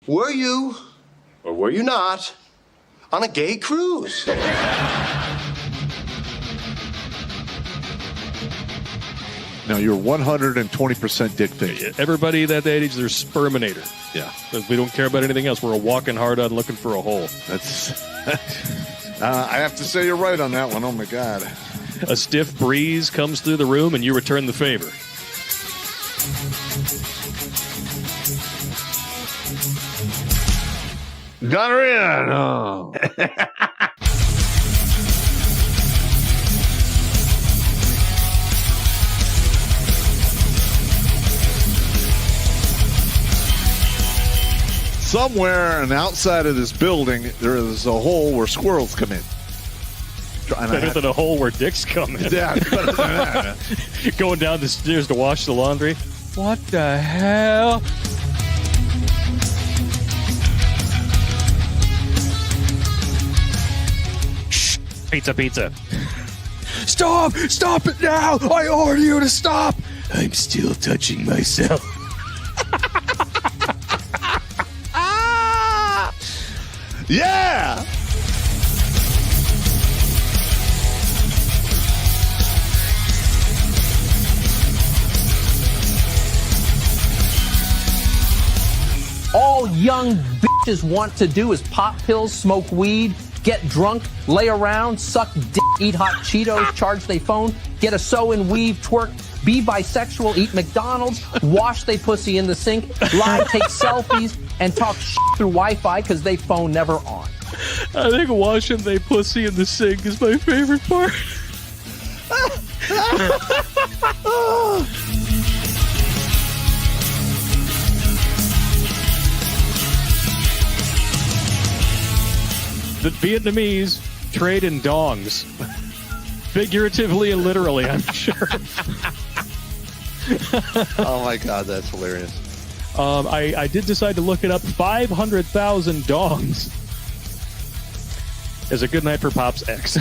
Were you, or were you not, on a gay cruise? No, you're 120% dick pic. Everybody that age, they're sperminator. Yeah. We don't care about anything else. We're walking hard on looking for a hole. That's. I have to say you're right on that one. Oh, my God. A stiff breeze comes through the room, and you return the favor. Gonorrhea. No. Somewhere on the outside of this building, there is a hole where squirrels come in. Better than a hole where dicks come in. Yeah, better than that. Going down the stairs to wash the laundry. What the hell? Shh. Pizza. Stop! Stop it now! I order you to stop! I'm still touching myself. Yeah! All young bitches want to do is pop pills, smoke weed, get drunk, lay around, suck dick, eat hot Cheetos, charge they phone, get a sew and weave, twerk, be bisexual, eat McDonald's, wash they pussy in the sink, lie, take selfies, and talk shit through Wi-Fi because they phone never on. I think washing they pussy in the sink is my favorite part. The Vietnamese trade in dongs. Figuratively and literally, I'm sure. Oh, my God, that's hilarious. I did decide to look it up. 500,000 dongs is a good night for Pop's ex.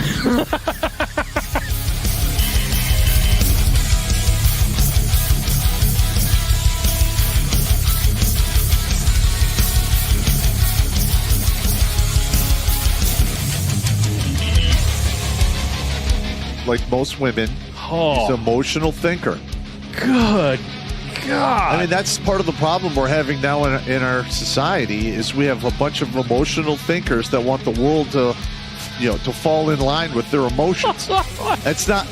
Like most women, he's an emotional thinker. Good God. I mean, that's part of the problem we're having now in our society is we have a bunch of emotional thinkers that want the world to, to fall in line with their emotions. That's not...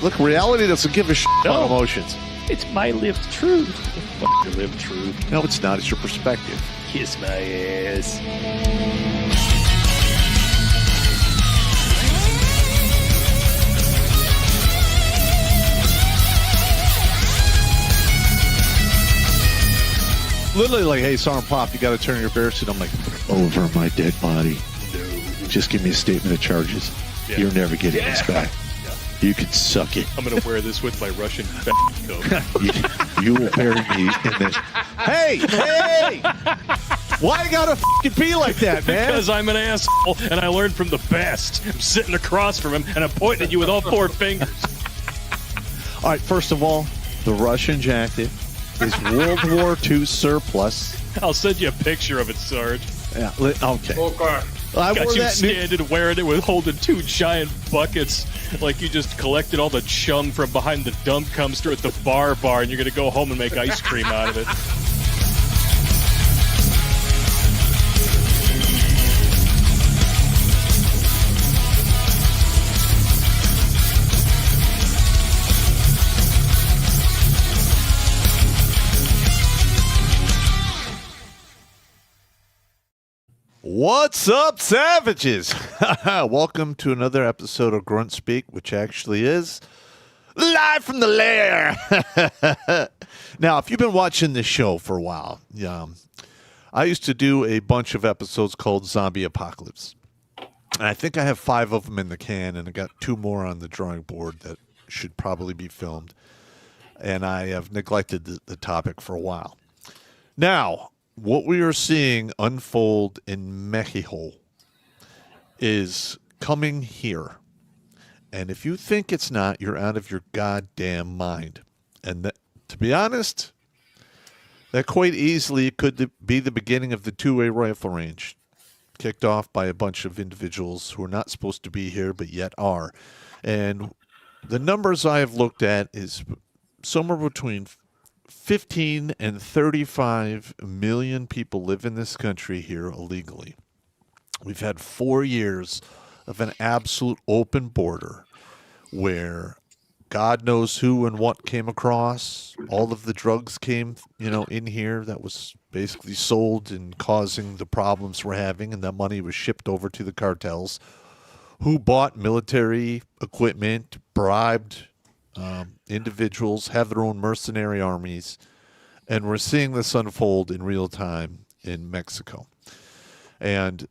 look, reality doesn't give a shit about emotions. It's my lived truth. Fuck your lived truth. No, it's not. It's your perspective. Kiss my ass. Literally like, hey, Sergeant Pop, you got to turn your bear suit. I'm like, over my dead body. No. Just give me a statement of charges. Yeah. You're never getting this back. Yeah. You can suck it. I'm going to wear this with my Russian coat. you will bury me in this. Hey! Why you got to fucking be like that, man? Because I'm an asshole, and I learned from the best. I'm sitting across from him, and I'm pointing at you with all four fingers. All right, first of all, the Russian jacket is World War II surplus. I'll send you a picture of it, Sarge. Yeah, okay. I got you standing wearing it with holding two giant buckets like you just collected all the chum from behind the dumpster at the bar and you're going to go home and make ice cream out of it. What's up, savages? Welcome to another episode of Grunt Speak, which actually is live from the lair. Now, if you've been watching this show for a while, I used to do a bunch of episodes called Zombie Apocalypto. And I think I have 5 of them in the can, and I got 2 more on the drawing board that should probably be filmed. And I have neglected the topic for a while. Now, what we are seeing unfold in Mexico is coming here. And if you think it's not, you're out of your goddamn mind. And to be honest, That quite easily could be the beginning of the two-way rifle range, kicked off by a bunch of individuals who are not supposed to be here but yet are. And the numbers I have looked at is somewhere between 15 and 35 million people live in this country here illegally. We've had 4 years of an absolute open border where God knows who and what came across. All of the drugs came, in here that was basically sold and causing the problems we're having, and that money was shipped over to the cartels, who bought military equipment, bribed individuals, have their own mercenary armies, and we're seeing this unfold in real time in Mexico. And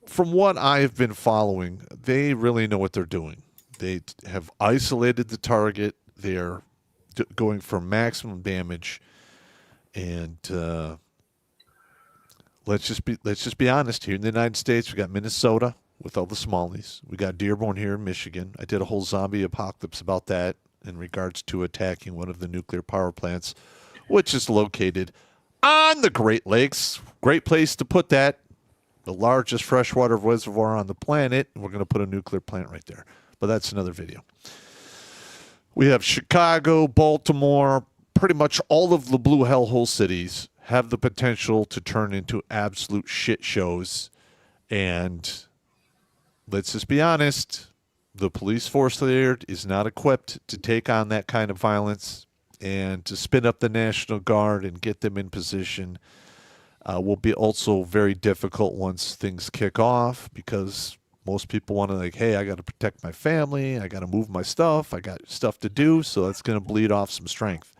from what I've been following, they really know what they're doing. They have isolated the target. They're going for maximum damage, and let's just be honest. Here in the United States, we got Minnesota with all the Smallies. We got Dearborn here in Michigan. I did a whole zombie apocalypse about that in regards to attacking one of the nuclear power plants, which is located on the Great Lakes. Great place to put that. The largest freshwater reservoir on the planet, and we're going to put a nuclear plant right there. But that's another video. We have Chicago, Baltimore, pretty much all of the blue hellhole cities have the potential to turn into absolute shit shows. And let's just be honest, the police force there is not equipped to take on that kind of violence, and to spin up the National Guard and get them in position will be also very difficult once things kick off, because most people want to hey, I got to protect my family. I got to move my stuff. I got stuff to do. So that's going to bleed off some strength.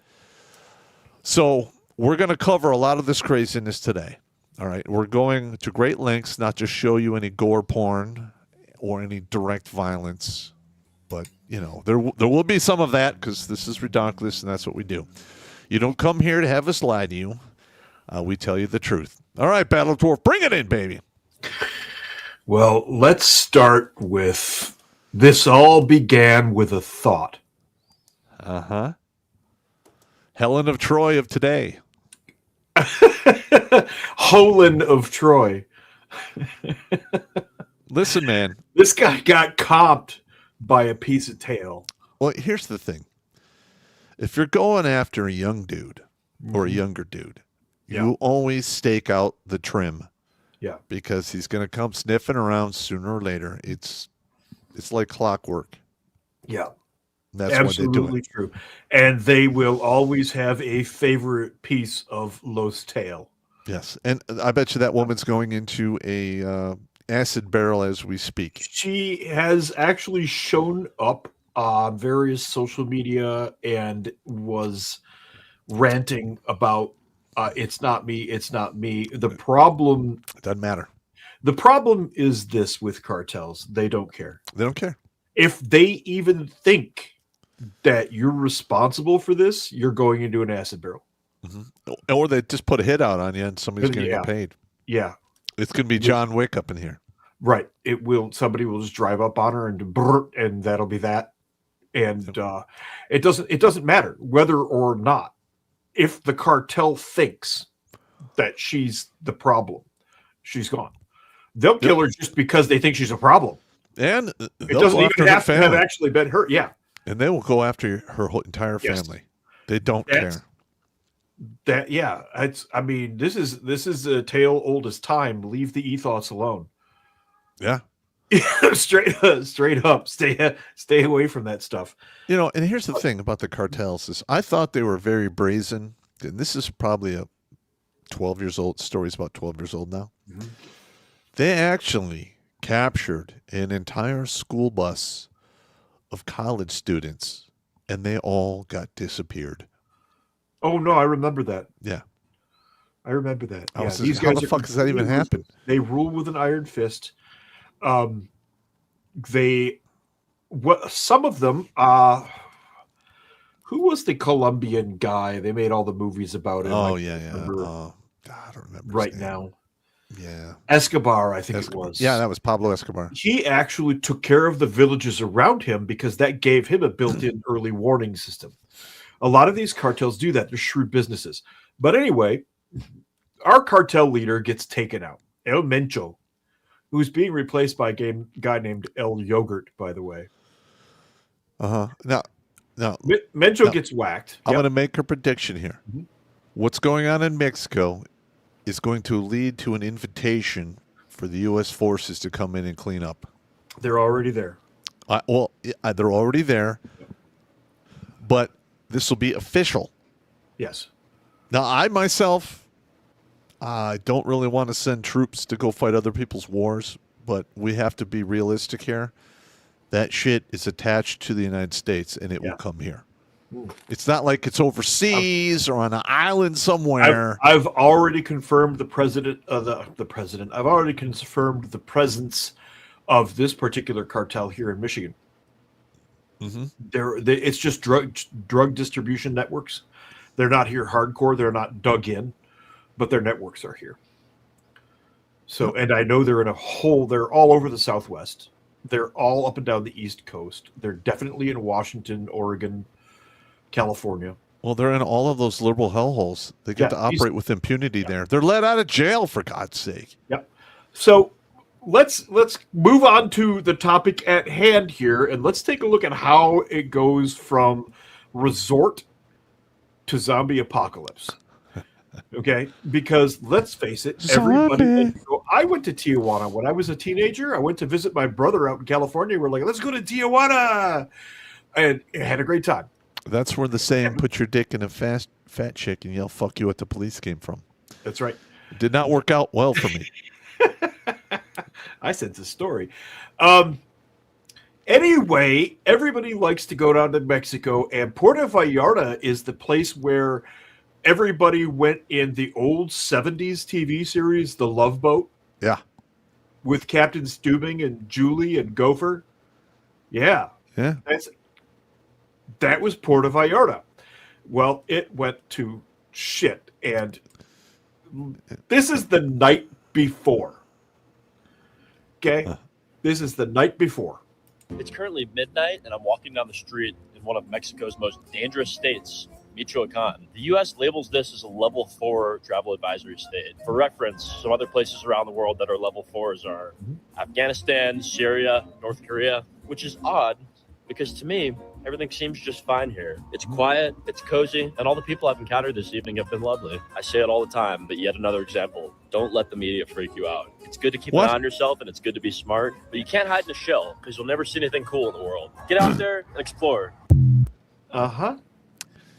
So we're going to cover a lot of this craziness today. All right. We're going to great lengths, not just show you any gore porn or any direct violence, but there will be some of that, because this is Redonkulas and that's what we do. You don't come here to have us lie to you. We tell you the truth. All right, Battle Dwarf, bring it in, baby. Well, let's start with this all began with a thought. Uh-huh. Helen of Troy of today. Holand of Troy. Listen, man. This guy got copped by a piece of tail. Well, here's the thing. If you're going after a young dude or a younger dude, you always stake out the trim. Yeah. Because he's going to come sniffing around sooner or later. It's like clockwork. Yeah. That's absolutely what they do. True. And they will always have a favorite piece of Los tail. Yes. And I bet you that woman's going into a acid barrel as we speak. She has actually shown up on various social media and was ranting about it's not me. It's not me. The problem doesn't matter. The problem is this with cartels. They don't care. They don't care. If they even think that you're responsible for this, you're going into an acid barrel. Mm-hmm. Or they just put a hit out on you and somebody's going to get paid. Yeah. It's going to be John Wick up in here. Right. It will. Somebody will just drive up on her and that'll be that. And it doesn't matter whether or not. If the cartel thinks that she's the problem, she's gone. They'll kill her just because they think she's a problem. And it doesn't even have to have actually been her. Yeah. And they will go after her whole entire family. They don't care. This is a tale old as time. Leave the ethos alone. Yeah. straight up. Stay away from that stuff. And here's the thing about the cartels is I thought they were very brazen. And this is probably a 12 years old. Story's about 12 years old now. Mm-hmm. They actually captured an entire school bus of college students, and they all got disappeared. Oh no, I remember that. Yeah. I remember that. How the fuck does that even happen? They rule with an iron fist. Some of them, who was the Colombian guy? They made all the movies about it. Oh, yeah. I don't remember right now. Yeah. Escobar, I think it was. Yeah, that was Pablo Escobar. He actually took care of the villages around him because that gave him a built-in early warning system. A lot of these cartels do that. They're shrewd businesses. But anyway, our cartel leader gets taken out. El Mencho, who's being replaced by a guy named El Yogurt, by the way. Now, Mencho gets whacked. I'm going to make a prediction here. Mm-hmm. What's going on in Mexico is going to lead to an invitation for the U.S. forces to come in and clean up. They're already there. They're already there, but this will be official. Yes. Now, I myself, I don't really want to send troops to go fight other people's wars, but we have to be realistic here. That shit is attached to the United States, and it will come here. It's not like it's overseas or on an island somewhere. I've already confirmed the president. I've already confirmed the presence of this particular cartel here in Michigan. Mm-hmm. It's just drug distribution networks. They're not here hardcore. They're not dug in, but their networks are here. So, and I know they're they're all over the Southwest. They're all up and down the East Coast. They're definitely in Washington, Oregon, California. Well, they're in all of those liberal hellholes. They get to operate with impunity there. They're let out of jail, for God's sake. Yep. So let's move on to the topic at hand here, and let's take a look at how it goes from resort to zombie apocalypse. Okay, because let's face it, everybody. I went to Tijuana when I was a teenager. I went to visit my brother out in California. We're like, let's go to Tijuana, and had a great time. That's where the saying "put your dick in a fat chick and yell fuck you" at the police came from. That's right. It did not work out well for me. I sense a story. Anyway, everybody likes to go down to Mexico, and Puerto Vallarta is the place where everybody went in the old 70s TV series, The Love Boat. Yeah. With Captain Steubing and Julie and Gopher. Yeah. Yeah. That was Puerto Vallarta. Well, it went to shit. And this is the night before. Okay? This is the night before. It's currently midnight, and I'm walking down the street in one of Mexico's most dangerous states, Michoacan. The U.S. labels this as a level 4 travel advisory state. For reference, some other places around the world that are level 4s are Afghanistan, Syria, North Korea, which is odd because to me, everything seems just fine here. It's quiet, it's cozy, and all the people I've encountered this evening have been lovely. I say it all the time, but yet another example. Don't let the media freak you out. It's good to keep an eye on yourself, and it's good to be smart, but you can't hide in a shell because you'll never see anything cool in the world. Get out there and explore. Uh-huh.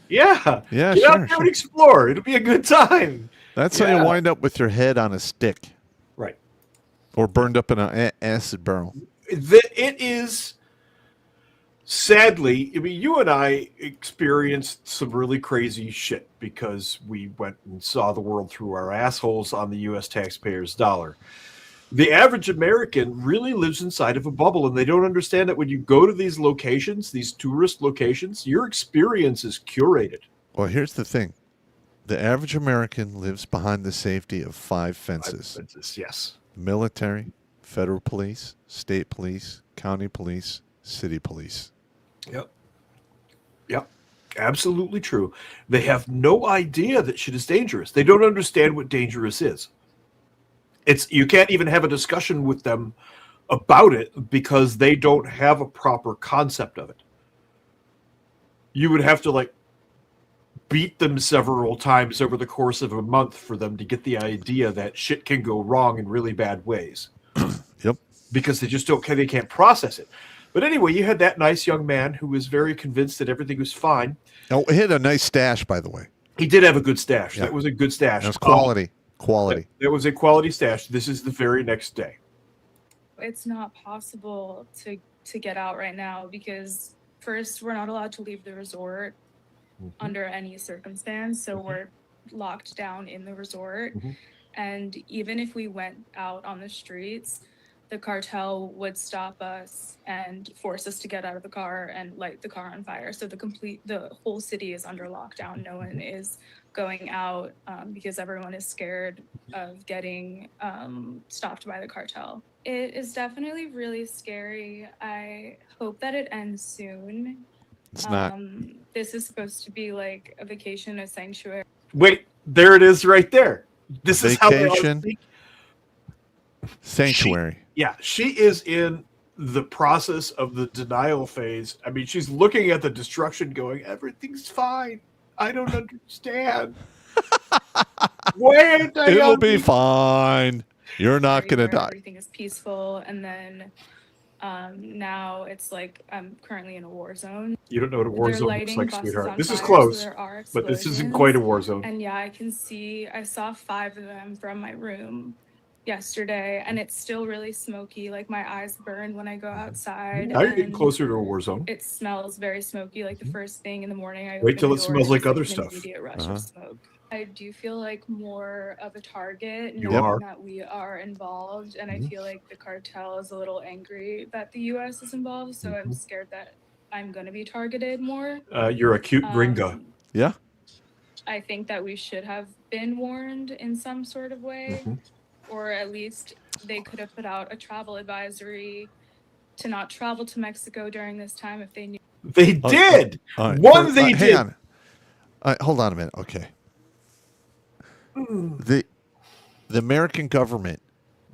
Yeah. Yeah, Get out there and explore. It'll be a good time. That's how you wind up with your head on a stick. Right. Or burned up in an acid barrel. It is, sadly, I mean, you and I experienced some really crazy shit because we went and saw the world through our assholes on the U.S. taxpayer's dollar. The average American really lives inside of a bubble, and they don't understand that when you go to these locations, these tourist locations, your experience is curated. Well, here's the thing. The average American lives behind the safety of 5 fences. 5 fences, yes. Military, federal police, state police, county police, city police. Yep. Yep. Absolutely true. They have no idea that shit is dangerous. They don't understand what dangerous is. You can't even have a discussion with them about it because they don't have a proper concept of it. You would have to beat them several times over the course of a month for them to get the idea that shit can go wrong in really bad ways. Yep. Because they can't process it. But anyway, you had that nice young man who was very convinced that everything was fine. Oh, he had a nice stash, by the way. He did have a good stash. Yeah. That was a good stash. That was quality. Quality. It was a quality stash. This is the very next day. It's not possible to get out right now because first, we're not allowed to leave the resort under any circumstance. So we're locked down in the resort. And even if we went out on the streets, the cartel would stop us and force us to get out of the car and light the car on fire. So the whole city is under lockdown. No one is going out because everyone is scared of getting stopped by the cartel. It is definitely really scary. I hope that it ends soon. It's not. This is supposed to be like a vacation, a sanctuary. Wait, There it is right there. This is how they all Vacation. speak. Sanctuary. She is in the process of the denial phase. I mean, she's looking at the destruction going, everything's fine. I don't understand. Wait, It'll be fine. You're not going to where die. Everything is peaceful, and then now it's like I'm currently in a war zone. You don't know what a war They're zone looks lighting like, buses sweetheart. on This is fire, close, so there are but this isn't explosions. quite a war zone. And yeah, I saw 5 of them from my room yesterday, and it's still really smoky. Like my eyes burn when I go outside. Now you're getting and closer to a war zone. It smells very smoky. Like the first thing in the morning, I Wait open till the it door, smells and like it's, other an stuff. Immediate rush Uh-huh. of smoke. I do feel like more of a target You knowing are. that we are involved, and Mhm. I feel like the cartel is a little angry that the U.S. is involved. So I'm scared that I'm going to be targeted more. You're a cute gringa. Yeah. I think that we should have been warned in some sort of way, or at least they could have put out a travel advisory to not travel to Mexico during this time if they knew. They did. All right. They hang did. on. Hold on a minute. Okay. The American government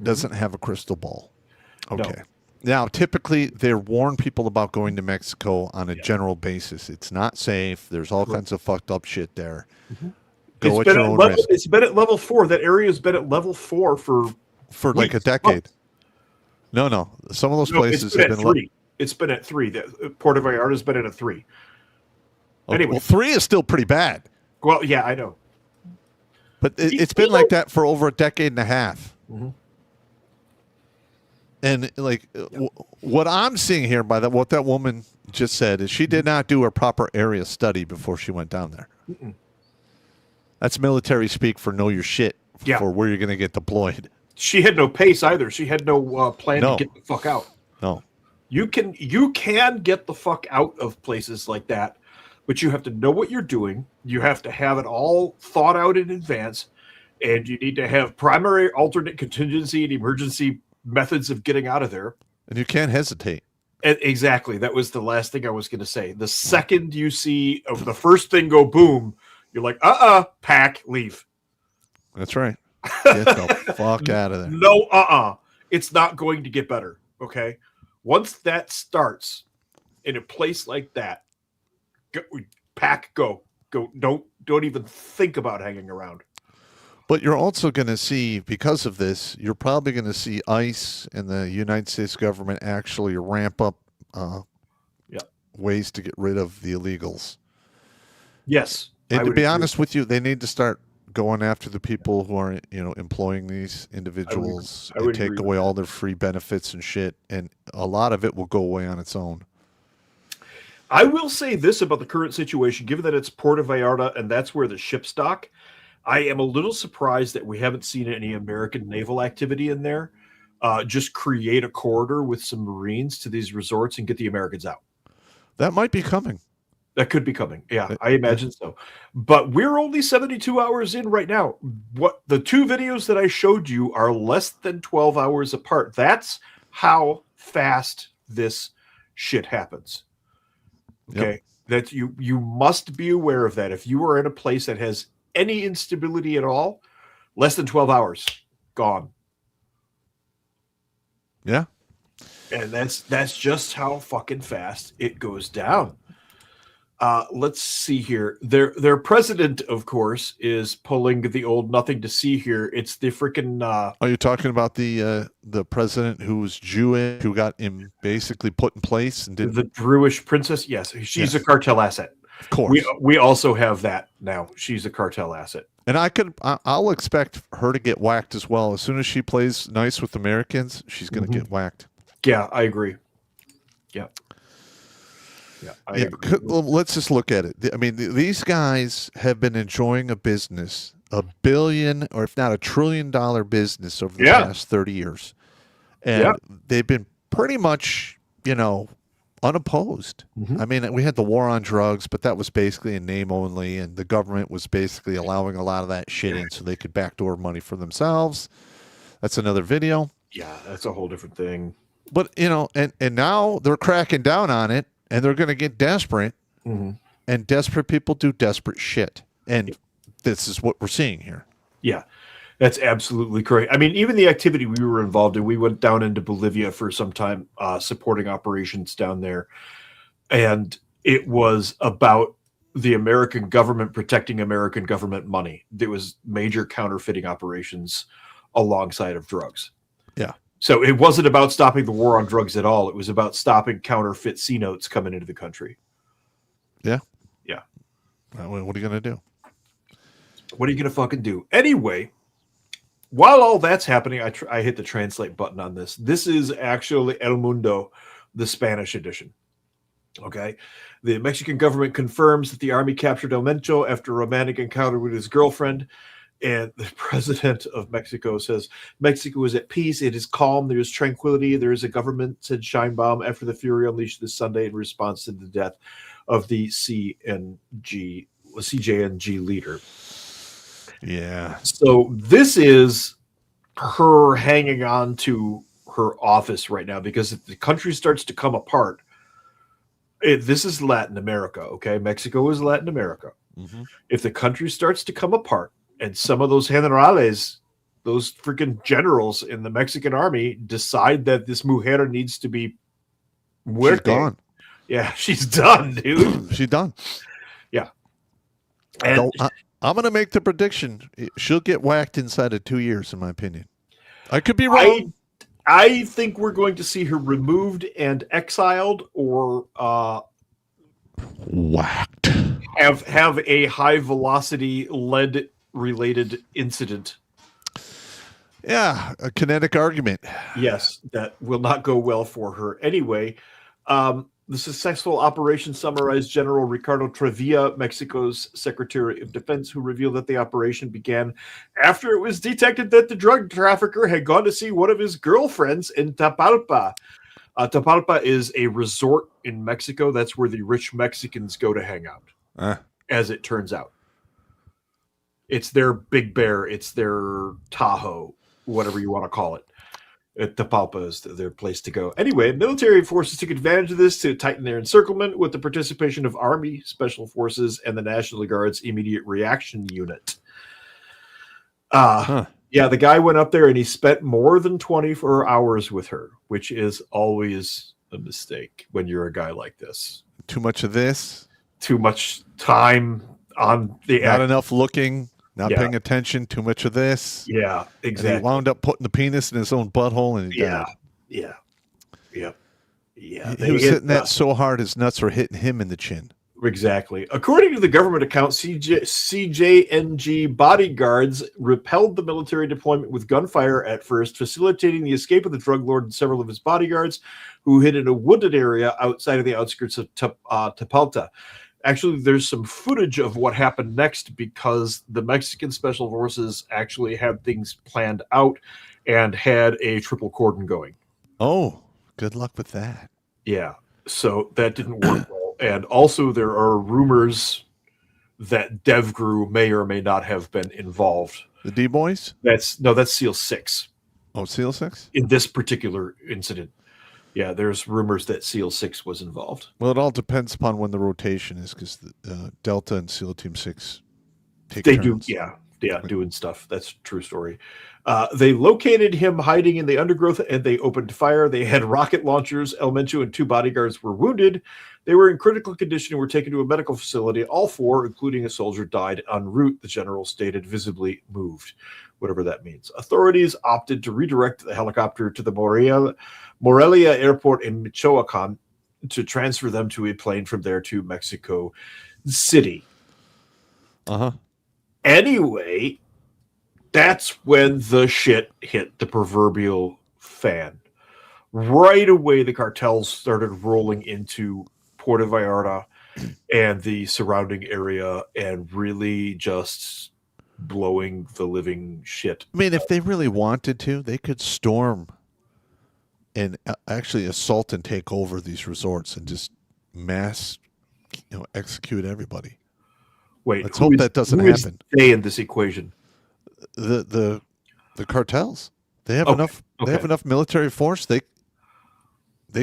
doesn't have a crystal ball. Okay. Now, typically, they warn people about going to Mexico on a general basis. It's not safe. There's all kinds of fucked up shit there. Go at your own risk. It's been at level 4. That area has been at level 4 for like a weeks, decade. months. No. Some of those places it's been have at been 3. It's been at 3. Puerto Vallarta has been at a 3. Anyway. Well, 3 is still pretty bad. Well, yeah, I know. But it's been like that for over a decade and a half. And like what I'm seeing here by what that woman just said is she did not do a proper area study before she went down there. That's military speak for know your shit for where you're going to get deployed. She had no pace either. She had no plan to get the fuck out. No. You can get the fuck out of places like that, but you have to know what you're doing. You have to have it all thought out in advance, and you need to have primary, alternate, contingency, and emergency methods of getting out of there. And you can't hesitate. And exactly. That was the last thing I was going to say. The second you see the first thing go boom, you're like, pack, leave. That's right. Get the fuck out of there. No, it's not going to get better. Okay. Once that starts in a place like that, go. Don't even think about hanging around. But you're also going to see, because of this, you're probably going to see ICE and the United States government actually ramp up ways to get rid of the illegals. Yes. And to be honest with you, they need to start going after the people who are, employing these individuals and take away all their free benefits and shit. And a lot of it will go away on its own. I will say this about the current situation, given that it's Puerto Vallarta and that's where the ships dock. I am a little surprised that we haven't seen any American naval activity in there. Just create a corridor with some Marines to these resorts and get the Americans out. That might be coming. That could be coming. Yeah, I imagine so. But we're only 72 hours in right now. What the 2 videos that I showed you are less than 12 hours apart. That's how fast this shit happens. Okay. That you must be aware of that. If you are in a place that has any instability at all, less than 12 hours, gone. Yeah. And that's just how fucking fast it goes down. Let's see here. Their president, of course, is pulling the old nothing to see here. It's the freaking. Are you talking about the president who was Jewish, who got him basically put in place and did the Jewish princess? Yes, she's a cartel asset. Of course, we also have that now. She's a cartel asset, and I'll expect her to get whacked as well. As soon as she plays nice with Americans, she's going to get whacked. Yeah, I agree. Yeah. Let's just look at it. I mean, these guys have been enjoying a business, $1 billion, or if not $1 trillion business over the past 30 years. And they've been pretty much, unopposed. I mean, we had the war on drugs, but that was basically in name only. And the government was basically allowing a lot of that shit in so they could backdoor money for themselves. That's another video. Yeah, that's a whole different thing. But, and now they're cracking down on it. And they're going to get desperate, and desperate people do desperate shit. And this is what we're seeing here. Yeah, that's absolutely correct. I mean, even the activity we were involved in, we went down into Bolivia for some time supporting operations down there. And it was about the American government protecting American government money. There was major counterfeiting operations alongside of drugs. Yeah. So it wasn't about stopping the war on drugs at all. It was about stopping counterfeit C notes coming into the country. Yeah. Yeah. What are you going to do? What are you going to fucking do? Anyway, while all that's happening, I hit the translate button on this. This is actually El Mundo, the Spanish edition. Okay. The Mexican government confirms that the army captured El Mencho after a romantic encounter with his girlfriend. And the president of Mexico says, Mexico is at peace. It is calm. There is tranquility. There is a government, said Scheinbaum, after the fury unleashed this Sunday in response to the death of the CJNG leader. Yeah. So this is her hanging on to her office right now, because if the country starts to come apart, this is Latin America, okay? Mexico is Latin America. Mm-hmm. If the country starts to come apart and some of those generales, those freaking generals in the Mexican army, decide that this mujer needs to be She's gone. Yeah, she's done, dude. She's done. Yeah. And I'm going to make the prediction. She'll get whacked inside of 2 years, in my opinion. I could be wrong. I think we're going to see her removed and exiled, or whacked. Have a high velocity lead related incident. Yeah, a kinetic argument. Yes, that will not go well for her. Anyway, the successful operation summarized General Ricardo Trevilla, Mexico's Secretary of Defense, who revealed that the operation began after it was detected that the drug trafficker had gone to see one of his girlfriends in Tapalpa. Tapalpa is a resort in Mexico. That's where the rich Mexicans go to hang out, as it turns out. It's their Big Bear. It's their Tahoe, whatever you want to call it. Tapalpa is their place to go. Anyway, military forces took advantage of this to tighten their encirclement with the participation of Army Special Forces and the National Guard's Immediate Reaction Unit. Yeah, the guy went up there and he spent more than 24 hours with her, which is always a mistake when you're a guy like this. Too much of this. Too much time on the Not enough looking. Not paying attention, too much of this. Yeah, exactly. And he wound up putting the penis in his own butthole, and he died. Yeah. He was hitting that so hard his nuts were hitting him in the chin. Exactly. According to the government account, CJNG bodyguards repelled the military deployment with gunfire at first, facilitating the escape of the drug lord and several of his bodyguards, who hid in a wooded area outside of the outskirts of Tapalpa. Actually, there's some footage of what happened next, because the Mexican Special Forces actually had things planned out and had a triple cordon going. Oh, good luck with that. Yeah, so that didn't work well. And also there are rumors that DevGru may or may not have been involved. The D-Boys? That's SEAL 6. Oh, SEAL 6? In this particular incident. Yeah, there's rumors that SEAL 6 was involved. Well, it all depends upon when the rotation is, because Delta and SEAL Team 6 take They turns. doing stuff. That's a true story. They located him hiding in the undergrowth, and they opened fire. They had rocket launchers. El Mencho and 2 bodyguards were wounded. They were in critical condition and were taken to a medical facility. All 4, including a soldier, died en route, the general stated, visibly moved, whatever that means. Authorities opted to redirect the helicopter to the Morelia Airport in Michoacan to transfer them to a plane from there to Mexico City. Anyway, that's when the shit hit the proverbial fan. Right away, the cartels started rolling into Puerto Vallarta and the surrounding area and really just blowing the living shit. I mean, if they really wanted to, they could storm and actually assault and take over these resorts and just mass, execute everybody. Wait, let's hope that doesn't happen. They in this equation, the cartels. They have enough. They have enough military force. They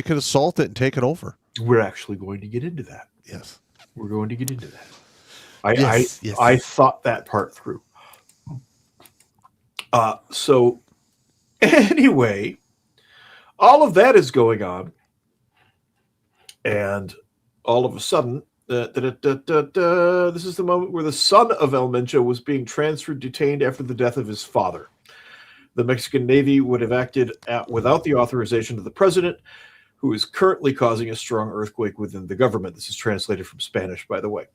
could assault it and take it over. We're actually going to get into that. Yes, we're going to get into that. Yes. I thought that part through. So anyway, all of that is going on, and all of a sudden, this is the moment where the son of El Mencho was being transferred, detained after the death of his father. The Mexican Navy would have acted without the authorization of the president, who is currently causing a strong earthquake within the government. This is translated from Spanish, by the way.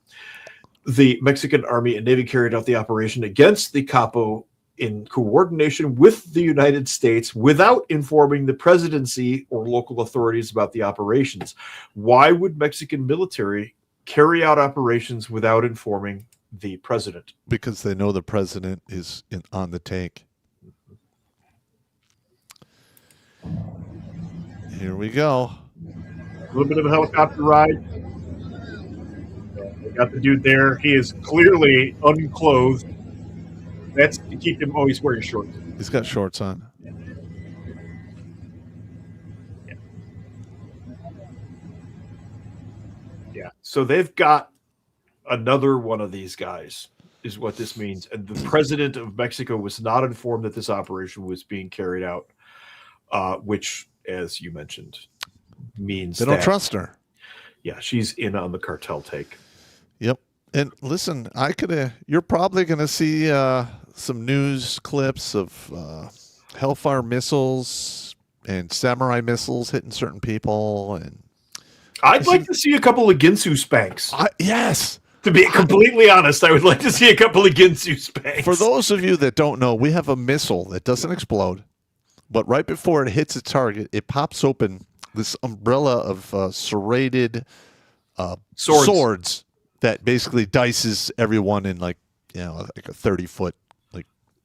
The Mexican Army and Navy carried out the operation against the Capo in coordination with the United States without informing the presidency or local authorities about the operations. Why would Mexican military carry out operations without informing the president? Because they know the president is on the take. Here we go. A little bit of a helicopter ride. We got the dude there. He is clearly unclothed. That's to keep him. Oh, he's wearing shorts. He's got shorts on. Yeah. So they've got another one of these guys, is what this means. And the president of Mexico was not informed that this operation was being carried out, which, as you mentioned, means They don't trust her. Yeah, she's in on the cartel take. Yep. And listen, you're probably going to see some news clips of Hellfire missiles and samurai missiles hitting certain people. And I'd like to see a couple of Ginsu spanks. Yes. To be completely honest, I would like to see a couple of Ginsu spanks. For those of you that don't know, we have a missile that doesn't explode, but right before it hits its target, it pops open this umbrella of serrated swords that basically dices everyone in like a 30-foot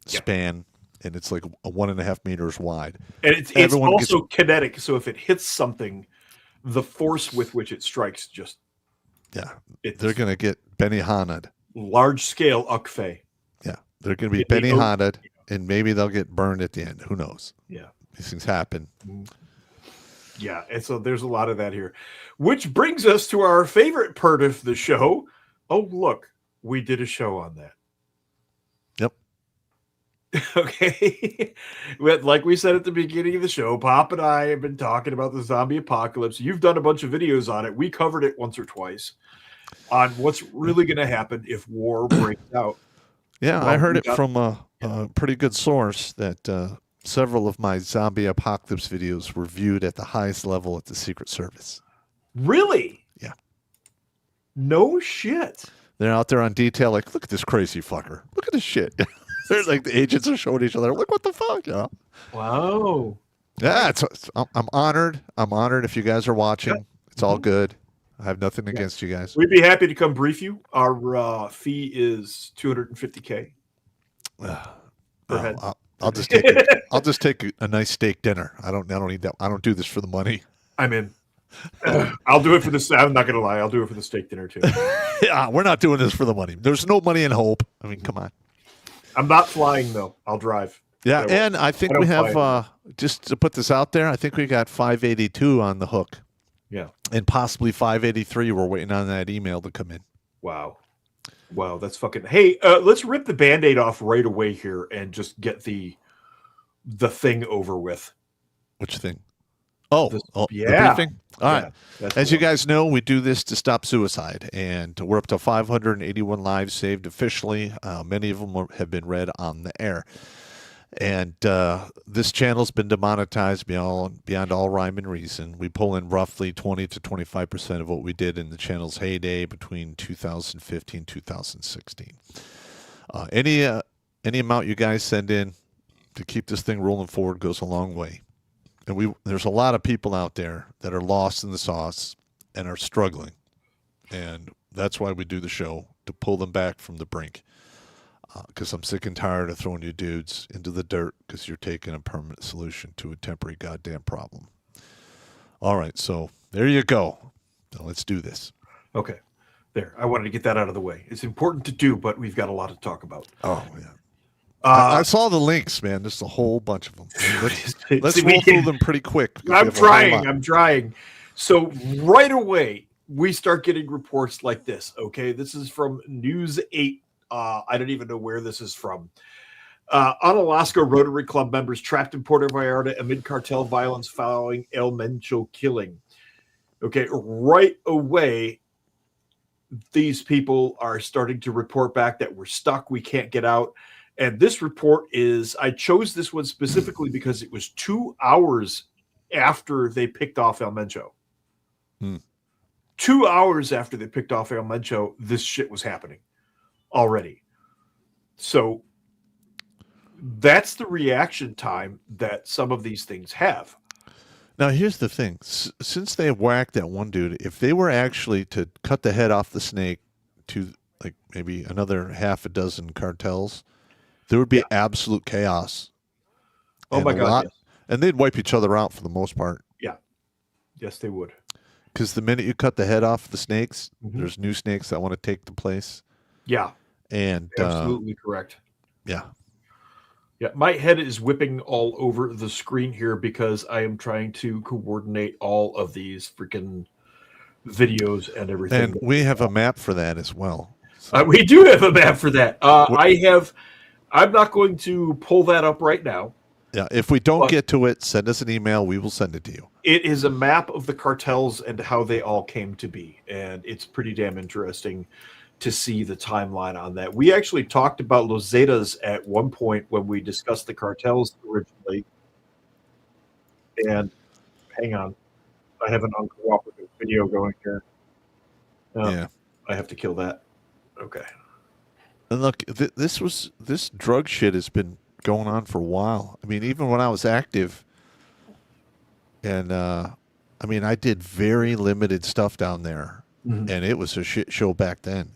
span, and it's like a 1.5 meters wide. And it's also kinetic, so if it hits something, the force with which it strikes just they're gonna get Benihana'd. Large scale ukfe. Yeah, they're gonna be Benihana'd, and maybe they'll get burned at the end. Who knows? Yeah, these things happen. Yeah, and so there's a lot of that here, which brings us to our favorite part of the show. Oh, look, we did a show on that. Yep. Okay. Like we said at the beginning of the show, Pop and I have been talking about the zombie apocalypse. You've done a bunch of videos on it. We covered it once or twice on what's really going to happen if war breaks out. Yeah, well, I heard it from a pretty good source that several of my zombie apocalypse videos were viewed at the highest level at the Secret Service. Really? Yeah. No shit. They're out there on detail, like, look at this crazy fucker. Look at this shit. There's like the agents are showing each other, look what the fuck, you know? Wow. Yeah, I'm honored. I'm honored if you guys are watching. Yeah. It's all good. I have nothing against you guys. We'd be happy to come brief you. Our fee is $250K per head. I'll just take a nice steak dinner. I don't need that. I don't do this for the money. I'm in. I'll do it for this. I'm not going to lie. I'll do it for the steak dinner too. Yeah, we're not doing this for the money. There's no money in hope. I mean, come on. I'm not flying though. I'll drive. Yeah, and I think we have just to put this out there. I think we got 582 on the hook. Yeah, and possibly 583. We're waiting on that email to come in. Wow, that's fucking. Hey, let's rip the Band-Aid off right away here and just get the thing over with. Which thing? Oh, the briefing? All right. As you guys know, we do this to stop suicide, and we're up to 581 lives saved officially. Many of them have been read on the air. And this channel's been demonetized beyond all rhyme and reason. We pull in roughly 20 to 25% of what we did in the channel's heyday between 2015 and 2016. Any amount you guys send in to keep this thing rolling forward goes a long way. And there's a lot of people out there that are lost in the sauce and are struggling. And that's why we do the show, to pull them back from the brink. Because I'm sick and tired of throwing you dudes into the dirt because you're taking a permanent solution to a temporary goddamn problem. All right, so there you go. Now let's do this. Okay. There. I wanted to get that out of the way. It's important to do, but we've got a lot to talk about. Oh, yeah. I saw the links, man. There's a whole bunch of them. Let's roll through them pretty quick. I'm trying. So right away, we start getting reports like this. Okay, this is from News 8. I don't even know where this is from. Unalaska Rotary Club members trapped in Puerto Vallarta amid cartel violence following El Mencho killing. Okay, right away, these people are starting to report back that we're stuck, we can't get out. And this report is, I chose this one specifically because it was 2 hours after they picked off El Mencho. 2 hours after they picked off El Mencho, this shit was happening already. So that's the reaction time that some of these things have. Now, here's the thing. Since they whacked that one dude, if they were actually to cut the head off the snake to like maybe another half a dozen cartels, there would be absolute chaos. Oh my God. Yes. And they'd wipe each other out for the most part. Yeah. Yes, they would. Because the minute you cut the head off the snakes, there's new snakes that want to take the place. Yeah. And absolutely correct. Yeah. Yeah, my head is whipping all over the screen here because I am trying to coordinate all of these freaking videos and everything. And we have a map for that as well. So. We do have a map for that. I'm not going to pull that up right now. Yeah, if we don't get to it, send us an email. We will send it to you. It is a map of the cartels and how they all came to be. And it's pretty damn interesting to see the timeline on that. We actually talked about Los Zetas at one point when we discussed the cartels originally. And hang on, I have an uncooperative video going here. Yeah, I have to kill that. Okay. And look, this drug shit has been going on for a while. I mean, even when I was active, and I mean, I did very limited stuff down there, and it was a shit show back then.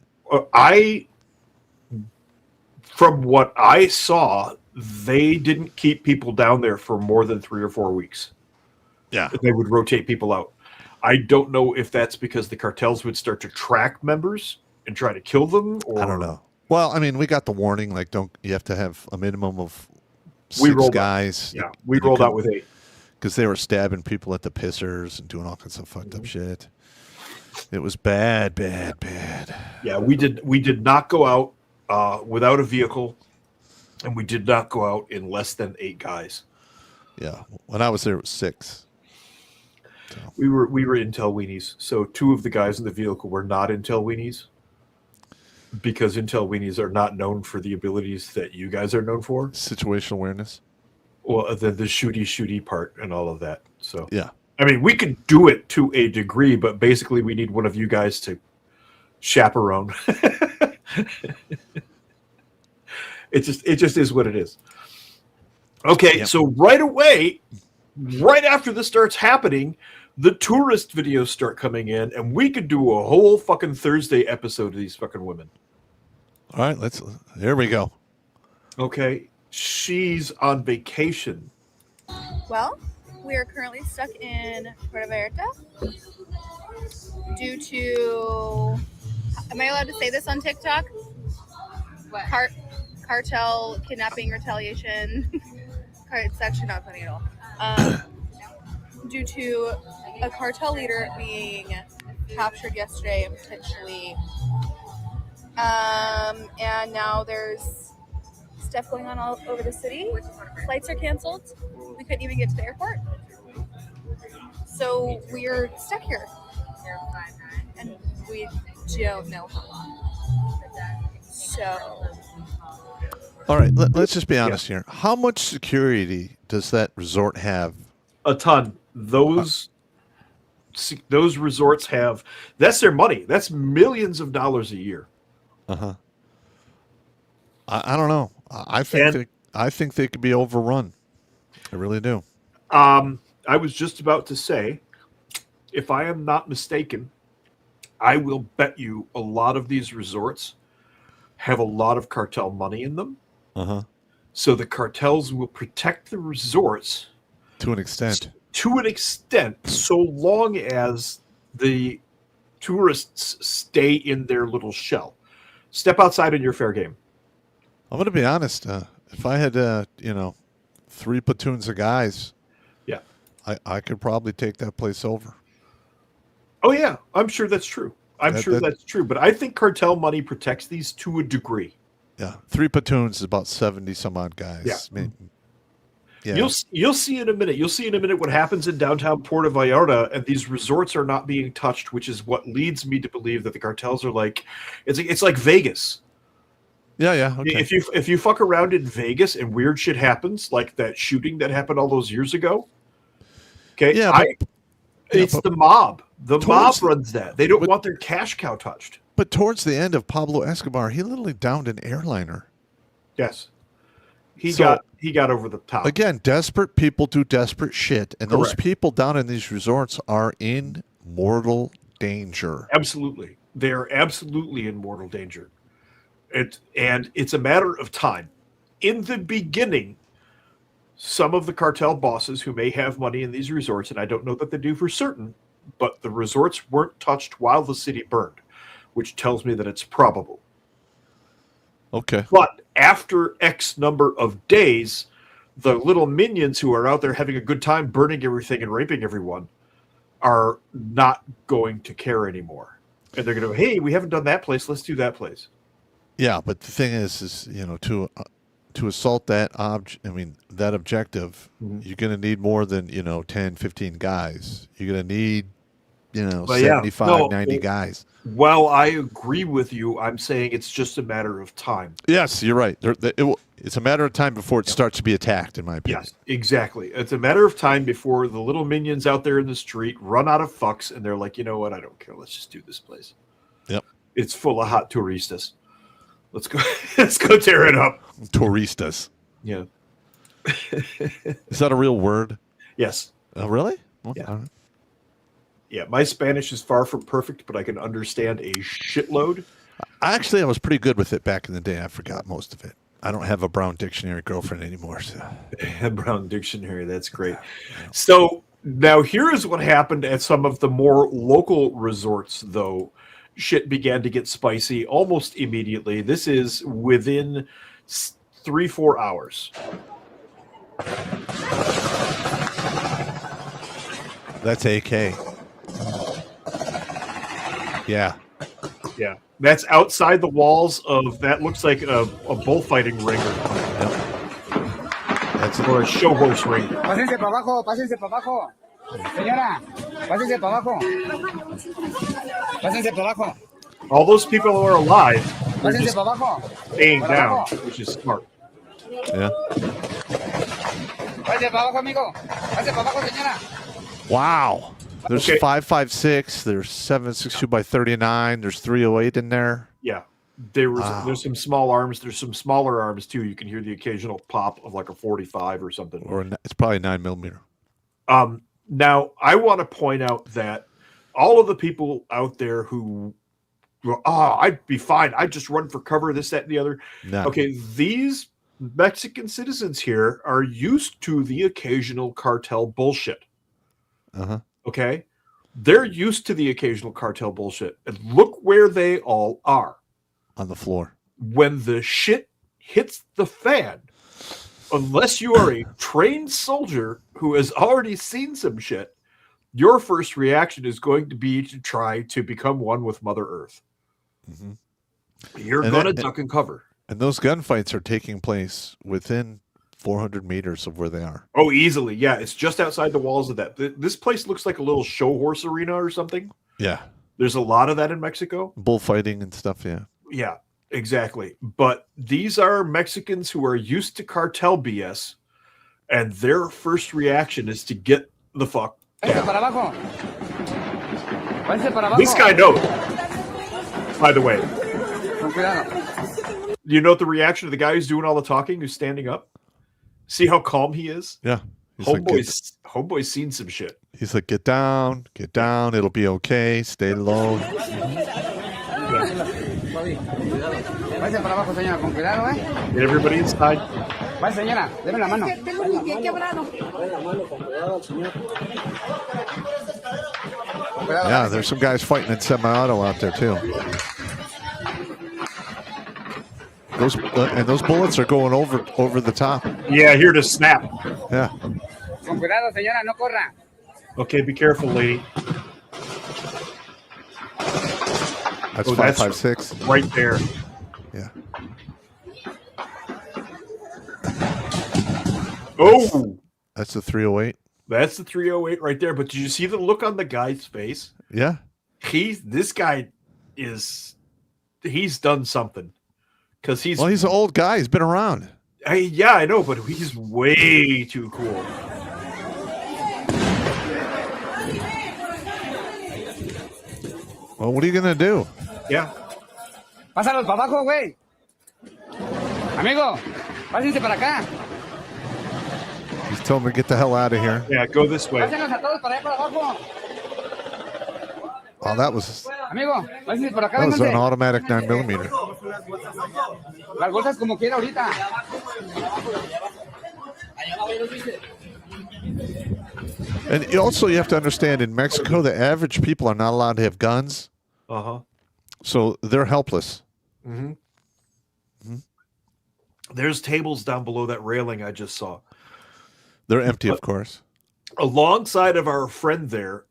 From what I saw, they didn't keep people down there for more than 3 or 4 weeks. Yeah. They would rotate people out. I don't know if that's because the cartels would start to track members and try to kill them. Or... I don't know. Well, I mean, we got the warning, like, you have to have a minimum of 6 guys. Yeah, we rolled out with 8. Because they were stabbing people at the pissers and doing all kinds of fucked up shit. It was bad. Yeah, we did not go out without a vehicle, and we did not go out in less than 8 guys. Yeah, when I was there, it was 6. So. We were intel weenies, so 2 of the guys in the vehicle were not intel weenies, because intel weenies are not known for the abilities that you guys are known for. Situational awareness. Well, the shooty part and all of that. So yeah. I mean, we could do it to a degree, but basically we need one of you guys to chaperone. It just is what it is. Okay, So right away, right after this starts happening, the tourist videos start coming in, and we could do a whole fucking Thursday episode of these fucking women. All right, here we go. Okay, she's on vacation. Well, we are currently stuck in Puerto Vallarta due to, am I allowed to say this on TikTok? What? Cartel kidnapping retaliation. It's actually not funny at all. Due to a cartel leader being captured yesterday and potentially, and now there's stuff going on all over the city. Flights are canceled. We couldn't even get to the airport. So we're stuck here. And we don't know how long. So. All right, let's just be honest here. How much security does that resort have? A ton. Those resorts have, that's their money. That's millions of dollars a year. Uh-huh. I don't know. I think they could be overrun. I really do. I was just about to say, if I am not mistaken, I will bet you a lot of these resorts have a lot of cartel money in them. Uh-huh. So the cartels will protect the resorts to an extent. So long as the tourists stay in their little shell. Step outside and you're fair game. I'm going to be honest. If I had, 3 platoons of guys, yeah, I could probably take that place over. Oh yeah, I'm sure that's true. I'm sure that's true. But I think cartel money protects these to a degree. Yeah, 3 platoons is about 70 some odd guys. Yeah. I mean, yeah. You'll see in a minute. You'll see in a minute what happens in downtown Puerto Vallarta, and these resorts are not being touched, which is what leads me to believe that the cartels are like, it's like Vegas. Yeah. Okay. If you fuck around in Vegas and weird shit happens, like that shooting that happened all those years ago. Okay, it's the mob. The mob runs that. They don't want their cash cow touched. But towards the end of Pablo Escobar, he literally downed an airliner. Yes. He got over the top. Again, desperate people do desperate shit. And those people down in these resorts are in mortal danger. Absolutely. They are absolutely in mortal danger. And it's a matter of time. In the beginning, some of the cartel bosses who may have money in these resorts, and I don't know that they do for certain, but the resorts weren't touched while the city burned, which tells me that it's probable. Okay. But after X number of days, the little minions who are out there having a good time burning everything and raping everyone are not going to care anymore. And they're going to go, hey, we haven't done that place. Let's do that place. Yeah, but the thing is to assault that that objective, you're going to need more than, 10, 15 guys. You're going to need, 75, 90 guys. While I agree with you, I'm saying it's just a matter of time. Yes, you're right. It's a matter of time before it starts to be attacked, in my opinion. Yes, exactly. It's a matter of time before the little minions out there in the street run out of fucks, and they're like, you know what? I don't care. Let's just do this place. Yep. It's full of hot turistas. Let's go. Let's go tear it up. Turistas. Yeah. Is that a real word? Yes. Oh, really? Yeah. Yeah, my Spanish is far from perfect, but I can understand a shitload. Actually, I was pretty good with it back in the day. I forgot most of it. I don't have a Brown Dictionary girlfriend anymore. So. Brown Dictionary, that's great. So now here is what happened at some of the more local resorts, though. Shit began to get spicy almost immediately. This is within 3-4 hours. That's AK. Yeah. Yeah. That's outside the walls of, that looks like a bullfighting ring. That's or a show horse ring. Pásense para abajo, pásense para abajo. Señora, pásense para abajo. Pásense para abajo. All those people are alive. They're Pásense just para abajo. staying down, which is smart. Yeah. Pásense para abajo, amigo. Pásense para abajo, señora. Wow. There's 5.56. There's 7.62 by 39. There's 308 in there. Yeah. There's some small arms. There's some smaller arms too. You can hear the occasional pop of like a 45 or something. Or it's probably 9mm. Now, I want to point out that all of the people out there who, I'd be fine. I'd just run for cover, this, that, and the other. No. Okay, these Mexican citizens here are used to the occasional cartel bullshit. Uh-huh. Okay? They're used to the occasional cartel bullshit. And look where they all are. On the floor. When the shit hits the fan, unless you are a trained soldier who has already seen some shit, your first reaction is going to be to try to become one with Mother Earth. Mm-hmm. You're going to duck and cover. And those gunfights are taking place within 400 meters of where they are. Oh, easily. Yeah, it's just outside the walls of that. This place looks like a little show horse arena or something. Yeah. There's a lot of that in Mexico. Bullfighting and stuff, yeah. Yeah, exactly. But these are Mexicans who are used to cartel BS, and their first reaction is to get the fuck down. This guy knows, by the way. Do you note the reaction of the guy who's doing all the talking, who's standing up? See how calm he is? Yeah. Homeboy's seen some shit. He's like, get down, it'll be okay, stay low. Get everybody inside. Yeah, there's some guys fighting in semi-auto out there too. Those bullets are going over the top. Yeah, here to snap. Yeah. Okay, be careful, lady. That's Oh, 556. right there. Yeah. Oh, That's the 308. that's the 308 right there. But did you see the look on the guy's face? Yeah. This guy he's done something because he's an old guy. He's been around. yeah, I know, but he's way too cool. Well, what are you gonna do? Yeah. Pásalos para abajo, güey. Amigo, pásense para acá. He's telling me to get the hell out of here. Yeah, go this way. Pásenlos a todos para allá para abajo. Oh, that was Amigo, pásense por acá, an vénganse. automatic 9mm. Las bolsas como quiera ahorita. And you have to understand, in Mexico, the average people are not allowed to have guns, so they're helpless. Mm-hmm. Mm-hmm. There's tables down below that railing I just saw. They're empty, of course. Alongside of our friend there,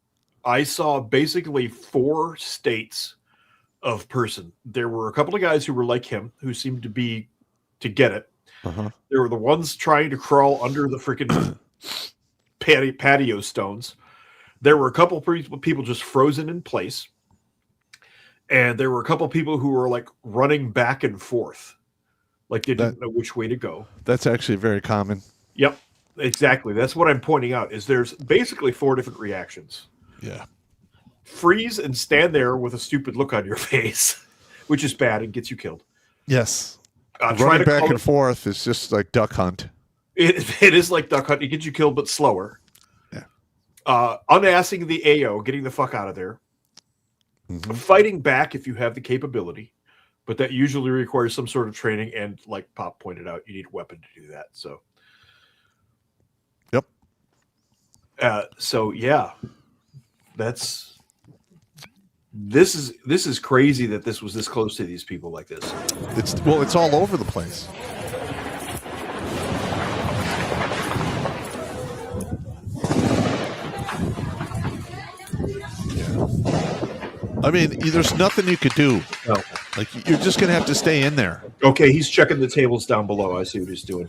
I saw basically 4 states of person. There were a couple of guys who were like him, who seemed to get it. There were the ones trying to crawl under the freaking patio stones. There were a couple of people just frozen in place. And there were a couple of people who were like running back and forth. Like they didn't know which way to go. That's actually very common. Yep, exactly. That's what I'm pointing out, is there's basically 4 different reactions. Yeah. Freeze and stand there with a stupid look on your face, which is bad and gets you killed. Yes. Try Running to back and forth is just like duck hunt. It is like duck hunt. It gets you killed, but slower. Yeah. Unassing the AO, getting the fuck out of there. Mm-hmm. Fighting back if you have the capability, but that usually requires some sort of training. And like Pop pointed out, you need a weapon to do that. So. Yep. So yeah, this is crazy that this was this close to these people like this. It's all over the place. I mean, there's nothing you could do. No. Like, you're just going to have to stay in there. Okay, he's checking the tables down below. I see what he's doing.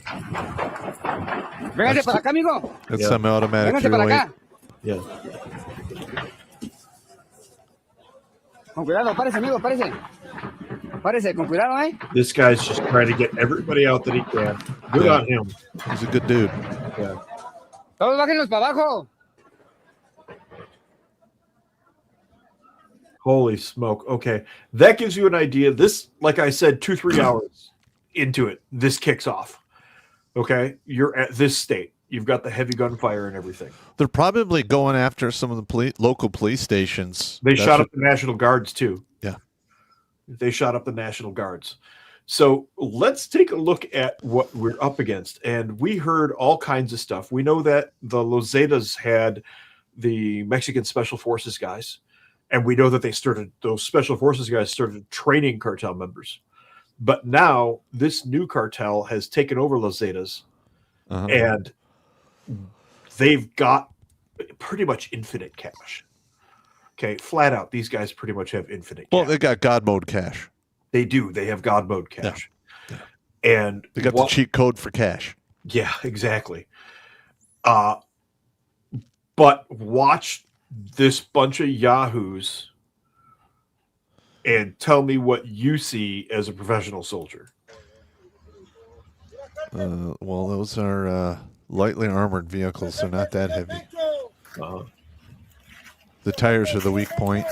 Véngase para acá, amigo. That's semi-automatic Véngase para 308. acá. Yeah. Con cuidado, párese, amigo, párese. Párese, con cuidado, eh. This guy's just trying to get everybody out that he can. Good on him. He's a good dude. Yeah. Todos bájenlos para abajo. Holy smoke. Okay. That gives you an idea. This, like I said, 2-3 hours into it, this kicks off. Okay. You're at this state. You've got the heavy gunfire and everything. They're probably going after some of the local police stations. They shot up the National Guards too. Yeah. They shot up the National Guards. So let's take a look at what we're up against. And we heard all kinds of stuff. We know that the Los Zetas had the Mexican Special Forces guys. And we know that those Special Forces guys started training cartel members. But now this new cartel has taken over Los Zetas. And they've got pretty much infinite cash. Okay, flat out, these guys pretty much have infinite cash. Well, they got God mode cash. They do. They have God mode cash. Yeah. And they got the cheat code for cash. Yeah, exactly. But watch this bunch of yahoos and tell me what you see as a professional soldier. Well, those are lightly armored vehicles. They're not that heavy. The tires are the weak point.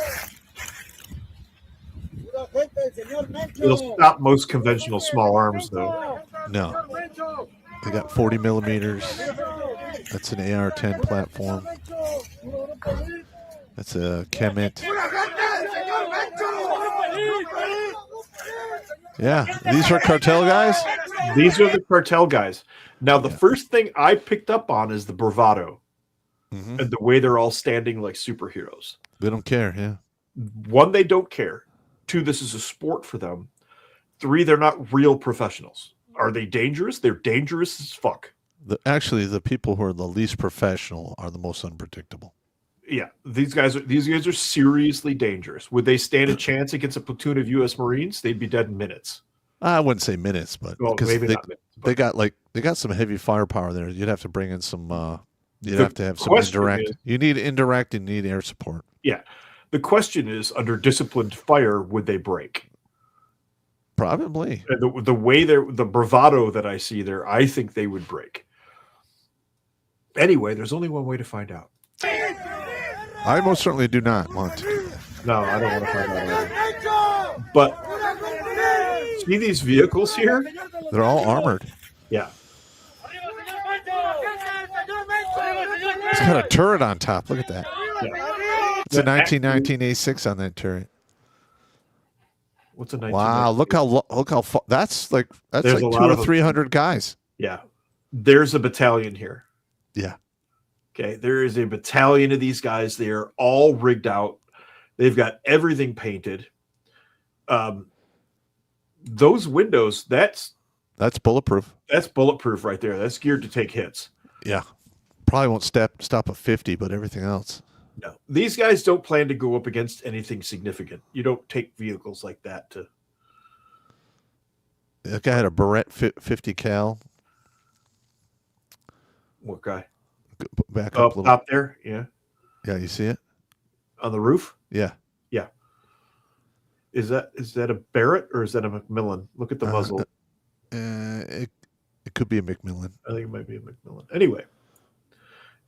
It'll stop most conventional small arms, though. No. They got 40 millimeters. That's an AR-10 platform. That's a Kemet. Yeah, these are cartel guys? These are the cartel guys. Now, the first thing I picked up on is the bravado and the way they're all standing like superheroes. They don't care, yeah. 1, they don't care. 2, this is a sport for them. 3, they're not real professionals. Are they dangerous? They're dangerous as fuck. Actually, the people who are the least professional are the most unpredictable. Yeah, these guys are seriously dangerous. Would they stand a chance against a platoon of U.S. Marines? They'd be dead in minutes. I wouldn't say minutes, but Well, because maybe not minutes, they but- got some heavy firepower there. You'd have to bring in some. You'd The have to have some question indirect. is- You need indirect and you need air support. Yeah, the question is, under disciplined fire, would they break? Probably. And the way the bravado that I see there, I think they would break. Anyway, there's only one way to find out. I most certainly do not want to. No, I don't want to find out either. But see these vehicles here? They're all armored. Yeah. It's got a turret on top. Look at that. Yeah. It's a 1919 A6 on that turret. What's a 19? Wow! Look how far. That's like There's a 200 lot or of them. 300 guys. Yeah. There's a battalion here. Yeah. Okay. There is a battalion of these guys. They are all rigged out. They've got everything painted. Those windows, that's bulletproof. That's bulletproof right there. That's geared to take hits. Yeah. Probably won't stop at 50, but everything else. No. These guys don't plan to go up against anything significant. You don't take vehicles like that to. That guy had a Barrett 50 cal. What guy? Back up a little. Up there? Yeah. Yeah, you see it? On the roof? Yeah. Yeah. Is that a Barrett or is that a Macmillan? Look at the muzzle. It could be a Macmillan. I think it might be a Macmillan.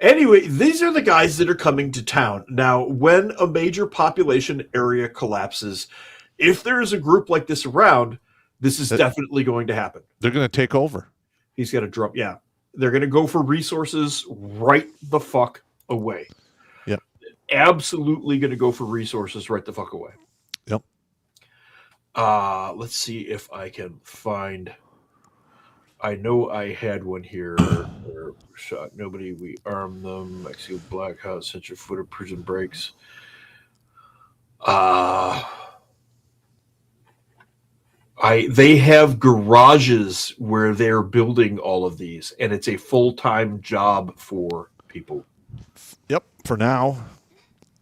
Anyway, these are the guys that are coming to town. Now, when a major population area collapses, if there is a group like this around, this is definitely going to happen. They're going to take over. He's got to drop. Yeah. They're going to go for resources right the fuck away. Yep. Absolutely going to go for resources right the fuck away. Yep. Let's see if I can find. I know I had one here. Shot nobody. We arm them. Mexico Black House. Central footer prison breaks. They have garages where they're building all of these, and it's a full-time job for people. Yep. For now.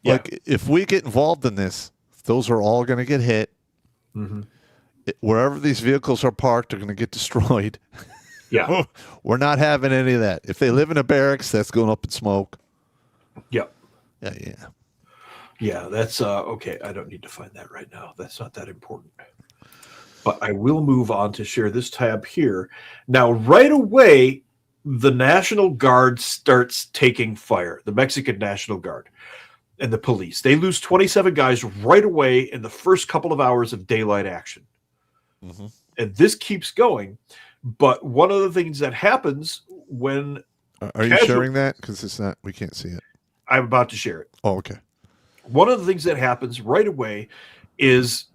Yeah. Like, if we get involved in this, those are all going to get hit. Mm-hmm. Wherever these vehicles are parked, they're going to get destroyed. Yeah. We're not having any of that. If they live in a barracks, that's going up in smoke. Yep. Yeah. Yeah, that's okay. I don't need to find that right now. That's not that important. But I will move on to share this tab here. Now, right away, the National Guard starts taking fire, the Mexican National Guard and the police. They lose 27 guys right away in the first couple of hours of daylight action. Mm-hmm. And this keeps going. But one of the things that happens when... Are you sharing that? Because it's not, we can't see it. I'm about to share it. Oh, okay. One of the things that happens right away is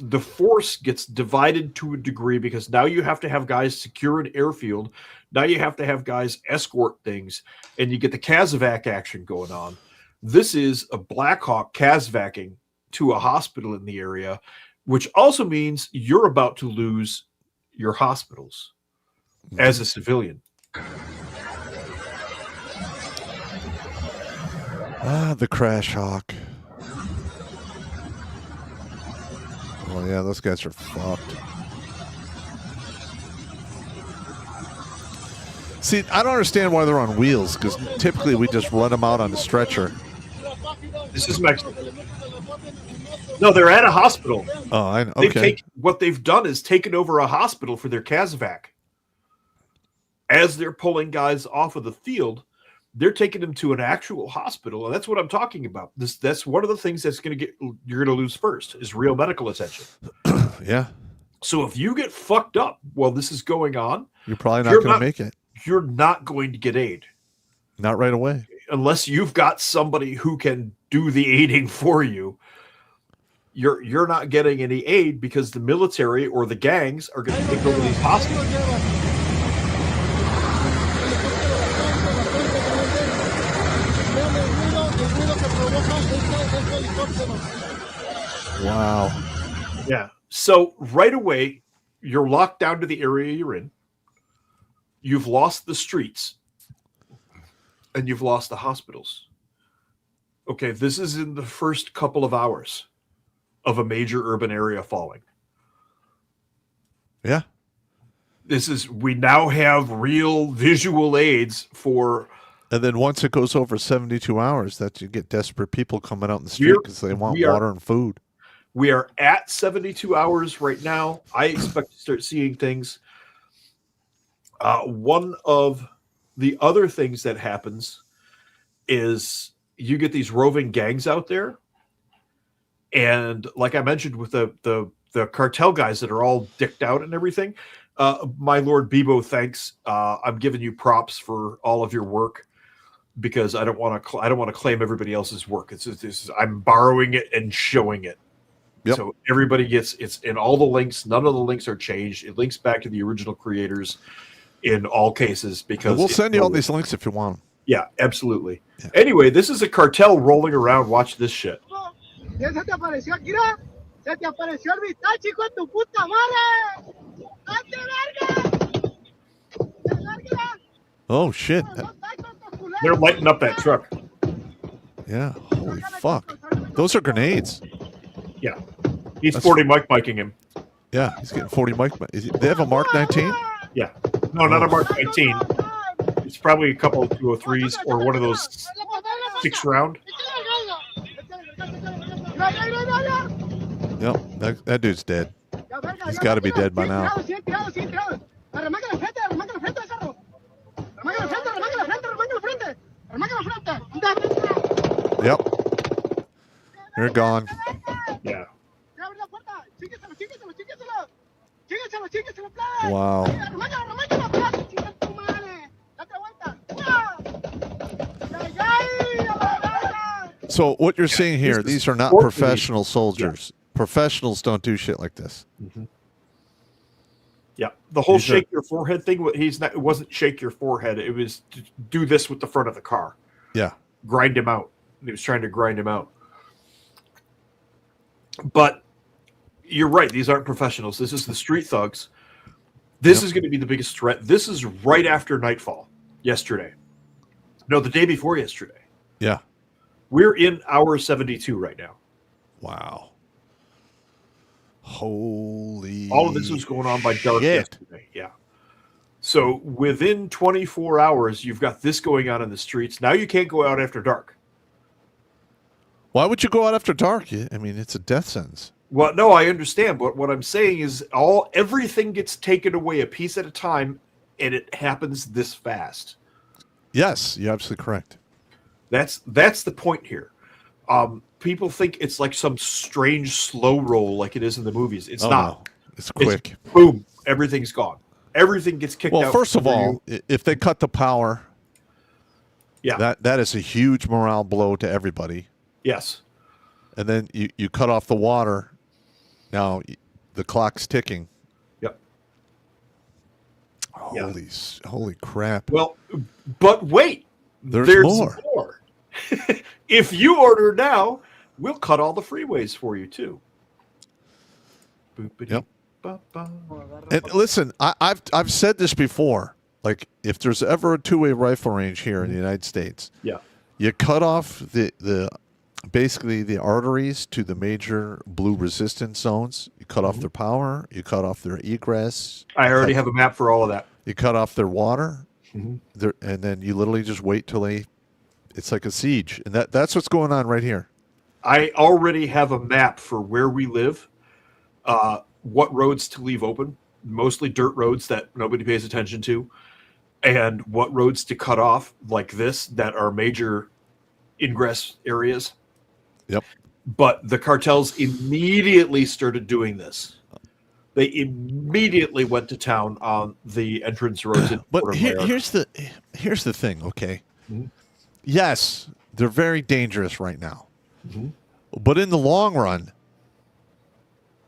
the force gets divided to a degree because now you have to have guys secure an airfield. Now you have to have guys escort things, and you get the Casevac action going on. This is a Black Hawk Casevacing to a hospital in the area, which also means you're about to lose your hospitals as a civilian. The Crash Hawk. Oh, yeah, those guys are fucked. See, I don't understand why they're on wheels, because typically we just run them out on the stretcher. This is Mexico. No, they're at a hospital. Oh, I know. Okay. What they've done is taken over a hospital for their Casevac. As they're pulling guys off of the field, they're taking them to an actual hospital, and that's what I'm talking about. That's one of the things that's you're going to lose first is real medical attention. Yeah. So if you get fucked up while this is going on, you're probably not going to make it. You're not going to get aid. Not right away. Unless you've got somebody who can do the aiding for you. You're not getting any aid because the military or the gangs are going to take over these hospitals. Wow. Yeah. So right away, you're locked down to the area you're in. You've lost the streets. And you've lost the hospitals. Okay, this is in the first couple of hours of a major urban area falling. Yeah. We now have real visual aids for. And then once it goes over 72 hours, that you get desperate people coming out in the street because they want water and food. We are at 72 hours right now. I expect to start seeing things. One of the other things that happens is you get these roving gangs out there. And like I mentioned with the cartel guys that are all dicked out and everything, my Lord Bebo, thanks. I'm giving you props for all of your work because I don't want to claim everybody else's work. I'm borrowing it and showing it. Yep. So everybody gets it's in all the links. None of the links are changed. It links back to the original creators in all cases because we'll send you all these links if you want them. Yeah, absolutely. Yeah. Anyway, this is a cartel rolling around. Watch this shit. Oh shit! They're lighting up that truck. Yeah. Holy fuck! Those are grenades. Yeah. He's 40 miking him. Yeah, he's getting 40 mic. They have a Mark 19? Yeah. No, not a Mark 19. It's probably a couple of 203s or one of those 6 round. Yep, that dude's dead. He's got to be dead by now. Yep. They're gone. Yeah. Wow. So what you're seeing here, these are not professional soldiers. Yeah. Professionals don't do shit like this. Mm-hmm. Yeah. The whole shake your forehead thing, it wasn't shake your forehead. It was to do this with the front of the car. Yeah. Grind him out. He was trying to grind him out. But you're right. These aren't professionals. This is the street thugs. This is going to be the biggest threat. This is right after nightfall yesterday. No, the day before yesterday. Yeah. We're in hour 72 right now. Wow. Holy all of this was going on by dark yesterday. Yeah. So within 24 hours, you've got this going on in the streets. Now you can't go out after dark. Why would you go out after dark? I mean, it's a death sentence. Well, no, I understand. But what I'm saying is everything gets taken away a piece at a time, and it happens this fast. Yes, you're absolutely correct. That's the point here. People think it's like some strange slow roll like it is in the movies. It's not. No. It's quick. Boom. Everything's gone. Everything gets kicked out. Well, first of all, if they cut the power, that is a huge morale blow to everybody. Yes. And then you cut off the water. Now the clock's ticking. Yep. Holy crap. Well, but wait. There's more. If you order now, we'll cut all the freeways for you too. Yep. And listen, I've said this before. Like, if there's ever a two-way rifle range here in the United States, you cut off the basically the arteries to the major blue resistance zones. You cut off their power. You cut off their egress. I already have a map for all of that. You cut off their water, and then you literally just wait till it's like a siege, and that's what's going on right here. I already have a map for where we live, what roads to leave open, mostly dirt roads that nobody pays attention to, and what roads to cut off like this that are major ingress areas. Yep. But the cartels immediately started doing this. They immediately went to town on the entrance roads. But here's the thing, okay? Mm-hmm. Yes, they're very dangerous right now. Mm-hmm. But in the long run,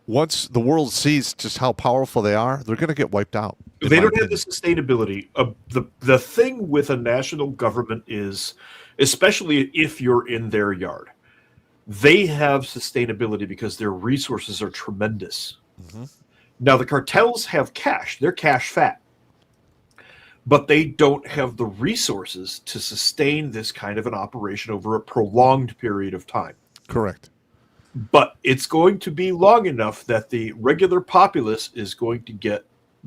once the world sees just how powerful they are, they're going to get wiped out. They don't have the sustainability. The thing with a national government is, especially if you're in their yard, they have sustainability because their resources are tremendous. Mm-hmm. Now, the cartels have cash. They're cash fat. but they don't have the resources to sustain this kind of an operation over a prolonged period of time. Correct. But it's going to be long enough that the regular populace is going to get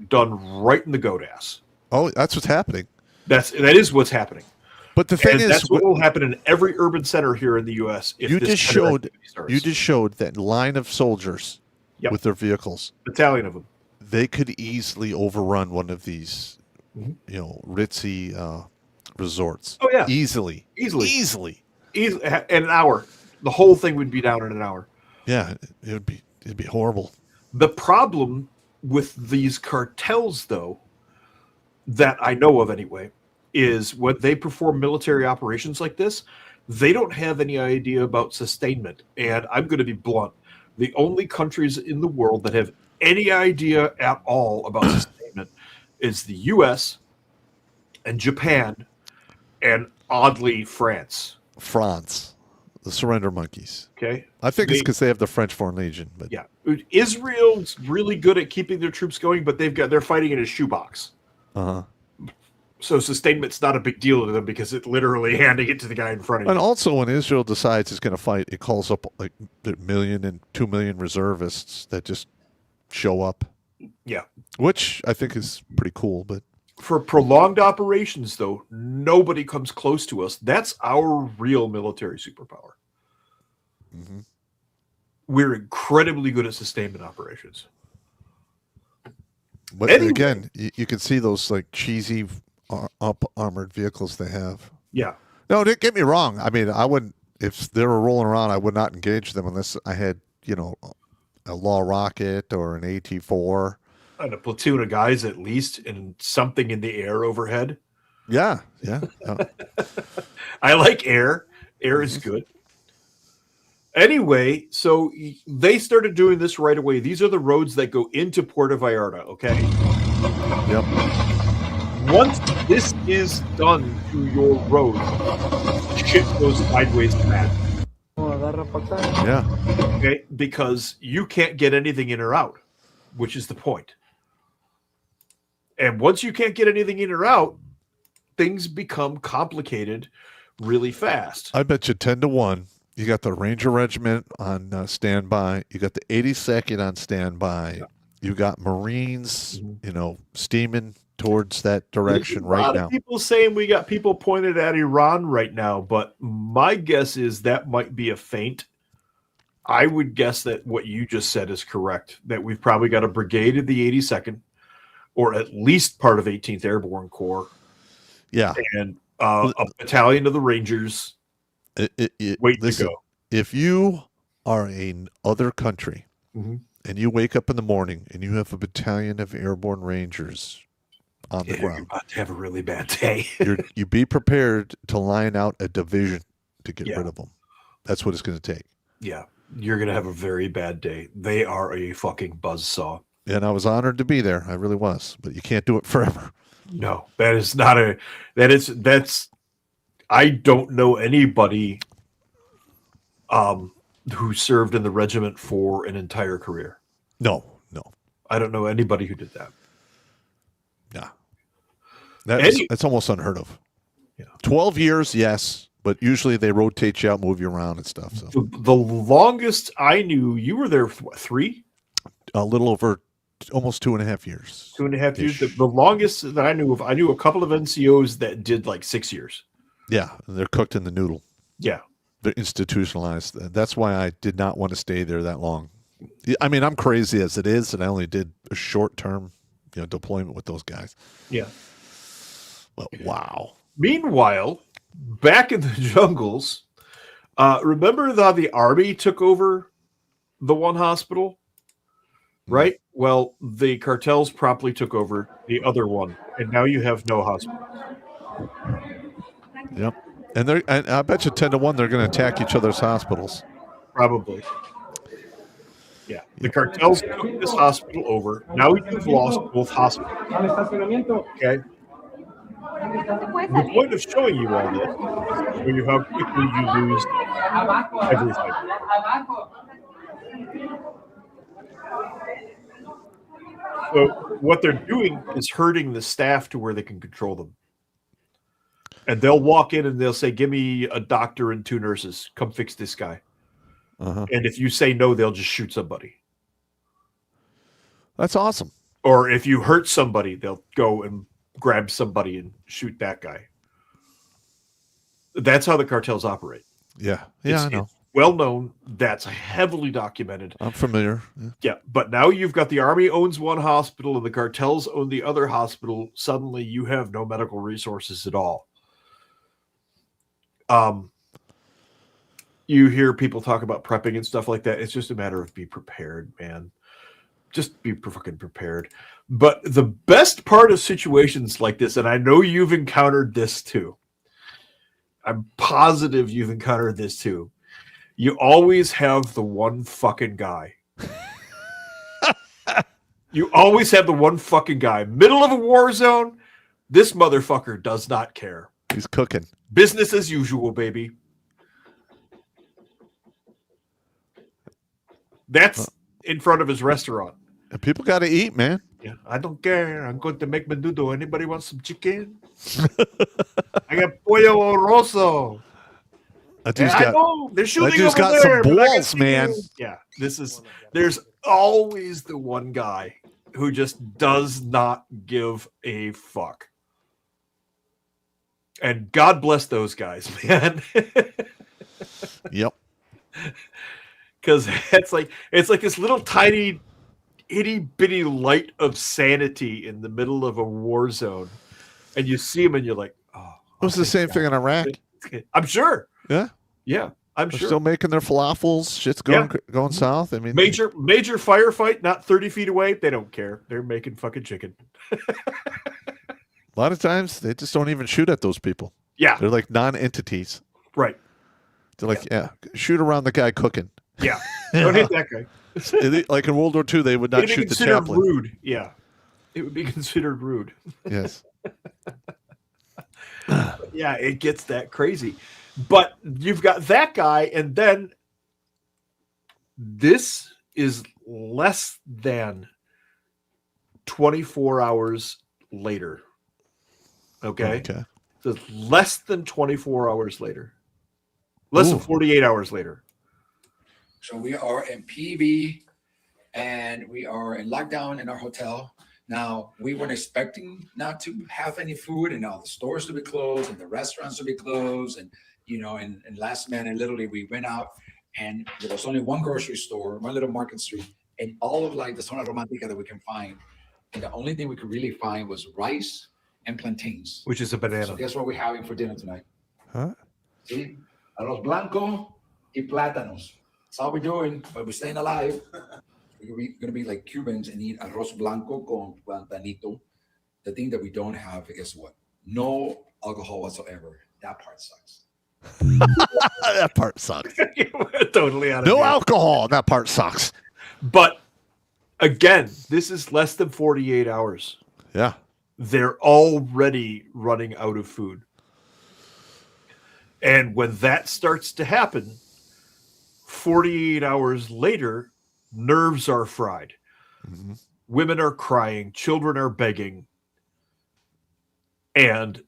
done right in the goat ass. Oh, that's what's happening. That is what's happening. But the thing is, that's what will happen in every urban center here in the U.S. If you this just kind of showed activity starts. you just showed that line of soldiers with their vehicles, battalion of them. They could easily overrun one of these, ritzy resorts. Oh yeah, easily. In an hour. The whole thing would be down in an hour. Yeah, it'd be horrible. The problem with these cartels, though, that I know of anyway, is when they perform military operations like this, they don't have any idea about sustainment. And I'm going to be blunt. The only countries in the world that have any idea at all about sustainment is the U.S. and Japan and, oddly, France. The surrender monkeys. Okay. I think it's because they have the French Foreign Legion. But yeah, Israel's really good at keeping their troops going, but they're fighting in a shoebox. So sustainment's not a big deal to them because it's literally handing it to the guy in front of you. And also, when Israel decides it's going to fight, it calls up like 1 million and 2 million reservists that just show up. Yeah, which I think is pretty cool. But for prolonged operations, though, nobody comes close to us. That's our real military superpower. Mm-hmm. We're incredibly good at sustainment operations. But again, you can see those like cheesy up armored vehicles they have. Yeah. No, don't get me wrong. I mean, I wouldn't, if they were rolling around, I would not engage them unless I had, a law rocket or an AT-4. And a platoon of guys at least, and something in the air overhead. Yeah. I like air. Air is good. Anyway, so they started doing this right away. These are the roads that go into Puerto Vallarta, okay? Yep. Once this is done to your road, shit goes sideways bad. Yeah. Okay, because you can't get anything in or out, which is the point. And once you can't get anything in or out, things become complicated really fast. I bet you 10-1. You got the Ranger Regiment on standby. You got the 82nd on standby. Yeah. You got Marines, steaming towards that direction right now. A lot of people saying we got people pointed at Iran right now, but my guess is that might be a feint. I would guess that what you just said is correct, that we've probably got a brigade of the 82nd, or at least part of 18th Airborne Corps. Yeah. And a battalion of the Rangers. Listen, to go. If you are in other country and you wake up in the morning and you have a battalion of airborne Rangers on the ground, you're about to have a really bad day. you be prepared to line out a division to get rid of them. That's what it's going to take. Yeah, you're going to have a very bad day. They are a fucking buzzsaw. And I was honored to be there. I really was. But you can't do it forever. No, that is not a. That's. I don't know anybody who served in the regiment for an entire career. No. I don't know anybody who did that. Yeah. That's almost unheard of. Yeah. 12 years, yes, but usually they rotate you out, move you around and stuff. So the longest I knew, you were there, what, 3? A little over almost 2.5 years. 2.5 years. The longest that I knew of, I knew a couple of NCOs that did like 6 years. Yeah, they're cooked in the noodle. Yeah. They're institutionalized. That's why I did not want to stay there that long. I mean, I'm crazy as it is, and I only did a short-term, deployment with those guys. Yeah. But wow. Meanwhile, back in the jungles, remember how the Army took over the one hospital? Right? Well, the cartels promptly took over the other one, and now you have no hospital. Yep. And I bet you 10-1 they're going to attack each other's hospitals. Probably. Yeah. The cartels took this hospital over. Now you've lost both hospitals. Okay. The point of showing you all this is to show you how quickly you lose everything. So what they're doing is herding the staff to where they can control them. And they'll walk in and they'll say, give me a doctor and 2 nurses. Come fix this guy. Uh-huh. And if you say no, they'll just shoot somebody. That's awesome. Or if you hurt somebody, they'll go and grab somebody and shoot that guy. That's how the cartels operate. Yeah. Yeah, I know. It's well known. That's heavily documented. I'm familiar. Yeah. But now you've got the army owns one hospital and the cartels own the other hospital. Suddenly you have no medical resources at all. You hear people talk about prepping and stuff like that. It's just a matter of be prepared, man. Just be fucking prepared. But the best part of situations like this, and I know you've encountered this too. I'm positive you've encountered this too. You always have the one fucking guy. You always have the one fucking guy. Middle of a war zone, this motherfucker does not care. He's cooking. Business as usual, baby. That's in front of his restaurant. And people got to eat, man. Yeah, I don't care. I'm going to make menudo. Anybody want some chicken? I got pollo rosso. That dude's I got, know they're shooting that dude's over got there, some but I can balls, see man. you. Yeah, there's always the one guy who just does not give a fuck. And God bless those guys, man. Yep. Because it's like this little tiny itty bitty light of sanity in the middle of a war zone, and you see him and you're like, oh. It was the same thing in Iraq. I'm sure. Yeah. Yeah, I'm They're sure. still making their falafels. Shit's going south. I mean, Major firefight, not 30 feet away. They don't care. They're making fucking chicken. a lot of times they just don't even shoot at those people. Yeah. They're like non-entities. Right. They're like, yeah, shoot around the guy cooking. Yeah. Don't hit that guy. Like in World War II, they would not It'd be shoot the considered chaplain. rude. Yeah. It would be considered rude. Yes. Yeah, it gets that crazy. But you've got that guy, and then this is less than 24 hours later. Okay? Okay. So it's less than 24 hours later. Less than 48 hours later. So we are in PV and we are in lockdown in our hotel. Now, we weren't expecting not to have any food and all the stores to be closed and the restaurants to be closed. And, you know, and last minute, literally, we went out and there was only one grocery store, one little market street, and all of like the zona romantica that we can find. And the only thing we could really find was rice and plantains. Which is a banana. So guess what we're having for dinner tonight? Huh? See? Arroz blanco y plátanos. That's all we're doing, but we're staying alive. We're going to be like Cubans and eat arroz blanco con platanito. The thing that we don't have is what? No alcohol whatsoever. That part sucks. That part sucks. Totally out of No here. alcohol. That part sucks. But again, this is less than 48 hours. Yeah. They're already running out of food. And when that starts to happen, 48 hours later, nerves are fried. Mm-hmm. Women are crying. Children are begging. And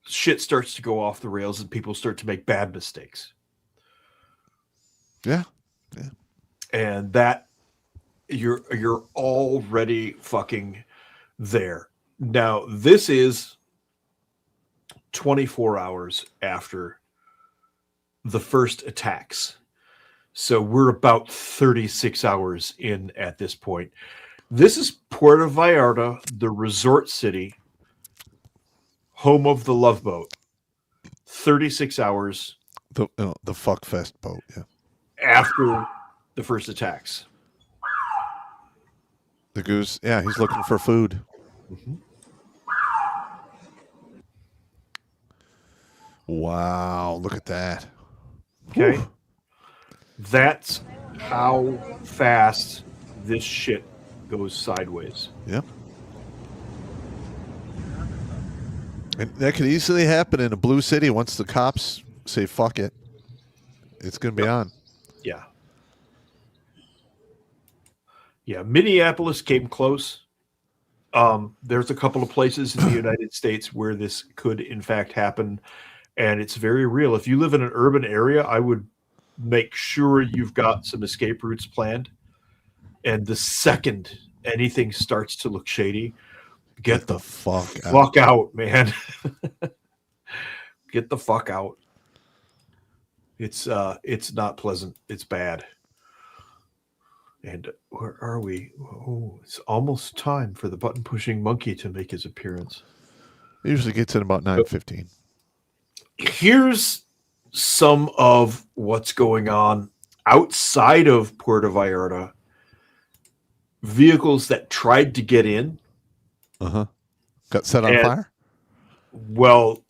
shit starts to go off the rails and people start to make bad mistakes. Yeah. Yeah. And that you're already fucking there. Now, this is 24 hours after the first attacks. So we're about 36 hours in at this point. This is Puerto Vallarta, the resort city, home of the Love Boat. 36 hours The fuck fest boat. Yeah. after the first attacks. The goose. Yeah, he's looking for food. Mm-hmm. Wow, look at that. Okay. Whew. That's how fast this shit goes sideways. Yep. And that could easily happen in a blue city once the cops say fuck it. It's going to be on. Yeah. Yeah, Minneapolis came close. There's a couple of places in the United States where this could, in fact, happen, and it's very real. If you live in an urban area, I would make sure you've got some escape routes planned. And the second anything starts to look shady, get the fuck out, man. Get the fuck out. It's not pleasant. It's bad. And where are we? Oh, it's almost time for the button-pushing monkey to make his appearance. It usually gets in about 9:15. Here's some of what's going on outside of Puerto Vallarta. Vehicles that tried to get in. Got set on fire? Well,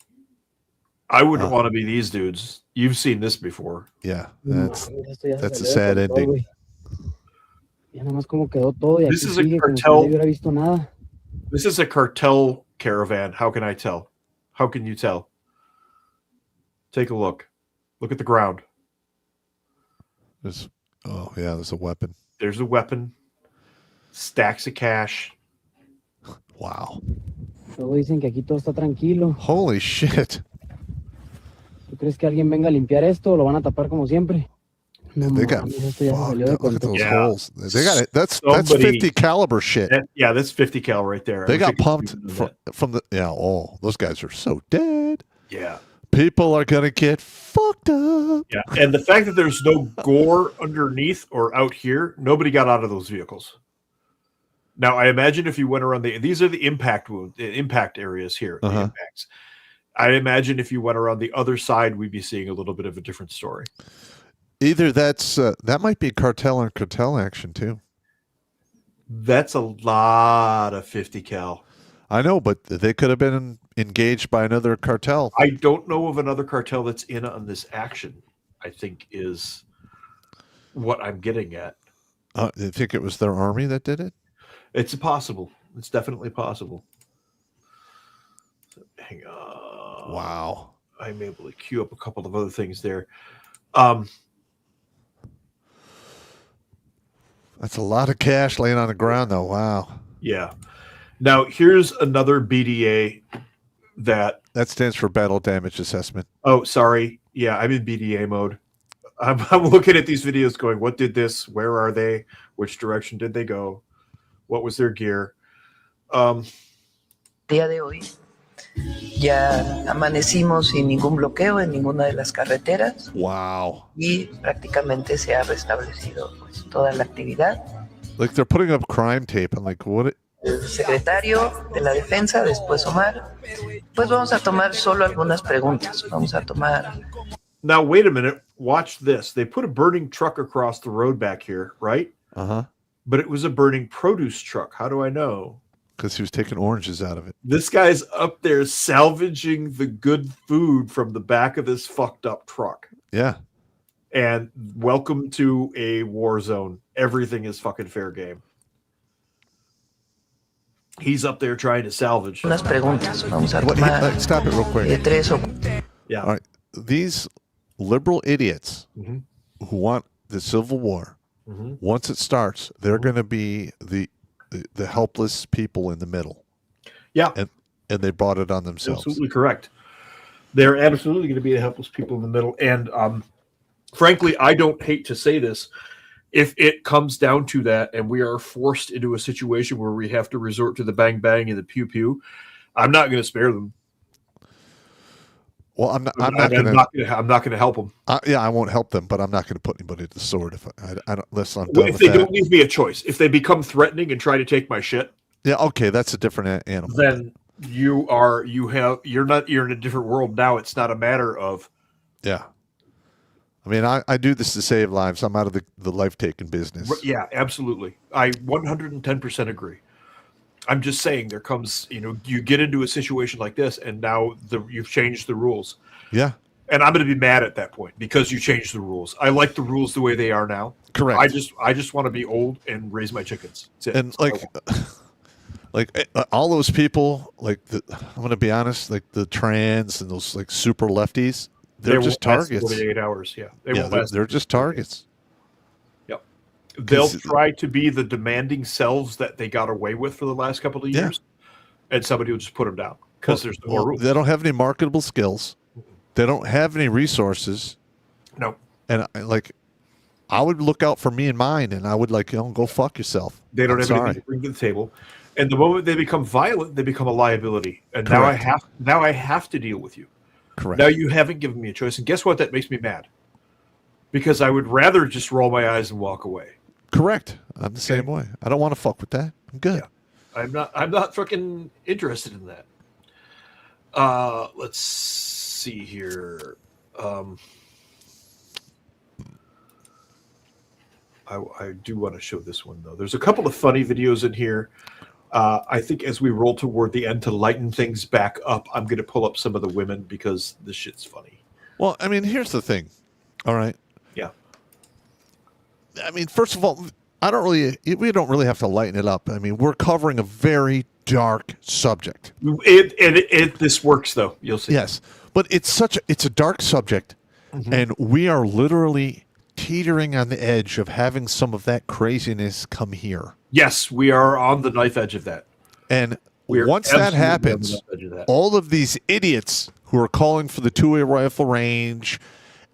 I wouldn't want to be these dudes. You've seen this before. Yeah, that's a sad ending. This is a cartel. This is a cartel caravan. How can I tell? How can you tell? Take a look. Look at the ground. There's a weapon. There's a weapon. Stacks of cash. Wow. Dicen que aquí todo está tranquilo. Holy shit. ¿Tú crees que alguien venga a limpiar esto o lo van a tapar como siempre? They got look at those holes. They got it. That's 50 caliber shit. That's 50 cal right there. They got pumped from the those guys are so dead. Yeah. People are gonna get fucked up. Yeah. And the fact that there's no gore underneath or out here, nobody got out of those vehicles. Now I imagine if you went around these are the impact areas here, the impacts. I imagine if you went around the other side, we'd be seeing a little bit of a different story. Either that might be cartel on cartel action too. That's a lot of 50 cal. I know, but they could have been engaged by another cartel. I don't know of another cartel that's in on this action, I think is what I'm getting at. You think it was their army that did it? It's possible. It's definitely possible. Hang on. Wow. I'm able to queue up a couple of other things there. That's a lot of cash laying on the ground, though. Wow. Yeah. Now, here's another BDA that stands for Battle Damage Assessment. Oh, sorry. Yeah, I'm in BDA mode. I'm looking at these videos going, what did this? Where are they? Which direction did they go? What was their gear? Día de hoy ya amanecimos sin ningún bloqueo en ninguna de las carreteras. Wow. Y prácticamente se ha restablecido pues, toda la actividad. Like they're putting up crime tape. I'm like, what? El secretario de la defensa, después Omar, pues vamos a tomar solo algunas preguntas. Vamos a tomar. Now, wait a minute. Watch this. They put a burning truck across the road back here, right? But it was a burning produce truck. How do I know? Because he was taking oranges out of it. This guy's up there salvaging the good food from the back of this fucked up truck. Yeah. And welcome to a war zone. Everything is fucking fair game. He's up there trying to salvage. Unas preguntas. Vamos a tomar. Stop it real quick. Yeah. All right. These liberal idiots who want the Civil War, once it starts, they're going to be the helpless people in the middle. Yeah. And they brought it on themselves. Absolutely correct. They're absolutely going to be the helpless people in the middle. And frankly, I don't hate to say this. If it comes down to that and we are forced into a situation where we have to resort to the bang bang and the pew pew, I'm not going to spare them. Well, I'm not going to help them. I won't help them, but I'm not going to put anybody to the sword if I don't. Listen, if they don't leave me a choice, if they become threatening and try to take my shit, yeah, okay, that's a different animal. Then you're in a different world now. It's not a matter of yeah. I mean, I do this to save lives. I'm out of the life-taking business. Yeah, absolutely. I 110% agree. I'm just saying there comes, you get into a situation like this and now you've changed the rules. Yeah. And I'm going to be mad at that point because you changed the rules. I like the rules the way they are now. Correct. I just want to be old and raise my chickens. And all those people, I'm going to be honest, like the trans and those like super lefties, they're just targets. 48 hours, yeah. They're just targets. Yep. They'll try to be the demanding selves that they got away with for the last couple of years, and somebody will just put them down because there's no more rules. They don't have any marketable skills. They don't have any resources. No. And I would look out for me and mine, and I would go fuck yourself. They don't have anything to bring to the table. And the moment they become violent, they become a liability. And now I have to deal with you. Correct. Now you haven't given me a choice. And guess what? That makes me mad. Because I would rather just roll my eyes and walk away. Correct. I'm the same way. I don't want to fuck with that. I'm good. Yeah. I'm not fucking interested in that. Let's see here. I do want to show this one, though. There's a couple of funny videos in here. I think as we roll toward the end to lighten things back up, I'm going to pull up some of the women because this shit's funny. Well, I mean, here's the thing. All right. Yeah. I mean, first of all, we don't really have to lighten it up. I mean, we're covering a very dark subject. This works, though. You'll see. Yes. But it's a dark subject, and we are literally teetering on the edge of having some of that craziness come here. Yes, we are on the knife edge of that. And once that happens, all of these idiots who are calling for the two-way rifle range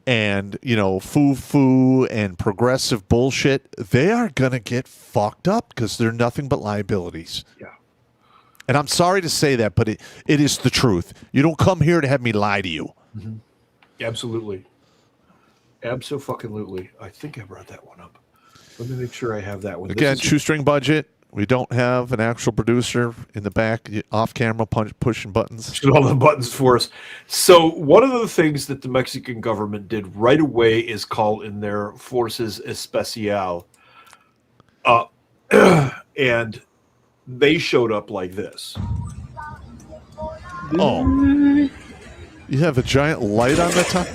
and, foo-foo and progressive bullshit, they are going to get fucked up because they're nothing but liabilities. Yeah. And I'm sorry to say that, but it is the truth. You don't come here to have me lie to you. Mm-hmm. Absolutely. Absolutely. I think I brought that one up. Let me make sure I have that one. Again, shoestring budget. We don't have an actual producer in the back, off camera, pushing buttons. Pushing all the buttons for us. So one of the things that the Mexican government did right away is call in their Forces Especial. And they showed up like this. Oh. You have a giant light on the top?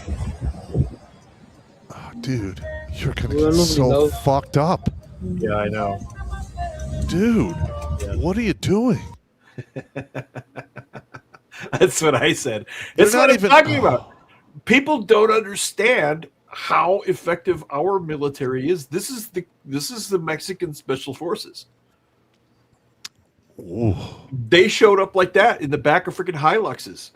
Oh, dude, you're going to get so fucked up. Yeah, I know. Dude, what are you doing? That's what I said. It's what I'm talking about. People don't understand how effective our military is. This is the Mexican Special Forces. Ooh. They showed up like that in the back of freaking Hiluxes.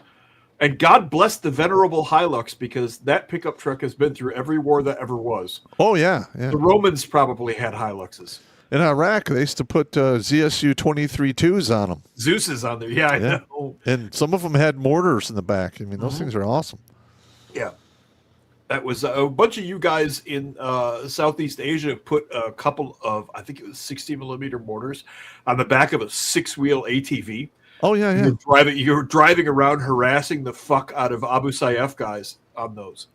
And God bless the venerable Hilux, because that pickup truck has been through every war that ever was. Oh, yeah. The Romans probably had Hiluxes. In Iraq, they used to put ZSU 23-2s on them. Zeus's on there. Yeah, I know. And some of them had mortars in the back. I mean, those things are awesome. Yeah. That was a bunch of you guys in Southeast Asia put a couple of, I think it was 60-millimeter mortars on the back of a 6-wheel ATV. Oh, yeah, yeah. You were driving around harassing the fuck out of Abu Sayyaf guys on those.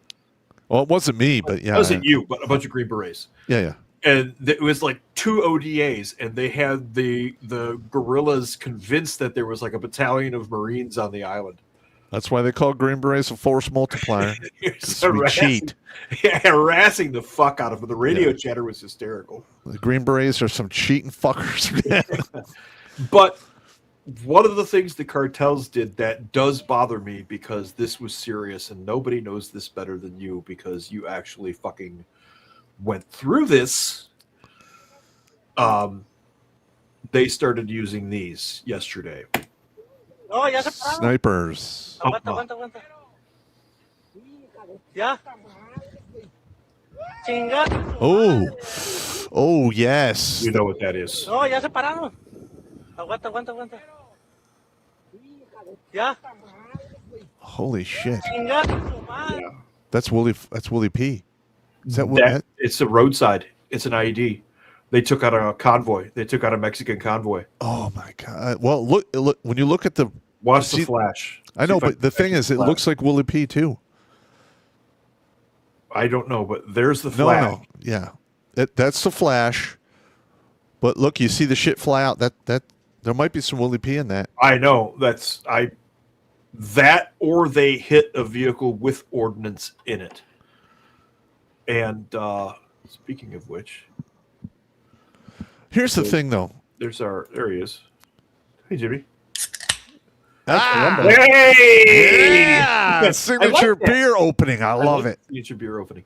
Well, it wasn't me, but yeah. It wasn't you, but a bunch of Green Berets. Yeah, yeah. And it was like 2 ODAs, and they had the guerrillas convinced that there was like a battalion of Marines on the island. That's why they call Green Berets a force multiplier. We cheat. Yeah, harassing the fuck out of them. The radio chatter was hysterical. The Green Berets are some cheating fuckers, man. But one of the things the cartels did that does bother me, because this was serious, and nobody knows this better than you, because you actually fucking went through this. They started using these yesterday. Oh, ya se Snipers. Aguanta. Ya. Chinga. Oh, yes. You know what that is. No, ya se pararon. Aguanta. Ya. Holy shit. Chinga. Yeah. That's Willie P. Is that what that? It's a roadside. It's an IED. They took out a convoy. They took out a Mexican convoy. Oh my god! Well, look when you look at the the flash. I know, but the thing is, it looks like Willie P. too. I don't know, but there's the flash. No, that's the flash. But look, you see the shit fly out. That there might be some Willie P. in that. I know that, or they hit a vehicle with ordnance in it. And speaking of which, here's the thing, though. There he is. Hey, Jimmy. Hey! Yeah! Signature beer opening. I love it. Signature beer opening.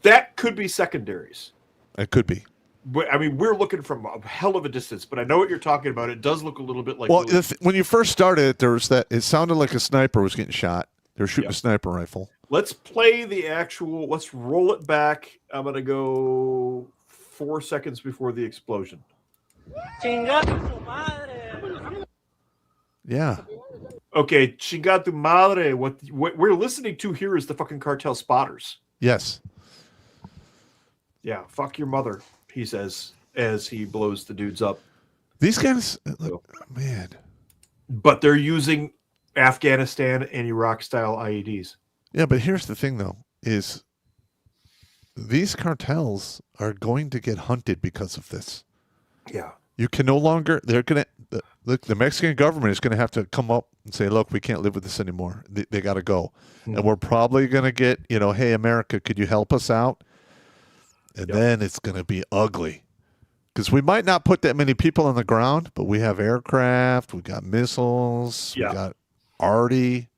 That could be secondaries. It could be. But, I mean, we're looking from a hell of a distance, but I know what you're talking about. It does look a little bit like. Well, when you first started, there was that. It sounded like a sniper was getting shot. They were shooting a sniper rifle. Let's play the actual. Let's roll it back. I'm gonna go 4 seconds before the explosion. Yeah. Okay, chinga tu madre. What we're listening to here is the fucking cartel spotters. Yes. Yeah, fuck your mother, he says as he blows the dudes up. These guys, man. But they're using Afghanistan and Iraq style IEDs. Yeah, but here's the thing, though, is these cartels are going to get hunted because of this. Yeah. You can no longer, they're going to, the Mexican government is going to have to come up and say, look, we can't live with this anymore. They got to go. And we're probably going to get, hey, America, could you help us out? And then it's going to be ugly. Because we might not put that many people on the ground, but we have aircraft, we got missiles, we got arty.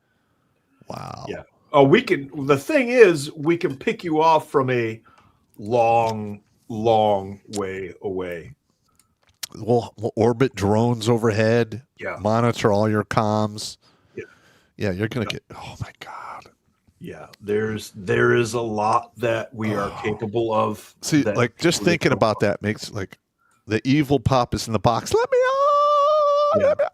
Wow. Yeah. Oh, the thing is, we can pick you off from a long, long way away. We'll orbit drones overhead. Yeah. Monitor all your comms. Yeah. Yeah, you're going to get, oh my God. Yeah, there is a lot that we are capable of. See, like just thinking about that makes like the evil Pop is in the box. Let me on. Let me on.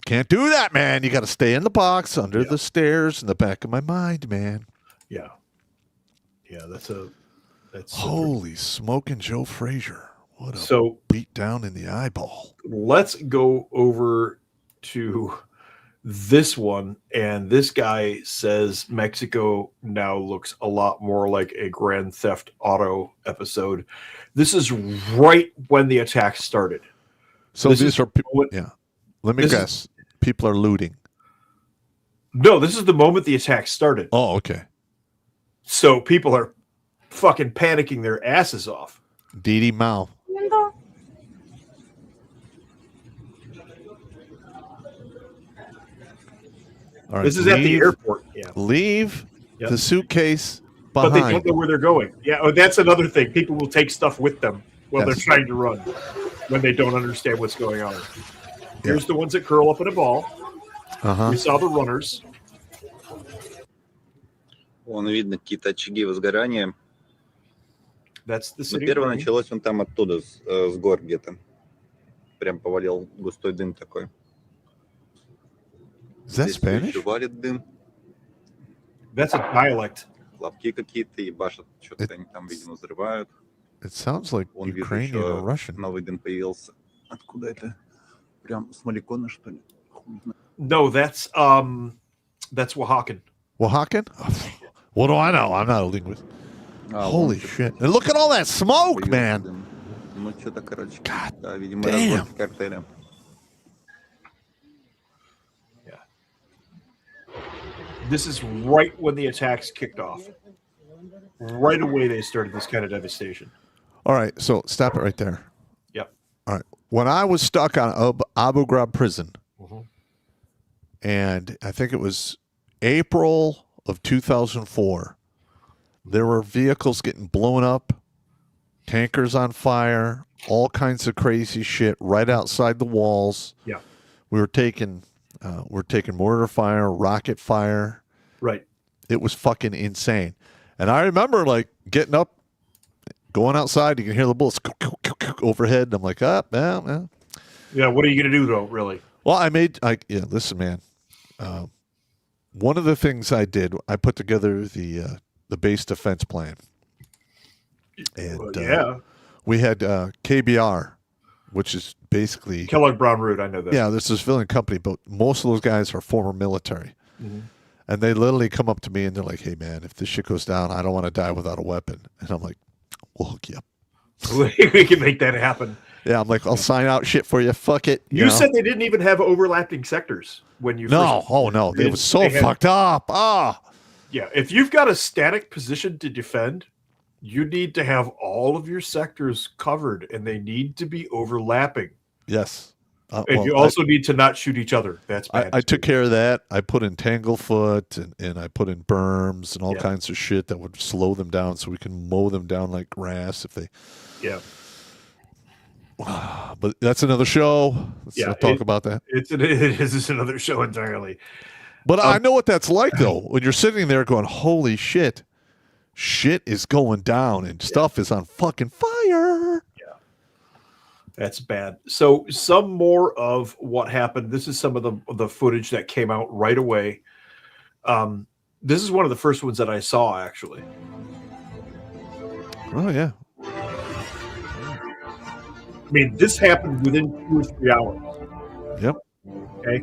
Can't do that, man. You got to stay in the box under the stairs in the back of my mind, man. Yeah. Yeah, that's holy smoking Joe Frazier. What a beat down in the eyeball. Let's go over to this one, and this guy says Mexico now looks a lot more like a Grand Theft Auto episode. This is right when the attack started. So these are people. Yeah. Let me guess. People are looting. No, this is the moment the attack started. Oh, okay. So people are fucking panicking their asses off. Didi Mao. All right, this is at the airport. Yeah. Leave the suitcase behind. But they don't know where they're going. Yeah, that's another thing. People will take stuff with them while they're trying to run when they don't understand what's going on. Here's the ones that curl up in a ball. We saw the runners. Вон видно какие-то очаги возгорания. That's the city. Первое началось он там оттуда, с гор где-то. Прям повалил густой дым такой. Is that Spanish? Валит дым. That's a dialect. Лапки какие-то и башат, что-то они там, видимо, взрывают. It sounds like Вон Ukrainian вижу, or Russian. новый дым появился. Откуда это? Прям с Маликона, что ли? No, that's Oaxacan. Oaxacan? What do I know? I'm not a linguist. Holy shit. And look at all that smoke, man. Ну, что-то, короче. God да, видимо, damn. разборки картеля. This is right when the attacks kicked off. Right away, they started this kind of devastation. All right, so stop it right there. Yep. All right. When I was stuck on Abu Ghraib prison, and I think it was April of 2004, there were vehicles getting blown up, tankers on fire, all kinds of crazy shit right outside the walls. Yeah. We were taking mortar fire, rocket fire. Right. It was fucking insane. And I remember like getting up, going outside, you can hear the bullets overhead. And I'm like, yeah. Yeah, what are you going to do though, really? Well, listen, man. One of the things I did, I put together the base defense plan. And we had KBR, which is basically Kellogg Brown Root. I know that. Yeah, this is a civilian company, but most of those guys are former military. And they literally come up to me and they're like, hey, man, if this shit goes down, I don't want to die without a weapon. And I'm like, we'll hook you up. We can make that happen. Yeah, I'm like, I'll sign out shit for you. Fuck it. You said they didn't even have overlapping sectors when you No. first... Oh, no. They were so fucked up. Yeah, if you've got a static position to defend, you need to have all of your sectors covered, and they need to be overlapping. Yes. And you also need to not shoot each other. That's bad. I took care of that. I put in Tanglefoot and I put in berms and all kinds of shit that would slow them down so we can mow them down like grass if they Yeah. But that's another show. Let's not talk about that. It is another show entirely. But I know what that's like, though, when you're sitting there going, holy shit, shit is going down and stuff is on fucking fire. Yeah. That's bad. So some more of what happened. This is some of the footage that came out right away. This is one of the first ones that I saw, actually. Oh, yeah. I mean, this happened within 2 or 3 hours. Yep. Okay.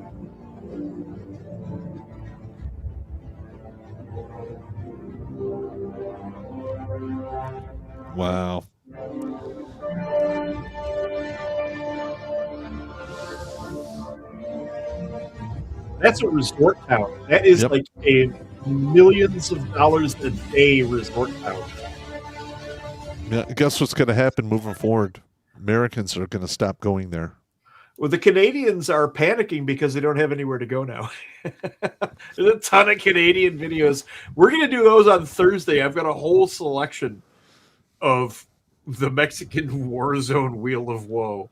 Wow. That's a resort town. That is like a millions of dollars a day resort town. Yeah, guess what's going to happen moving forward? Americans are going to stop going there. Well, the Canadians are panicking because they don't have anywhere to go now. There's a ton of Canadian videos. We're going to do those on Thursday. I've got a whole selection of the Mexican war zone wheel of woe.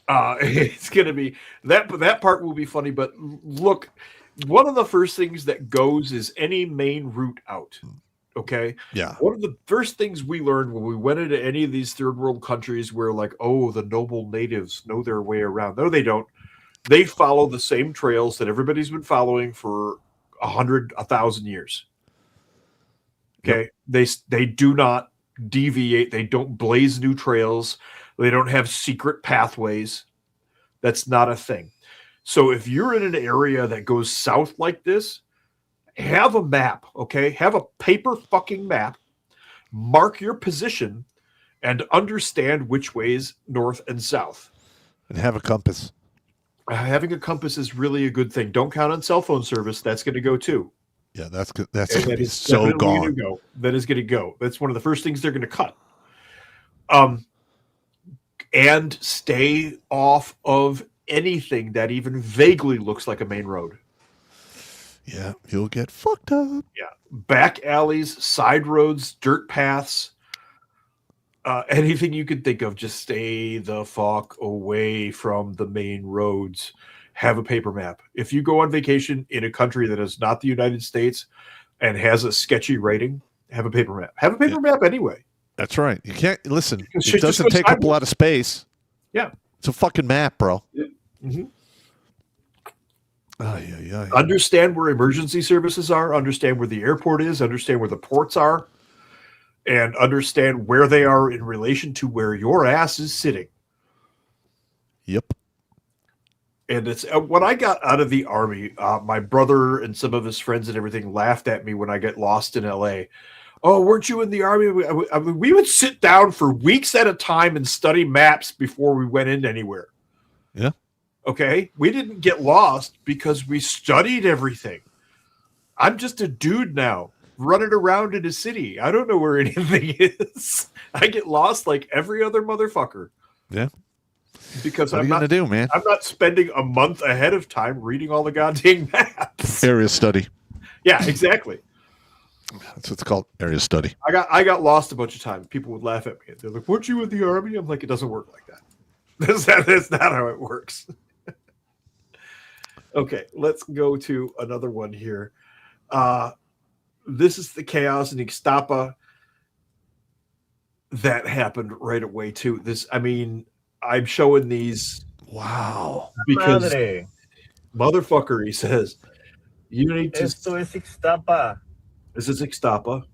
It's going to be that part will be funny. But look, one of the first things that goes is any main route out. Okay. Yeah. One of the first things we learned when we went into any of these third world countries where like, oh, the noble natives know their way around. No, they don't. They follow the same trails that everybody's been following for 100, 1,000 years. Okay. Yep. They do not deviate. They don't blaze new trails. They don't have secret pathways. That's not a thing. So if you're in an area that goes south like this, have a map, okay? Have a paper fucking map. Mark your position and understand which ways north and south. And have a compass. Having a compass is really a good thing. Don't count on cell phone service. That's going to go too. Yeah, that's good. That's going to be so gone. That is going to go. That's one of the first things they're going to cut. And stay off of anything that even vaguely looks like a main road. Yeah, you'll get fucked up. Yeah, back alleys, side roads, dirt paths, anything you could think of. Just stay the fuck away from the main roads. Have a paper map. If you go on vacation in a country that is not the United States and has a sketcy rating, have a paper map. Have a paper map anyway. That's right. You can't listen. It doesn't take up a lot of space. Yeah, it's a fucking map, bro. Yeah. Mm-hmm. Yeah. Understand where emergency services are, understand where the airport is, understand where the ports are, and understand where they are in relation to where your ass is sitting. Yep. And it's when I got out of the Army, my brother and some of his friends and everything laughed at me when I got lost in LA. Oh, weren't you in the Army? We would sit down for weeks at a time and study maps before we went in anywhere. Yeah. Okay, we didn't get lost because we studied everything. I'm just a dude now running around in a city. I don't know where anything is. I get lost like every other motherfucker. Yeah. Because what are you gonna do, man? I'm not spending a month ahead of time reading all the goddamn maps. Area study. Yeah, exactly. That's what it's called. Area study. I got lost a bunch of times. People would laugh at me. They're like, "Weren't you in the Army?" I'm like, "It doesn't work like that. That's not how it works." Okay, let's go to another one here. This is the chaos in Ixtapa that happened right away too. I'm showing these. Wow. Because Madre. Motherfucker, he says, you need to. Esto es Ixtapa. This is Ixtapa.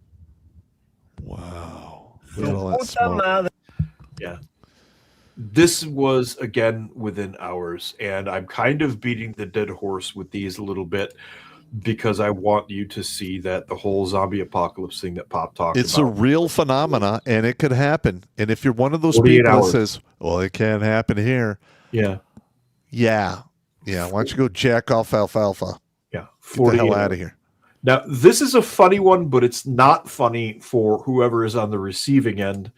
Wow. Yeah. This was, again, within hours, and I'm kind of beating the dead horse with these a little bit because I want you to see that the whole zombie apocalypse thing that Pop talked It's about. a real phenomena, and it could happen. And if you're one of those 48 people hours. that says, well, it can't happen here. Yeah. Yeah. Why don't you go jack off alfalfa? Yeah. Get the hell out of here. Now, this is a funny one, but it's not funny for whoever is on the receiving end.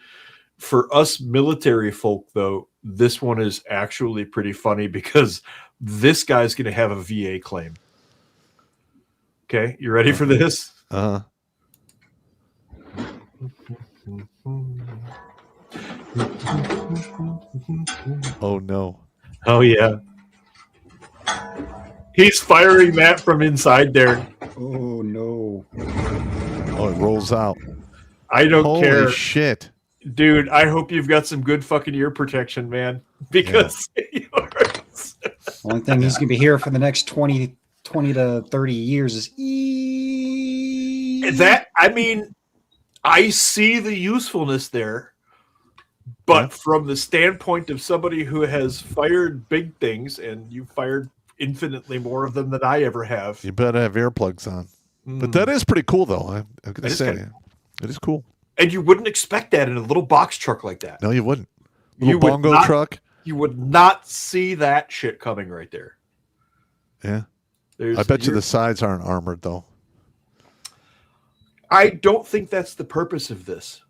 For us military folk, though, this one is actually pretty funny because this guy's going to have a VA claim. Okay, you ready for this? Oh no. Oh yeah. He's firing that from inside there. Oh no. Oh, it rolls out. I don't Holy care. shit. Dude, I hope you've got some good fucking ear protection, man. Because Only thing he's going to be here for the next 20 to 30 years is that, I mean, I see the usefulness there, but from the standpoint of somebody who has fired big things, and you've fired infinitely more of them than I ever have. You better have earplugs on. But that is pretty cool, though. I'm going to say it is cool. And you wouldn't expect that in a little box truck like that. No, you wouldn't. Little bongo truck. You would not see that shit coming right there. Yeah. I bet you the sides aren't armored, though. I don't think that's the purpose of this.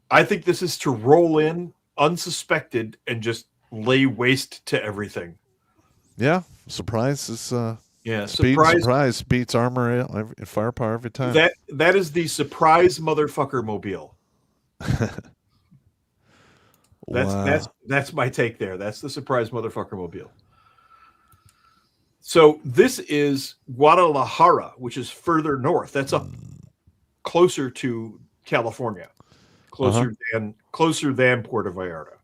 I think this is to roll in unsuspected and just lay waste to everything. Yeah. Surprise is speed surprise. Surprise beats armor and firepower every time. That is the surprise motherfucker mobile. That's my take there. That's the surprise motherfucker mobile. So this is Guadalajara, which is further north. That's up closer to California, closer than Puerto Vallarta.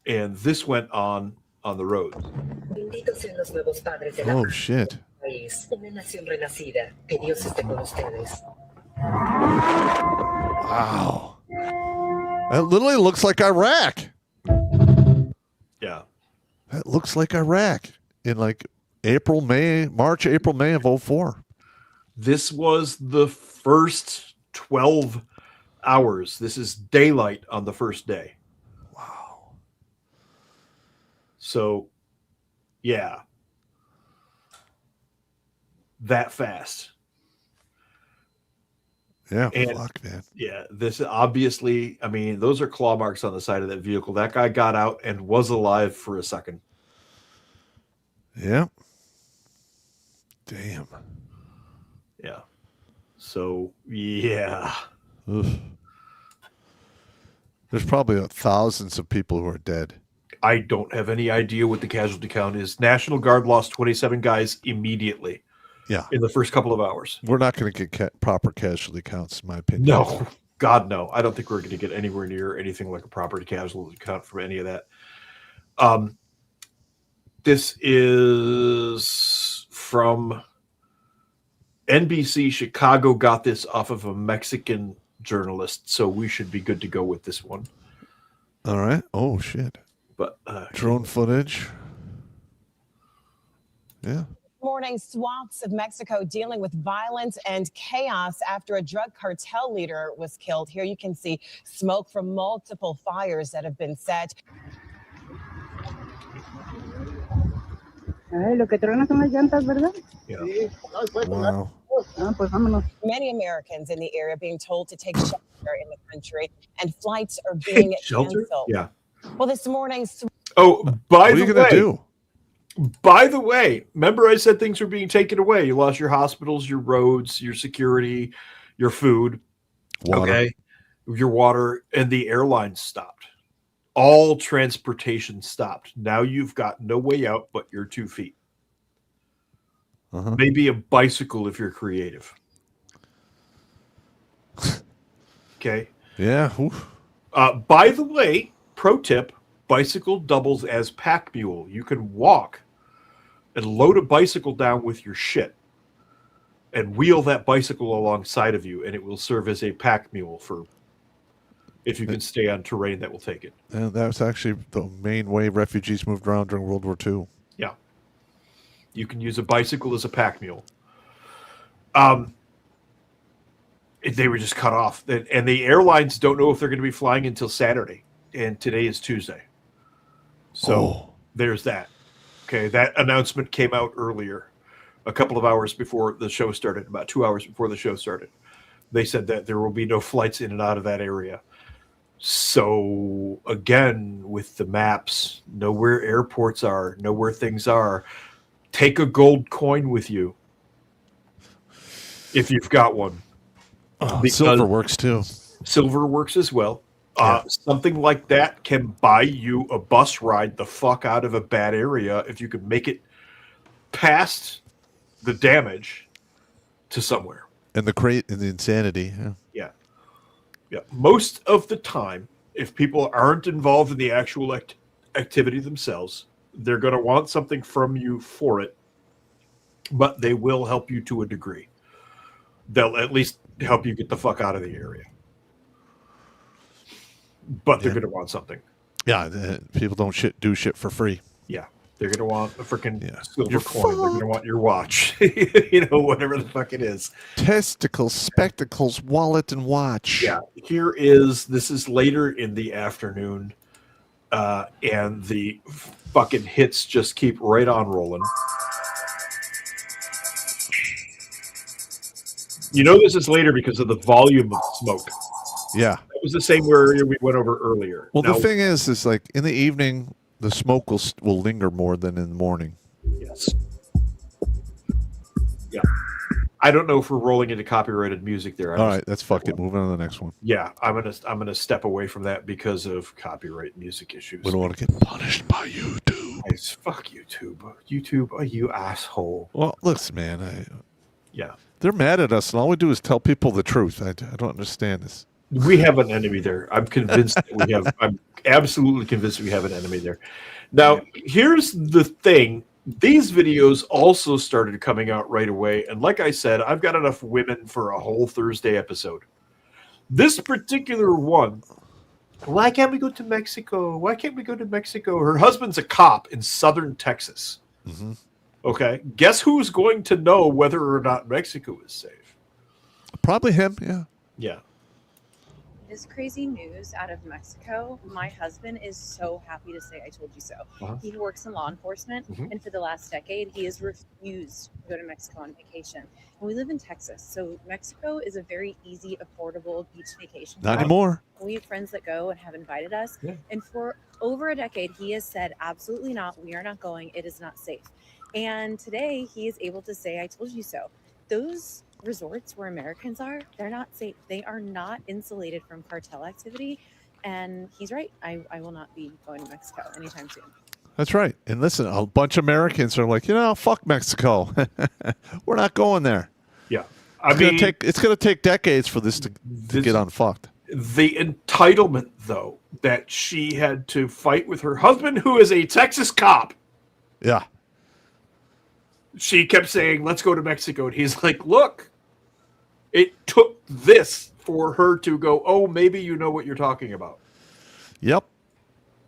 And this went on the road. Oh shit! Wow, that literally looks like Iraq. Yeah. That looks like Iraq in like March, April, May of 2004. This was the first 12 hours. This is daylight on the first day. Wow. So, yeah. That fast. Yeah, and, fuck, man. Yeah, this obviously, I mean, those are claw marks on the side of that vehicle. That guy got out and was alive for a second. Yeah. Damn. Yeah. So, yeah. Ugh. There's probably thousands of people who are dead. I don't have any idea what the casualty count is. National Guard lost 27 guys immediately. Yeah. In the first couple of hours. We're not going to get proper casualty counts, in my opinion. No. God, no. I don't think we're going to get anywhere near anything like a proper casualty count from any of that. This is from NBC Chicago. Got this off of a Mexican journalist, so we should be good to go with this one. All right. Oh, shit. But drone footage. Yeah. Morning, swaths of Mexico dealing with violence and chaos after a drug cartel leader was killed. Here you can see smoke from multiple fires that have been set. Lo que truena son las llantas, ¿verdad? Yeah. Wow. Pues vámonos. Many Americans in the area being told to take shelter in the country, and flights are being canceled. Yeah. Well, this morning. Oh, what are you going to do? By the way, remember I said things were being taken away. You lost your hospitals, your roads, your security, your food, water. Your water, and the airlines stopped. All transportation stopped. Now you've got no way out but your 2 feet. Maybe a bicycle if you're creative. Okay. Yeah. By the way, pro tip, bicycle doubles as pack mule. You can walk and load a bicycle down with your shit and wheel that bicycle alongside of you, and it will serve as a pack mule for if you can stay on terrain that will take it. And that was actually the main way refugees moved around during World War II. Yeah. You can use a bicycle as a pack mule. They were just cut off. And the airlines don't know if they're going to be flying until Saturday. And today is Tuesday. So there's that. Okay, that announcement came out earlier, a couple of hours before the show started, about 2 hours before the show started. They said that there will be no flights in and out of that area. So, again, with the maps, know where airports are, know where things are. Take a gold coin with you if you've got one. Silver works too. Silver works as well. Something like that can buy you a bus ride the fuck out of a bad area if you could make it past the damage to somewhere. And the insanity. Yeah. Most of the time, if people aren't involved in the actual activity themselves, they're going to want something from you for it, but they will help you to a degree. They'll at least help you get the fuck out of the area. But they're going to want something. Yeah, people don't do shit for free. Yeah, they're going to want a freaking silver coin. They're going to want your watch. Whatever the fuck it is. Testicles, spectacles, wallet, and watch. Yeah, this is later in the afternoon, and the fucking hits just keep right on rolling. This is later because of the volume of smoke. Yeah. It was the same area we went over earlier. Well, the thing is like in the evening, the smoke will linger more than in the morning. Yes. Yeah. I don't know if we're rolling into copyrighted music there. All right, let's fuck it. Moving on to the next one. Yeah, I'm gonna step away from that because of copyright music issues. We don't want to get punished by YouTube. Nice. Fuck YouTube. YouTube, you asshole. Well, listen, man. Yeah. They're mad at us, and all we do is tell people the truth. I don't understand this. We have an enemy there. I'm convinced that we have. I'm absolutely convinced we have an enemy there. Now, here's the thing. These videos also started coming out right away. And like I said, I've got enough women for a whole Thursday episode. This particular one, why can't we go to Mexico? Why can't we go to Mexico? Her husband's a cop in southern Texas. Mm-hmm. Okay. Guess who's going to know whether or not Mexico is safe? Probably him, yeah. Yeah. This crazy news out of Mexico. My husband is so happy to say I told you so. He works in law enforcement, and for the last decade, he has refused to go to Mexico on vacation. And we live in Texas, so Mexico is a very easy, affordable beach vacation. Not anymore. We have friends that go and have invited us, and for over a decade, he has said, absolutely not, we are not going, it is not safe. And today, he is able to say, I told you so. Those resorts where Americans are, they're not safe. They are not insulated from cartel activity. And he's right. I will not be going to Mexico anytime soon. That's right. And listen, a bunch of Americans are like, fuck Mexico. We're not going there. Yeah. It's going to take decades for this to get unfucked. The entitlement, though, that she had to fight with her husband, who is a Texas cop. Yeah. She kept saying, let's go to Mexico. And he's like, look, it took this for her to go, oh, maybe you know what you're talking about. Yep.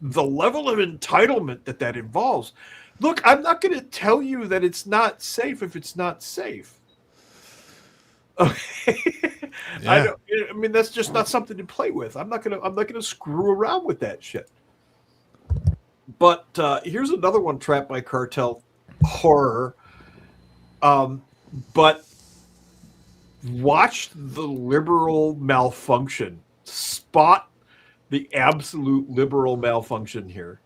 The level of entitlement that involves. Look, I'm not going to tell you that it's not safe if it's not safe. Okay. Yeah. I mean, that's just not something to play with. I'm not gonna screw around with that shit. But here's another one trapped by cartel horror. But watch the liberal malfunction. Spot the absolute liberal malfunction here.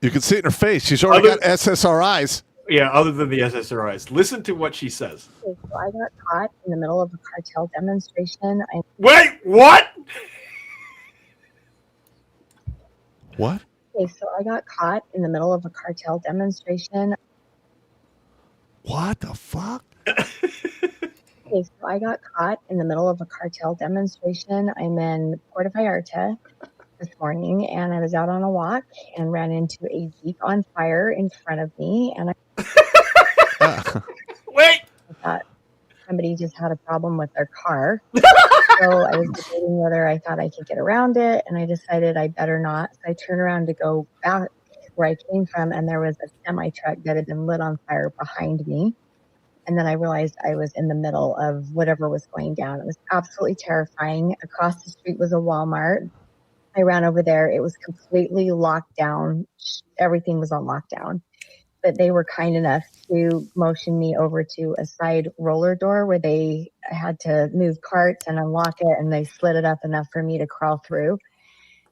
You can see it in her face. She's already got SSRIs. Yeah, other than the SSRIs. Listen to what she says. Okay, so I got caught in the middle of a cartel demonstration. Wait, what? What? Okay, so I got caught in the middle of a cartel demonstration. What the fuck? Okay, so I got caught in the middle of a cartel demonstration. I'm in Puerto Vallarta this morning, and I was out on a walk and ran into a Jeep on fire in front of me, and Wait! I thought somebody just had a problem with their car. So I was debating whether I thought I could get around it, and I decided I better not. So I turned around to go back where I came from, and there was a semi-truck that had been lit on fire behind me. And then I realized I was in the middle of whatever was going down. It was absolutely terrifying. Across the street was a Walmart. I ran over there. It was completely locked down. Everything was on lockdown. But they were kind enough to motion me over to a side roller door where they had to move carts and unlock it, and they slid it up enough for me to crawl through.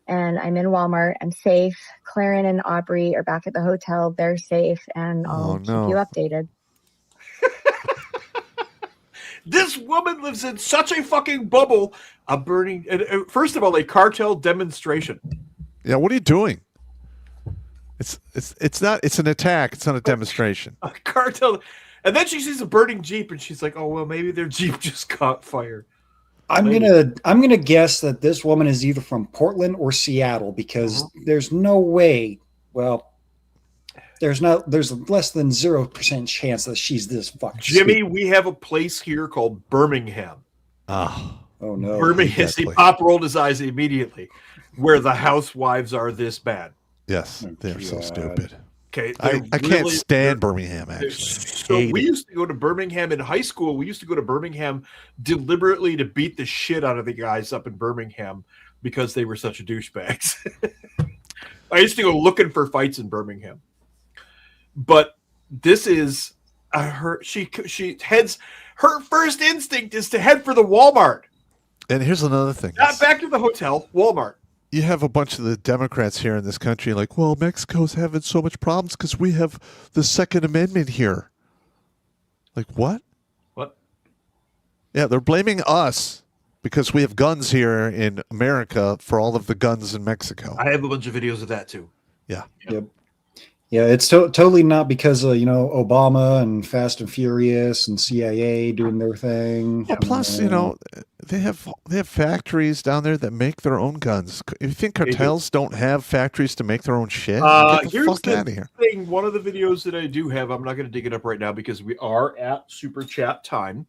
And I'm in Walmart. I'm safe. Claren and Aubrey are back at the hotel. They're safe, and I'll keep you updated. This woman lives in such a fucking bubble. A burning. First of all, a cartel demonstration. Yeah, what are you doing? It's not. It's an attack. It's not a demonstration. A cartel, and then she sees a burning Jeep, and she's like, "Oh well, maybe their Jeep just caught fire." I'm gonna guess that this woman is either from Portland or Seattle because there's no way. Well, there's less than 0% chance that she's this fucking Jimmy, stupid. we have a place here called Birmingham. Oh no! Birmingham. See, Pop rolled his eyes immediately, where the housewives are this bad. Yes, they're so stupid. Okay, I can't stand Birmingham. Actually, so Hate we it. used to go to Birmingham in high school. We used to go to Birmingham deliberately to beat the shit out of the guys up in Birmingham because they were such douchebags. I used to go looking for fights in Birmingham, but this is she heads. Her first instinct is to head for the Walmart. And here's another thing. Not back to the hotel, Walmart. You have a bunch of the Democrats here in this country like, well, Mexico's having so much problems because we have the Second Amendment here. Like, what? What? Yeah, they're blaming us because we have guns here in America for all of the guns in Mexico. I have a bunch of videos of that too. Yeah. Yep. Yeah, it's totally not because of Obama and Fast and Furious and CIA doing their thing. Well, plus, they have factories down there that make their own guns. If you think cartels don't have factories to make their own shit, get the Here's fuck the out of here. thing. One of the videos that I do have, I'm not going to dig it up right now because we are at super chat time.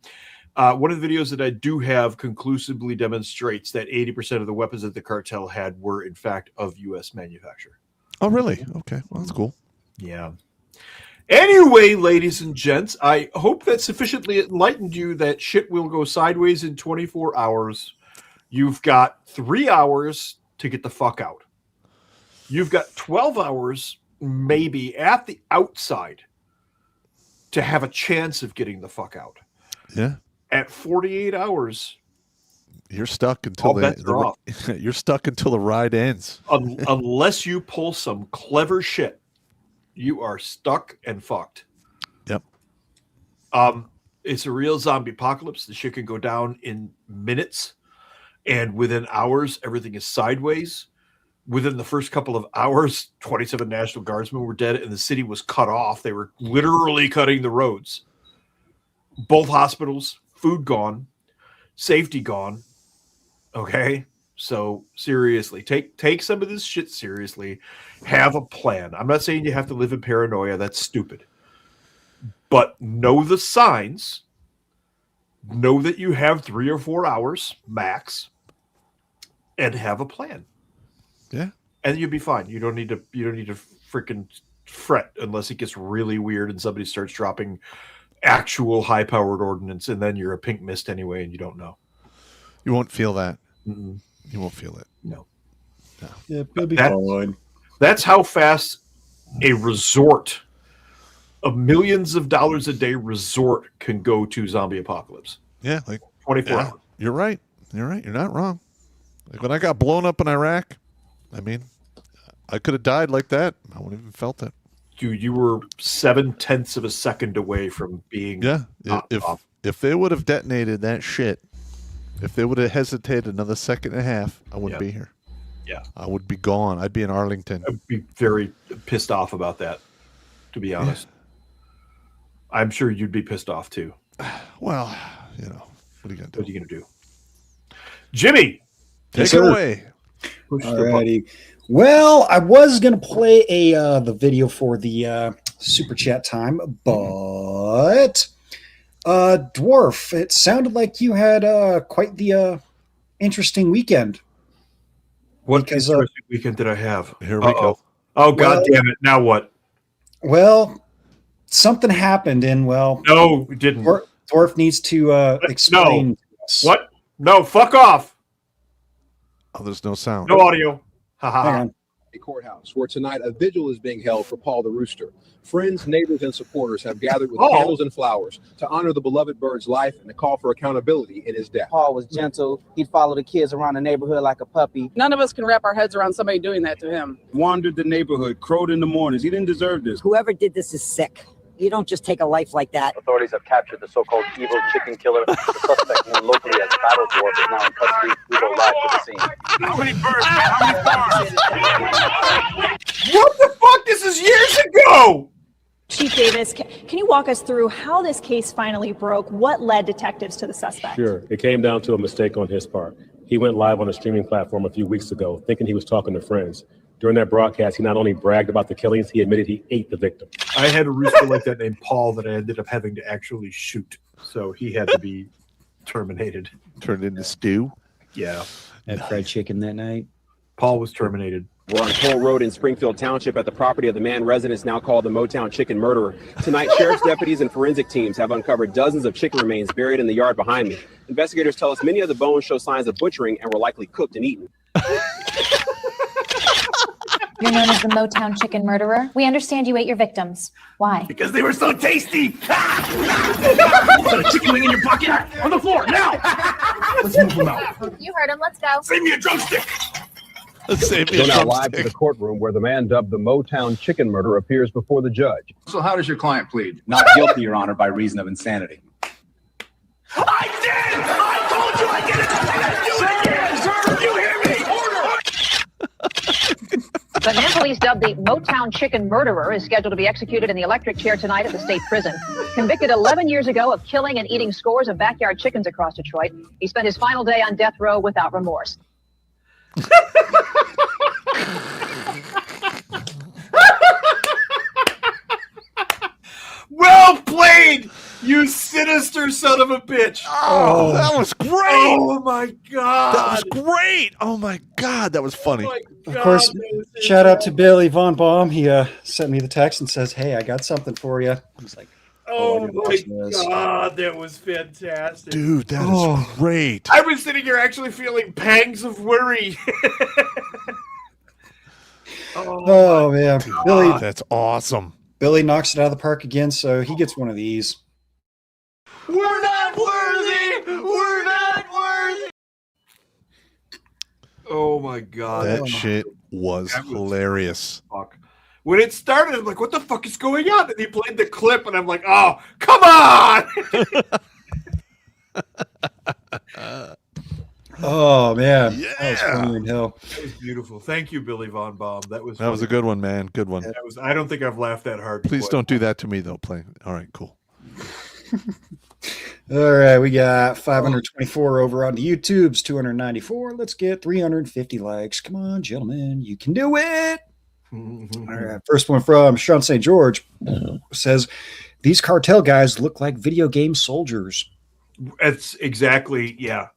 One of the videos that I do have conclusively demonstrates that 80% of the weapons that the cartel had were, in fact, of U.S. manufacture. Oh, really? Okay, well, that's cool. Yeah. Anyway, ladies and gents, I hope that sufficiently enlightened you that shit will go sideways in 24 hours. You've got 3 hours to get the fuck out. You've got 12 hours, maybe, at the outside to have a chance of getting the fuck out. Yeah. At 48 hours, You're stuck until all bets are off. You're stuck until the ride ends. Unless you pull some clever shit, you are stuck and fucked. Yep. It's a real zombie apocalypse. The shit can go down in minutes, and within hours, everything is sideways. Within the first couple of hours, 27 National Guardsmen were dead, and the city was cut off. They were literally cutting the roads. Both hospitals, food gone, safety gone. Okay? So seriously, take some of this shit seriously. Have a plan. I'm not saying you have to live in paranoia. That's stupid. But know the signs. Know that you have 3 or 4 hours max, and have a plan. Yeah, and you'll be fine. You don't need to freaking fret unless it gets really weird and somebody starts dropping actual high-powered ordnance, and then you're a pink mist anyway, and you don't know. You won't feel that. Mm-mm. You won't feel it. No. Yeah, it'll be fine. That's how fast a resort, a millions of dollars a day resort, can go to zombie apocalypse. Yeah, like 24 hours. You're right. You're right. You're not wrong. Like when I got blown up in Iraq, I mean, I could have died like that. I wouldn't even felt it. Dude, you were 0.7 of a second away from being If they would have detonated that shit, if they would have hesitated another second and a half, I wouldn't be here. Yeah. I would be gone. I'd be in Arlington. I'd be very pissed off about that, to be honest. I'm sure you'd be pissed off too. Well, what are you going to do? What are you going to do? Jimmy, take it away. Alrighty. Well, I was going to play the video for the super chat time, but Dwarf, it sounded like you had quite the interesting weekend. What interesting weekend did I have? Here we go. Oh, God damn it. Now what? Well, something happened, and no, it didn't. Dwarf needs to explain. No. What? No, fuck off. Oh, there's no sound. No audio. Hang on. A courthouse where tonight a vigil is being held for Paul the Rooster. Friends, neighbors, and supporters have gathered with candles and flowers to honor the beloved bird's life and to call for accountability in his death. Paul was gentle. He'd follow the kids around the neighborhood like a puppy. None of us can wrap our heads around somebody doing that to him. Wandered the neighborhood, crowed in the mornings. He didn't deserve this. Whoever did this is sick. You don't just take a life like that. Authorities have captured the so-called evil chicken killer. The suspect, known locally as Battle Dwarf, is now in custody. We go live to the scene. How many birds, man? How many farms? What the fuck? This is years ago! Chief Davis, can you walk us through how this case finally broke? What led detectives to the suspect? Sure. It came down to a mistake on his part. He went live on a streaming platform a few weeks ago, thinking he was talking to friends. During that broadcast, he not only bragged about the killings, he admitted he ate the victim. I had a rooster like that named Paul that I ended up having to actually shoot. So he had to be terminated. Turned into stew? Yeah. Had fried chicken that night. Paul was terminated. We're on Toll Road in Springfield Township at the property of the man residents now called the Motown Chicken Murderer. Tonight, sheriff's deputies and forensic teams have uncovered dozens of chicken remains buried in the yard behind me. Investigators tell us many of the bones show signs of butchering and were likely cooked and eaten. You're known as the Motown Chicken Murderer. We understand you ate your victims. Why? Because they were so tasty! Put a chicken wing in your pocket! On the floor, now! Let's move them out. You heard him. Let's go. Save me a drumstick! We're now live to the courtroom where the man dubbed the Motown Chicken Murderer appears before the judge. So how does your client plead? Not guilty, Your Honor, by reason of insanity. I did! I told you I did it! Do it again, sir! You hear me? The man police dubbed the Motown Chicken Murderer is scheduled to be executed in the electric chair tonight at the state prison. Convicted 11 years ago of killing and eating scores of backyard chickens across Detroit, he spent his final day on death row without remorse. Well played, you sinister son of a bitch! Oh, that was great! Oh my god! That was great! Oh my god, that was funny. Of course, shout out to Billy Von Baum. He sent me the text and says, "Hey, I got something for you." I was like, Oh my god, that was fantastic. Dude, that is great. I was sitting here actually feeling pangs of worry. "Oh man, Billy, that's awesome." Billy knocks it out of the park again, so he gets one of these. We're not worthy! We're not worthy! Oh my god. That shit was hilarious. Fuck. When it started, I'm like, what the fuck is going on? And he played the clip, and I'm like, oh, come on! Oh man, that was funny in hell. That was beautiful. Thank you, Billy Von Baum. That was a good one, man. Good one. That was. I don't think I've laughed that hard. Please don't do that to me, though. All right, cool. All right, we got 524 over on the YouTube's 294. Let's get 350 likes. Come on, gentlemen, you can do it. All right, first one from Sean St. George says, "These cartel guys look like video game soldiers." It's exactly, yeah.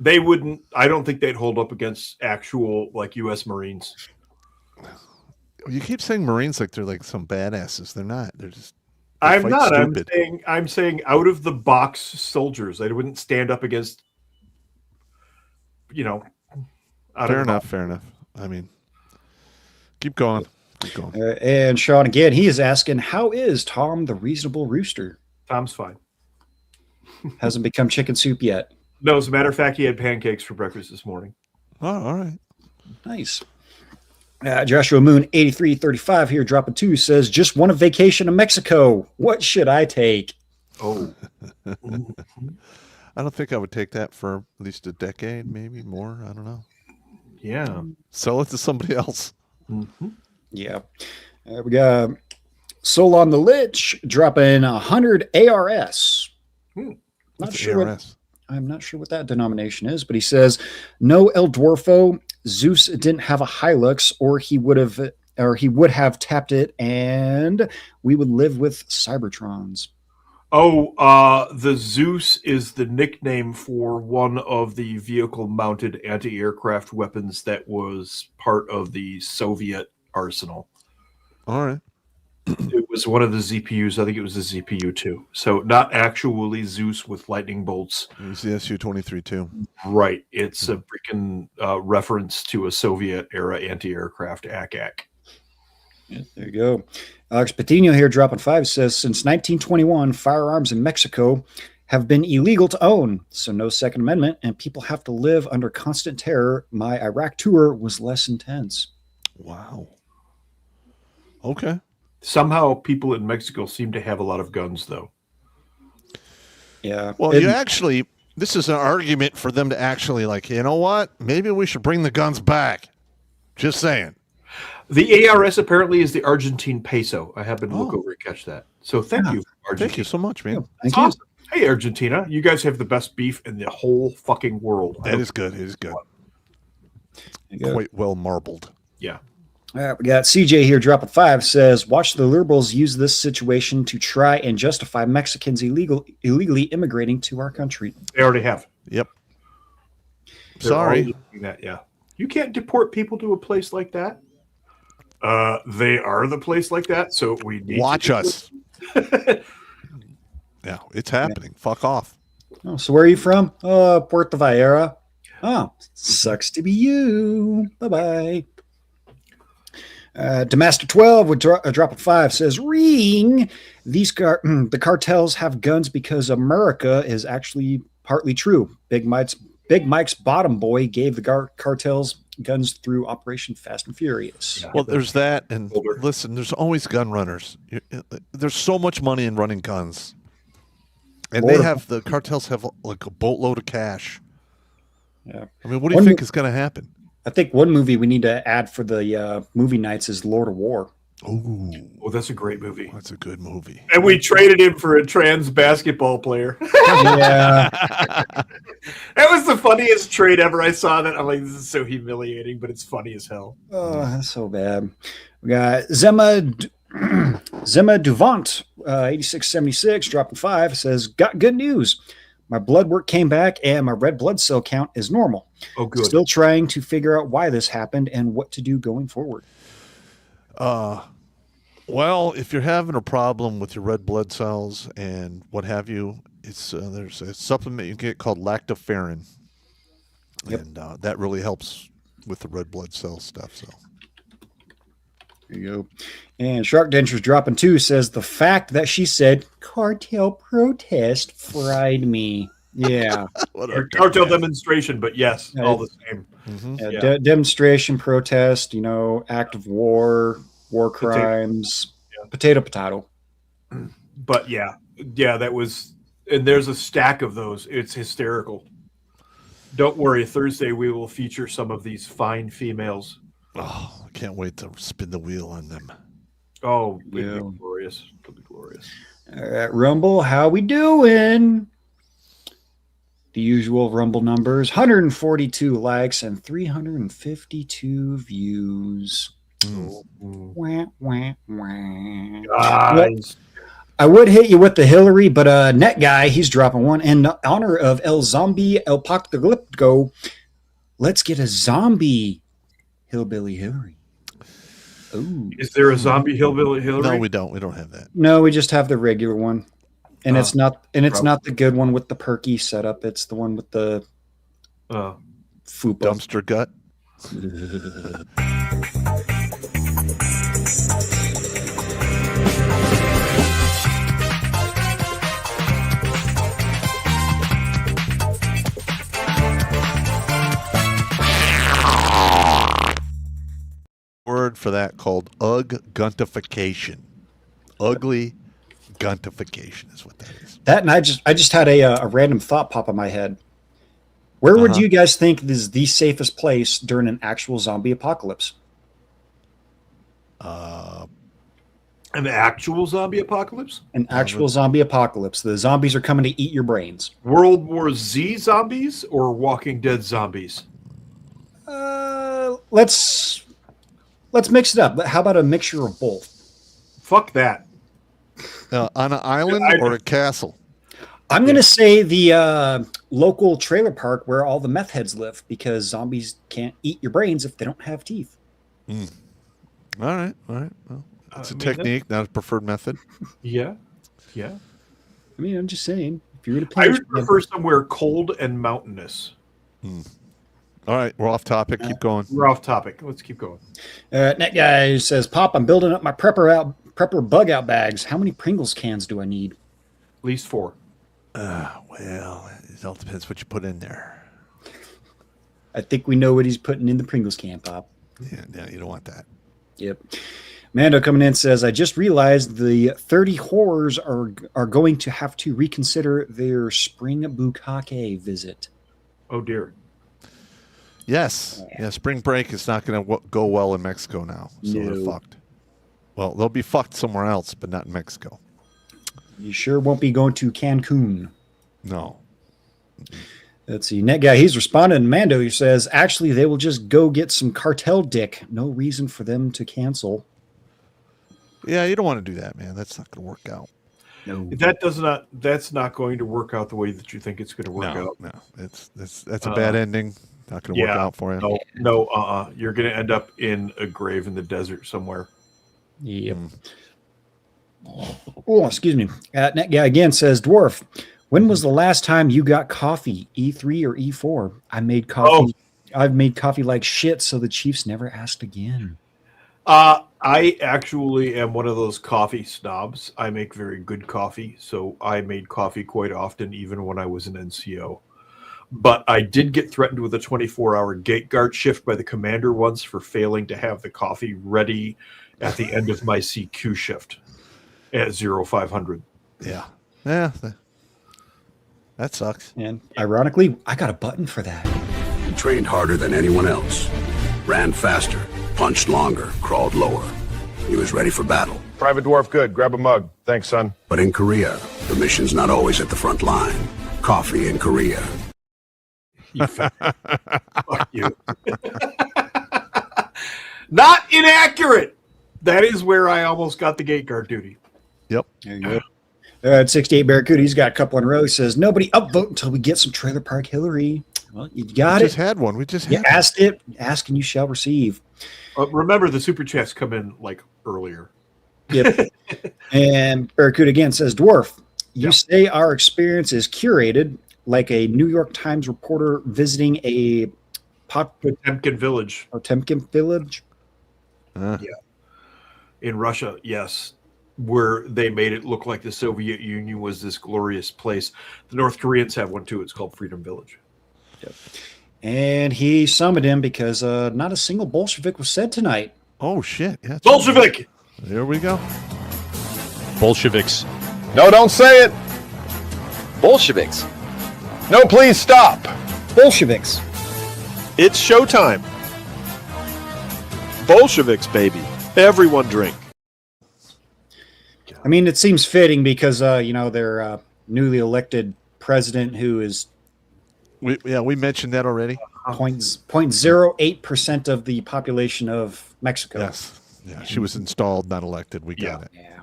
They wouldn't. I don't think they'd hold up against actual like U.S. Marines. You keep saying Marines like they're like some badasses. They're not. They're just. I'm not. Stupid. I'm saying out of the box soldiers. They wouldn't stand up against. You know. Fair enough. Fair enough. I mean, keep going. Keep going. And Sean again. He is asking, "How is Tom the Reasonable Rooster?" Tom's fine. Hasn't become chicken soup yet. No, as a matter of fact, he had pancakes for breakfast this morning. Oh, all right. Nice. Joshua Moon 8335 here dropping 2 says, "Just want a vacation to Mexico. What should I take?" Oh. I don't think I would take that for at least a decade, maybe more. I don't know. Yeah. Sell it to somebody else. Mm-hmm. Yeah. We got Soul on the Lich dropping 100 ARS. Not sure ARS? I'm not sure what that denomination is, but he says, "No El Dwarfo. Zeus didn't have a Hilux, or he would have tapped it, and we would live with Cybertrons." Oh, the Zeus is the nickname for one of the vehicle-mounted anti-aircraft weapons that was part of the Soviet arsenal. All right. It was one of the ZPUs. I think it was the ZPU-2. So not actually Zeus with lightning bolts. It was the Su-23 too. Right. It's a freaking reference to a Soviet-era anti-aircraft ACAC. Yeah, there you go. Alex Patino here dropping 5 says, "Since 1921, firearms in Mexico have been illegal to own, so no Second Amendment, and people have to live under constant terror. My Iraq tour was less intense." Wow. Okay. Somehow people in Mexico seem to have a lot of guns, though. Yeah. Well, this is an argument for them to actually, like, you know what? Maybe we should bring the guns back. Just saying. The ARS apparently is the Argentine peso. I happened to look over and catch that. So thank you, Argentina. Thank you so much, man. That's awesome. Hey, Argentina, you guys have the best beef in the whole fucking world. That is good. It is good. Quite well marbled. Yeah. All right, we got CJ here dropping 5, says, watch the liberals use this situation to try and justify Mexicans illegally immigrating to our country. They already have. Yep. They're already doing that, yeah. You can't deport people to a place like that. They are the place like that, so we need Watch us. Yeah, it's happening. Fuck off. Oh, so where are you from? Puerto Vallarta. Oh, sucks to be you. Bye-bye. Demaster 12 with a drop of 5 says, ring. The cartels have guns because America is actually partly true. Big Mike's bottom boy gave the cartels guns through Operation Fast and Furious. Well, there's that, and listen, there's always gun runners. There's so much money in running guns, and the cartels have like a boatload of cash. Yeah, I mean, what do you think is going to happen? I think one movie we need to add for the movie nights is Lord of War. Oh, that's a great movie. That's a good movie. And we traded him for a trans basketball player. Yeah. That was the funniest trade ever. I saw that. I'm like, this is so humiliating, but it's funny as hell. Oh, that's so bad. We got Zema Duvant, 8676, dropping 5, says, got good news. My blood work came back and my red blood cell count is normal. Oh, good. Still trying to figure out why this happened and what to do going forward. Well, if you're having a problem with your red blood cells and what have you, it's there's a supplement you get called lactoferrin, and that really helps with the red blood cell stuff. So there you go. And Shark Dentures dropping 2 says the fact that she said cartel protest fried me. Yeah. Cartel demonstration, but yes, all the same. Mm-hmm. Demonstration, protest, act of war crimes, potato. But yeah, that was, and there's a stack of those. It's hysterical. Don't worry, Thursday we will feature some of these fine females. Oh, I can't wait to spin the wheel on them. Oh, it'll be glorious. It'll be glorious. All right, Rumble, how we doing? The usual Rumble numbers: 142 likes and 352 views. Wah, wah, wah. Guys. I would hit you with the Hillary, but Net Guy, he's dropping 1. In honor of El Zombie Apocalypto, let's get a zombie Hillbilly Hillary. Ooh. Is there a zombie Hillbilly Hillary? No, we don't. We don't have that. No, we just have the regular one. And it's not the good one with the perky setup. It's the one with the fupa. Dumpster gut. Word for that called guntification. Ugly guntification is what that is. That, and I just had a random thought pop in my head. Where would you guys think is the safest place during an actual zombie apocalypse? An actual zombie apocalypse? An actual zombie apocalypse. The zombies are coming to eat your brains. World War Z zombies or Walking Dead zombies? Let's mix it up. How about a mixture of both? Fuck that. On an island or a castle? I'm going to say the local trailer park where all the meth heads live, because zombies can't eat your brains if they don't have teeth. Mm. All right. Well, it's a technique, not a preferred method. Yeah. I mean, I'm just saying. If you're going to I would prefer somewhere cold and mountainous. All right, we're off topic. Keep going. We're off topic. Let's keep going. That guy says, Pop, I'm building up my prepper bug out bags. How many Pringles cans do I need? At least 4. Well, it all depends what you put in there. I think we know what he's putting in the Pringles can, Pop. Yeah, you don't want that. Yep. Mando coming in says, I just realized the 30 horrors are going to have to reconsider their spring bukkake visit. Oh, dear. Yes. Yeah, spring break is not going to go well in Mexico now. So they're fucked. Well, they'll be fucked somewhere else, but not in Mexico. You sure won't be going to Cancun. No. Let's see. Net guy, he's responding. Mando, he says, actually, they will just go get some cartel dick. No reason for them to cancel. Yeah, you don't want to do that, man. That's not going to work out. No. That's not going to work out the way that you think it's going to work out. No, that's a bad ending. Not going to work out for you. No. You're going to end up in a grave in the desert somewhere. Yep. Oh, excuse me. Net guy again says, Dwarf, when was the last time you got coffee? E3 or E4? I made coffee. I've made coffee like shit, so the Chiefs never asked again. I actually am one of those coffee snobs. I make very good coffee, so I made coffee quite often, even when I was an NCO. But I did get threatened with a 24-hour gate guard shift by the commander once for failing to have the coffee ready at the end of my CQ shift at 0500. Yeah. That sucks. And ironically, I got a button for that. He trained harder than anyone else, ran faster, punched longer, crawled lower. He was ready for battle. Private Dwarf, good. Grab a mug. Thanks, son. But in Korea, the mission's not always at the front line. Coffee in Korea. Fuck you. Not inaccurate. That is where I almost got the gate guard duty. Yep. There you go. At 68 Barracuda, he's got a couple in a row. He says, nobody upvote until we get some Trailer Park Hillary. Well, you got it. We just had one. We just had asked it. Ask and you shall receive. Remember, the super chats come in like earlier. Yep. And Barracuda again says, Dwarf, you say our experience is curated like a New York Times reporter visiting a Potemkin village. Potemkin village? Yeah. In Russia, yes. Where they made it look like the Soviet Union was this glorious place. The North Koreans have one too. It's called Freedom Village. Yep. And he summoned him because not a single Bolshevik was said tonight. Oh, shit. Yeah, Bolshevik! There we go. Bolsheviks. No, don't say it. Bolsheviks. No, please stop. Bolsheviks. It's showtime. Bolsheviks, baby. Everyone drink. I mean, it seems fitting because, their newly elected president who is... We mentioned that already. 0.08% of the population of Mexico. Yes. Yeah, she was installed, not elected. We got it. Yeah.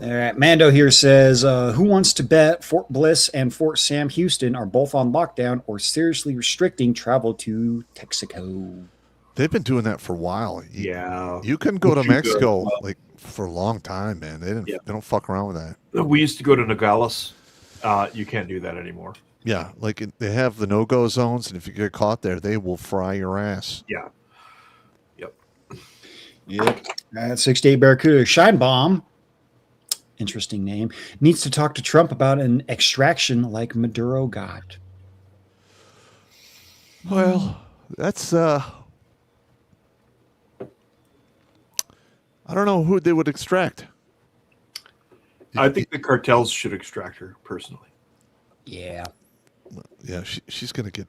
All right. Mando here says, who wants to bet Fort Bliss and Fort Sam Houston are both on lockdown or seriously restricting travel to Texaco? They've been doing that for a while. Yeah. You can go to Mexico for a long time, man. They don't fuck around with that. We used to go to Nogales. You can't do that anymore. Yeah, they have the no-go zones, and if you get caught there, they will fry your ass. Yeah. Yep. 68 Barracuda Shine Bomb. Interesting name. Needs to talk to Trump about an extraction like Maduro got. Well, that's I don't know who they would extract. I think the cartels should extract her personally. Yeah. Yeah, she's gonna get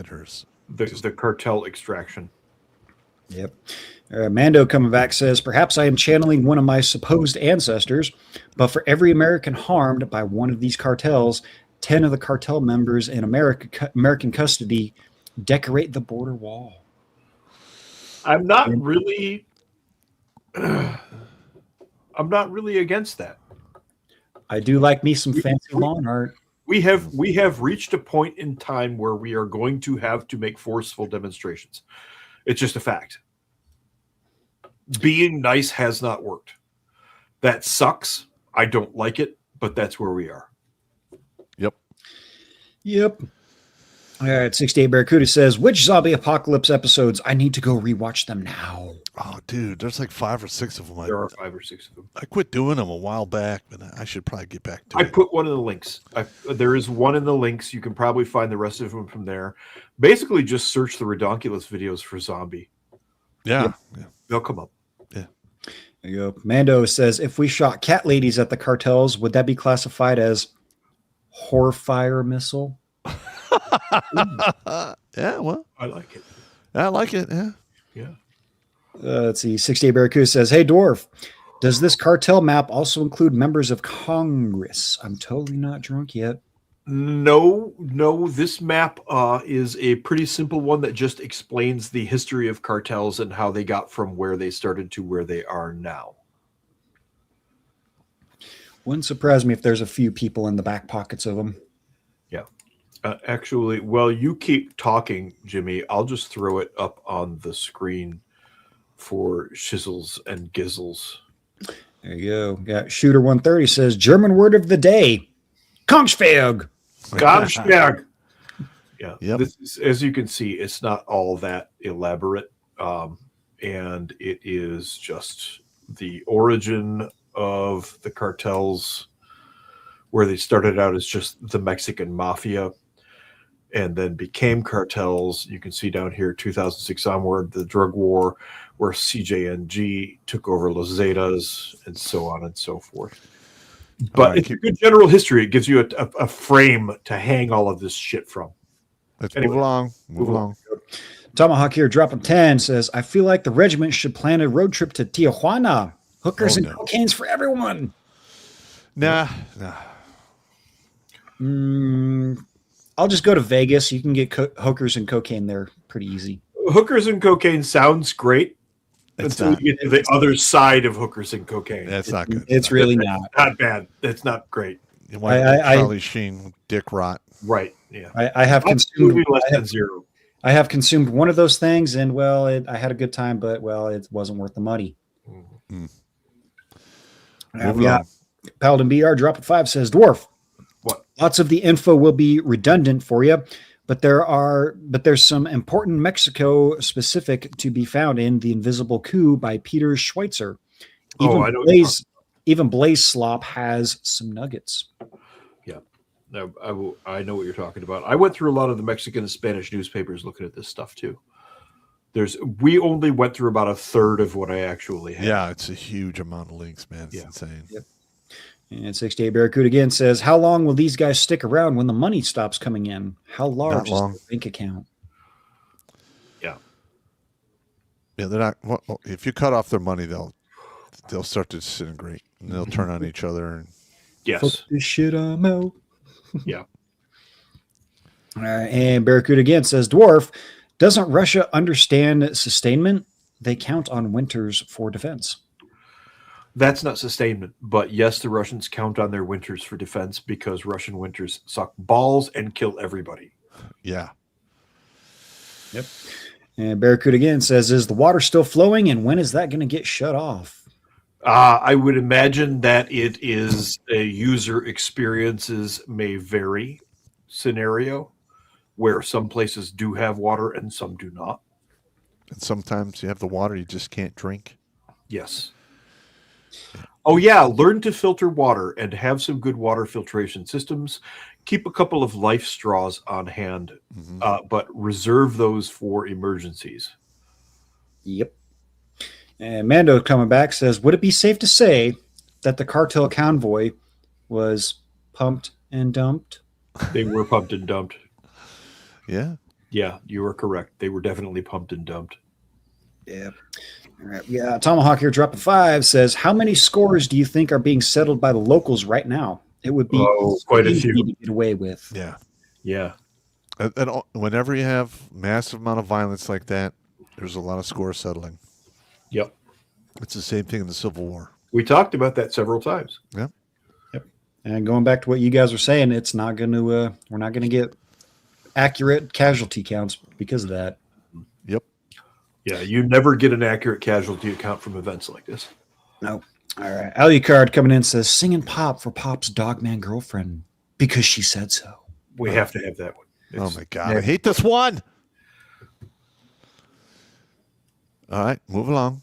hers. The cartel extraction. Yep. Mando coming back says, perhaps I am channeling one of my supposed ancestors, but for every American harmed by one of these cartels, 10 of the cartel members in American custody decorate the border wall. I'm not really against that. I do like me some fancy lawn art. We have reached a point in time where we are going to have to make forceful demonstrations. It's just a fact. Being nice has not worked. That sucks. I don't like it, but that's where we are. Yep. All right, 68 Barracuda says, which Zombie Apocalypse episodes? I need to go rewatch them now. Oh, dude, there's like 5 or 6 of them. There are 5 or 6 of them. I quit doing them a while back, but I should probably get back to it. I put one in the links. There is one in the links. You can probably find the rest of them from there. Basically, just search the Redonkulas videos for zombie. Yeah. They'll come up. Yeah. There you go. Mando says, if we shot cat ladies at the cartels, would that be classified as Horfire missile? Yeah, well, I like it. I like it. Yeah. Yeah. Let's see. 68 Barracuda says, hey, Dwarf, does this cartel map also include members of Congress? I'm totally not drunk yet. No. This map is a pretty simple one that just explains the history of cartels and how they got from where they started to where they are now. Wouldn't surprise me if there's a few people in the back pockets of them. Yeah. Actually, while you keep talking, Jimmy, I'll just throw it up on the screen for shizzles and gizzles. There you go. Yeah, Shooter 130 says, German word of the day, Kongsberg. Kongsberg. Yeah. Yep. This is, as you can see, it's not all that elaborate. And it is just the origin of the cartels, where they started out as just the Mexican mafia and then became cartels. You can see down here, 2006 onward, the drug war, where CJNG took over Los Zetas and so on and so forth. But it's a good general history. It gives you a frame to hang all of this shit from. Let's move along. Move along. Tomahawk here, dropping 10, says, I feel like the regiment should plan a road trip to Tijuana. Hookers and cocaine's for everyone. Nah. I'll just go to Vegas. You can get hookers and cocaine there pretty easy. Hookers and cocaine sounds great until you get to the other side of hookers and cocaine. That's not good. It's really not. Not bad. It's not great. You want Charlie Sheen dick rot. Right. Yeah. I have consumed less than zero. I have consumed one of those things, and well, I had a good time, but well, it wasn't worth the money. Paladin BR drop at 5 says, Dwarf. What? Lots of the info will be redundant for you, but there's some important Mexico specific to be found in The Invisible Coup by Peter Schweitzer. Even Blaze Slop has some nuggets. Yeah. I know what you're talking about. I went through a lot of the Mexican and Spanish newspapers looking at this stuff too. We only went through about a third of what I actually had. Yeah, it's a huge amount of links, man. It's insane. Yep. And 68 Barracuda again says, how long will these guys stick around when the money stops coming in? How large is the bank account? Yeah. Yeah, they're not. Well, if you cut off their money, they'll start to disintegrate and they'll turn on each other. And yes. Fuck this shit, I'm out. Yeah. And Barracuda again says, Dwarf, doesn't Russia understand sustainment? They count on winters for defense. That's not sustainment, but yes, the Russians count on their winters for defense because Russian winters suck balls and kill everybody. Yeah. Yep. And Barracuda again says, is the water still flowing, and when is that going to get shut off? I would imagine that it is a user experiences may vary scenario where some places do have water and some do not. And sometimes you have the water you just can't drink. Yes. Oh, yeah. Learn to filter water and have some good water filtration systems. Keep a couple of life straws on hand, but reserve those for emergencies. Yep. And Mando coming back says, would it be safe to say that the cartel convoy was pumped and dumped? They were pumped and dumped. Yeah. Yeah, you are correct. They were definitely pumped and dumped. Yeah. All right. Yeah. Tomahawk here, drop a 5, says, how many scores do you think are being settled by the locals right now? It would be quite a easy few to get away with. Yeah. Yeah. And whenever you have massive amount of violence like that, there's a lot of scores settling. Yep. It's the same thing in the Civil War. We talked about that several times. Yep. Yep. And going back to what you guys were saying, it's not going to, we're not going to get accurate casualty counts because of that. Yep. Yeah. You never get an accurate casualty account from events like this. No. All right. Alucard coming in says, singing Pop for Pop's Dogman girlfriend because she said so. We have to have that one. Oh my God. I hate this one. All right. Move along.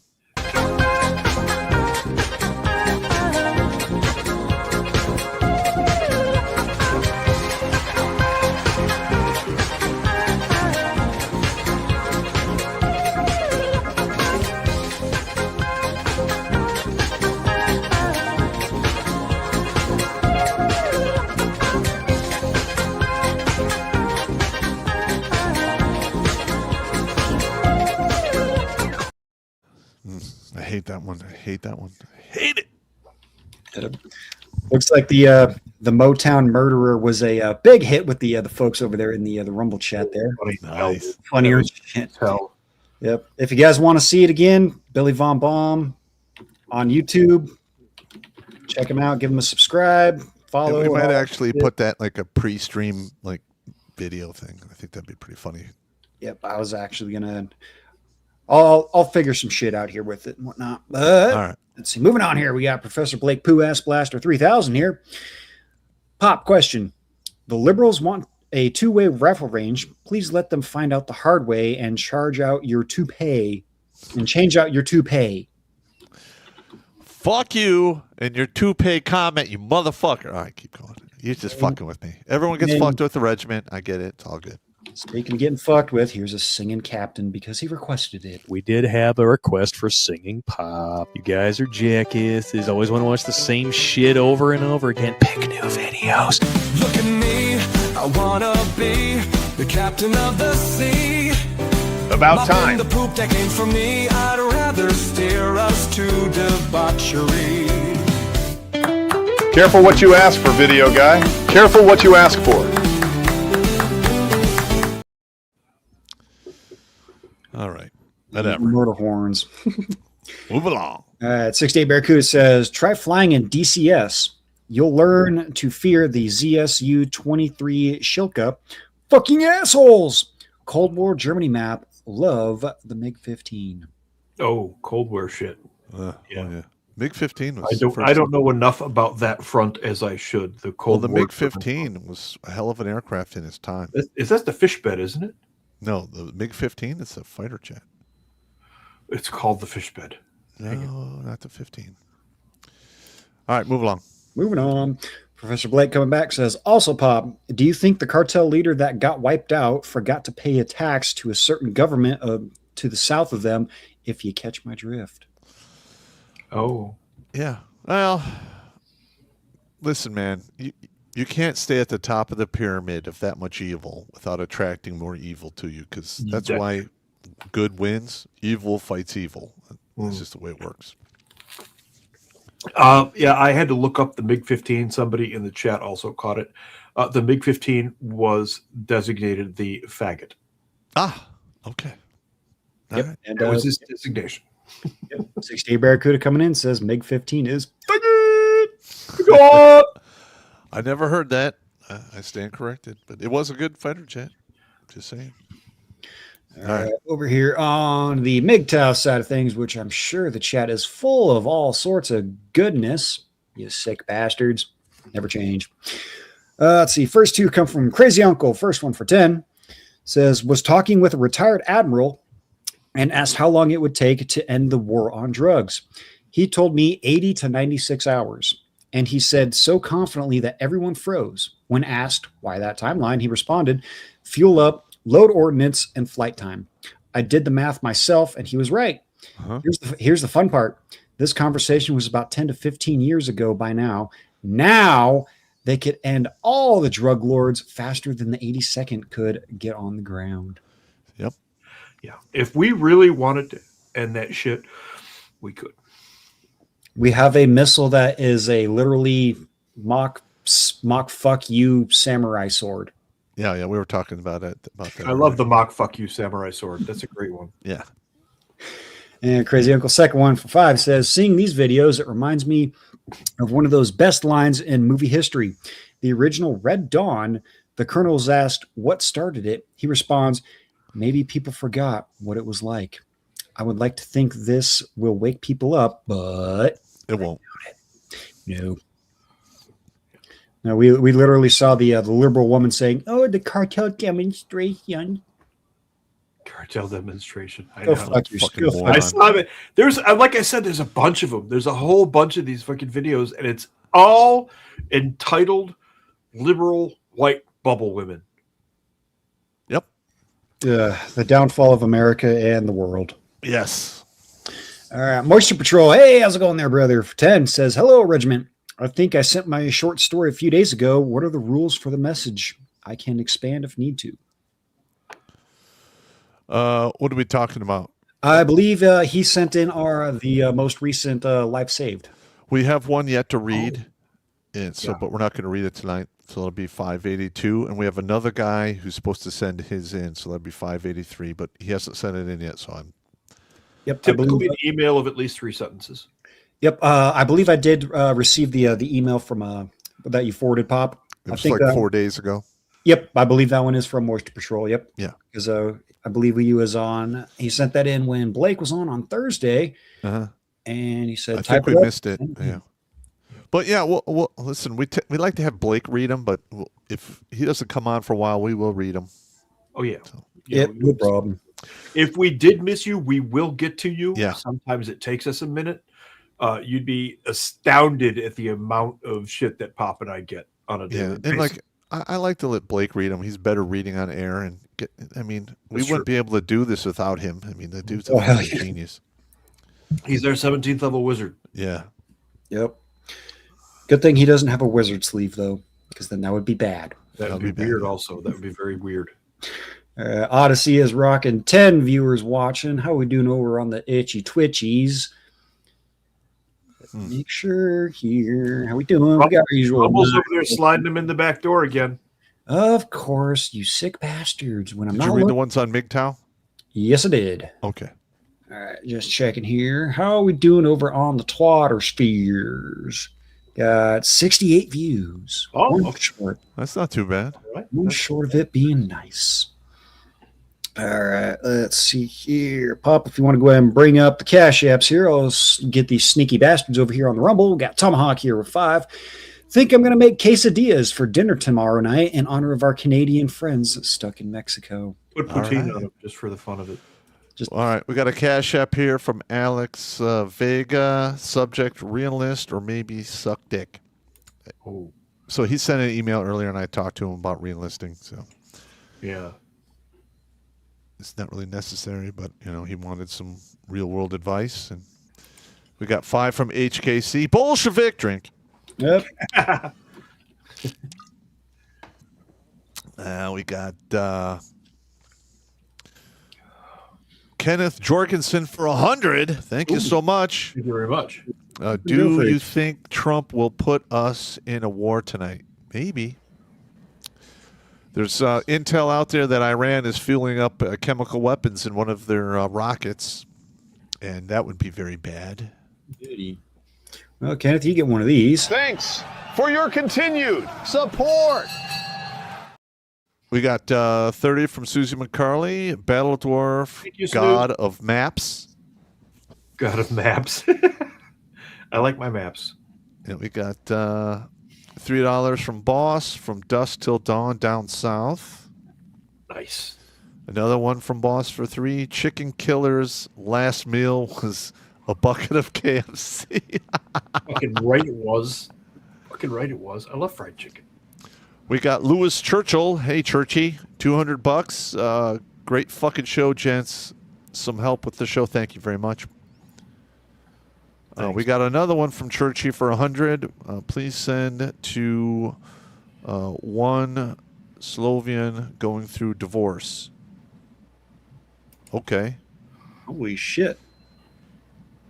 hate that one. I hate that one. I hate it. Looks like the Motown Murderer was a big hit with the folks over there in the Rumble chat there. Nice. Funnier. Hell. Yep. If you guys want to see it again, Billy Von Baum on YouTube. Check him out. Give him a subscribe. Follow. We might actually put that like a pre-stream like video thing. I think that'd be pretty funny. Yep. I was actually gonna. I'll figure some shit out here with it and whatnot. But all right. Let's see. Moving on here, we got Professor Blake Pooh Ass Blaster 3000 here. Pop question: the Liberals want a two-way rifle range. Please let them find out the hard way and change out your toupee. Fuck you and your toupee comment, you motherfucker. All right, keep going. You're just fucking with me. Everyone gets fucked with the regiment. I get it. It's all good. Speaking of getting fucked with, here's a singing captain because he requested it. We did have a request for singing pop. You guys are jackasses. Always want to watch the same shit over and over again. Pick new videos. Look at me, I wanna be the captain of the sea. About time. The poop that came from me, I'd rather steer us to debauchery. Careful what you ask for, video guy. Careful what you ask for. All right. Whatever. Murder horns. Move along. 68 Barracuda says, try flying in DCS. You'll learn to fear the ZSU-23 Shilka. Fucking assholes. Cold War Germany map. Love the MiG-15. Oh, Cold War shit. Yeah. MiG-15 was... I don't know enough about that front as I should. The Cold War. War MiG-15 was a hell of an aircraft in its time. Is that the fish bed, isn't it? No, the MiG-15 is a fighter jet. It's called the fish bed. No, not the 15. All right, move along. Moving on. Professor Blake coming back says, also, Pop, do you think the cartel leader that got wiped out forgot to pay a tax to a certain government to the south of them, if you catch my drift? Oh. Yeah. Well, listen, man, you can't stay at the top of the pyramid of that much evil without attracting more evil to you, because that's why good wins. Evil fights evil. That's just the way it works. Yeah, I had to look up the MiG-15. Somebody in the chat also caught it. The MiG-15 was designated the faggot. Ah, okay. Yep. Right. And that was his designation. 68 Barracuda coming in says MiG-15 is faggot. I never heard that. I stand corrected, but it was a good fighter jet. Just saying. All right. Over here on the MiGTOW side of things, which I'm sure the chat is full of all sorts of goodness. You sick bastards. Never change. Let's see. First two come from Crazy Uncle. First one for 10. Says, was talking with a retired admiral and asked how long it would take to end the war on drugs. He told me 80 to 96 hours. And he said so confidently that everyone froze. When asked why that timeline, he responded, fuel up, load ordnance, and flight time. I did the math myself, and he was right. Here's the fun part. This conversation was about 10 to 15 years ago by now. Now they could end all the drug lords faster than the 82nd could get on the ground. Yep. Yeah. If we really wanted to end that shit, we could. We have a missile that is a literally mock fuck you samurai sword. Yeah, we were talking about it. I love the mock fuck you samurai sword. That's a great one. Yeah. And Crazy Uncle second one for 5 says, seeing these videos, it reminds me of one of those best lines in movie history. The original Red Dawn, the colonel's asked what started it. He responds, maybe people forgot what it was like. I would like to think this will wake people up, but it won't. No. No, we literally saw the liberal woman saying, "Oh, the cartel demonstration." Cartel demonstration. I Go know. fuck yourself. I saw it. There's, like I said, there's a bunch of them. There's a whole bunch of these fucking videos, and it's all entitled "liberal white bubble women." Yep. The downfall of America and the world. Yes. All right, Moisture Patrol. Hey, how's it going there, brother? For 10 says, hello, Regiment. I think I sent my short story a few days ago. What are the rules for the message? I can expand if need to. What are we talking about? I believe he sent in the most recent life saved. We have one yet to read, and so but we're not going to read it tonight. So it'll be 582, and we have another guy who's supposed to send his in, so that'll be 583, but he hasn't sent it in yet. So I'm. Yep. Typically, an email of at least 3 sentences. Yep. I believe I did receive the email from that you forwarded, Pop. It was like 4 days ago. Yep, I believe that one is from Moisture Patrol. Yep. Yeah. Because I believe he was on. He sent that in when Blake was on Thursday, and he said, "I think we missed it." Yeah. But yeah, well, listen, we like to have Blake read them, but if he doesn't come on for a while, we will read them. Oh yeah, no problem. If we did miss you, we will get to you. Yeah. Sometimes it takes us a minute. You'd be astounded at the amount of shit that Pop and I get on a daily basis. And like I like to let Blake read them. He's better reading on air, and we wouldn't be able to do this without him. I mean, the dude's a genius. He's our 17th level wizard. Yeah. Yep. Good thing he doesn't have a wizard sleeve though, because then that would be bad. That would be weird. Also, that would be very weird. Odyssey is rocking 10 viewers watching. How we doing over on the itchy twitchies? Make sure here. How we doing? We got our usual. Almost over there sliding them in the back door again. Of course, you sick bastards. When I'm Did not you read looking- the ones on MGTOW? Yes, I did. Okay. All right, just checking here. How are we doing over on the Twatter spheres? Got 68 views. One short. That's not too bad. One short of it being nice. All right, let's see here. Pop, if you want to go ahead and bring up the cash apps here, I'll get these sneaky bastards over here on the Rumble. Got Tomahawk here with 5. Think I'm going to make quesadillas for dinner tomorrow night in honor of our Canadian friends stuck in Mexico. Put poutine on them just for the fun of it. All right, we got a cash app here from Alex Vega. Subject: realist or maybe suck dick. Oh. So he sent an email earlier, and I talked to him about reenlisting. So yeah, it's not really necessary, but he wanted some real world advice, and we got 5 from HKC. Bolshevik drink. Yep. We got Kenneth Jorgensen for 100. Thank you so much. Thank you very much. Do you think Trump will put us in a war tonight? Maybe. There's intel out there that Iran is fueling up chemical weapons in one of their rockets, and that would be very bad. Well, Kenneth, you get one of these. Thanks for your continued support. We got 30 from Susie McCarley, Battle Dwarf, you, God Snoop. of Maps. God of Maps. I like my maps. And we got $3 from Boss, from Dusk Till Dawn Down South. Nice. Another one from Boss for 3. Chicken Killer's last meal was a bucket of KFC. Fucking right it was. Fucking right it was. I love fried chicken. We got Lewis Churchill. Hey, Churchy, $200. Great fucking show, gents. Some help with the show. Thank you very much. We got another one from Churchy for 100. Please send to one Slovian going through divorce. Okay. Holy shit.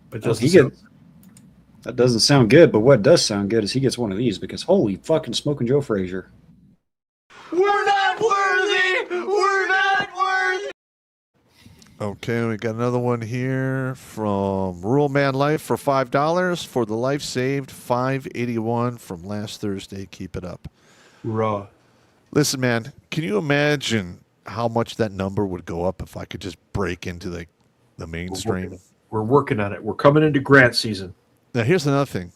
But that doesn't sound good, but what does sound good is he gets one of these because holy fucking smoking Joe Frazier. We're not worthy! We're not worthy! Okay, we got another one here from Rural Man Life for $5 for the life saved. $5.81 from last Thursday. Keep it up. Raw. Listen, man, can you imagine how much that number would go up if I could just break into the mainstream? We're working on it. We're coming into grant season. Now, here's another thing.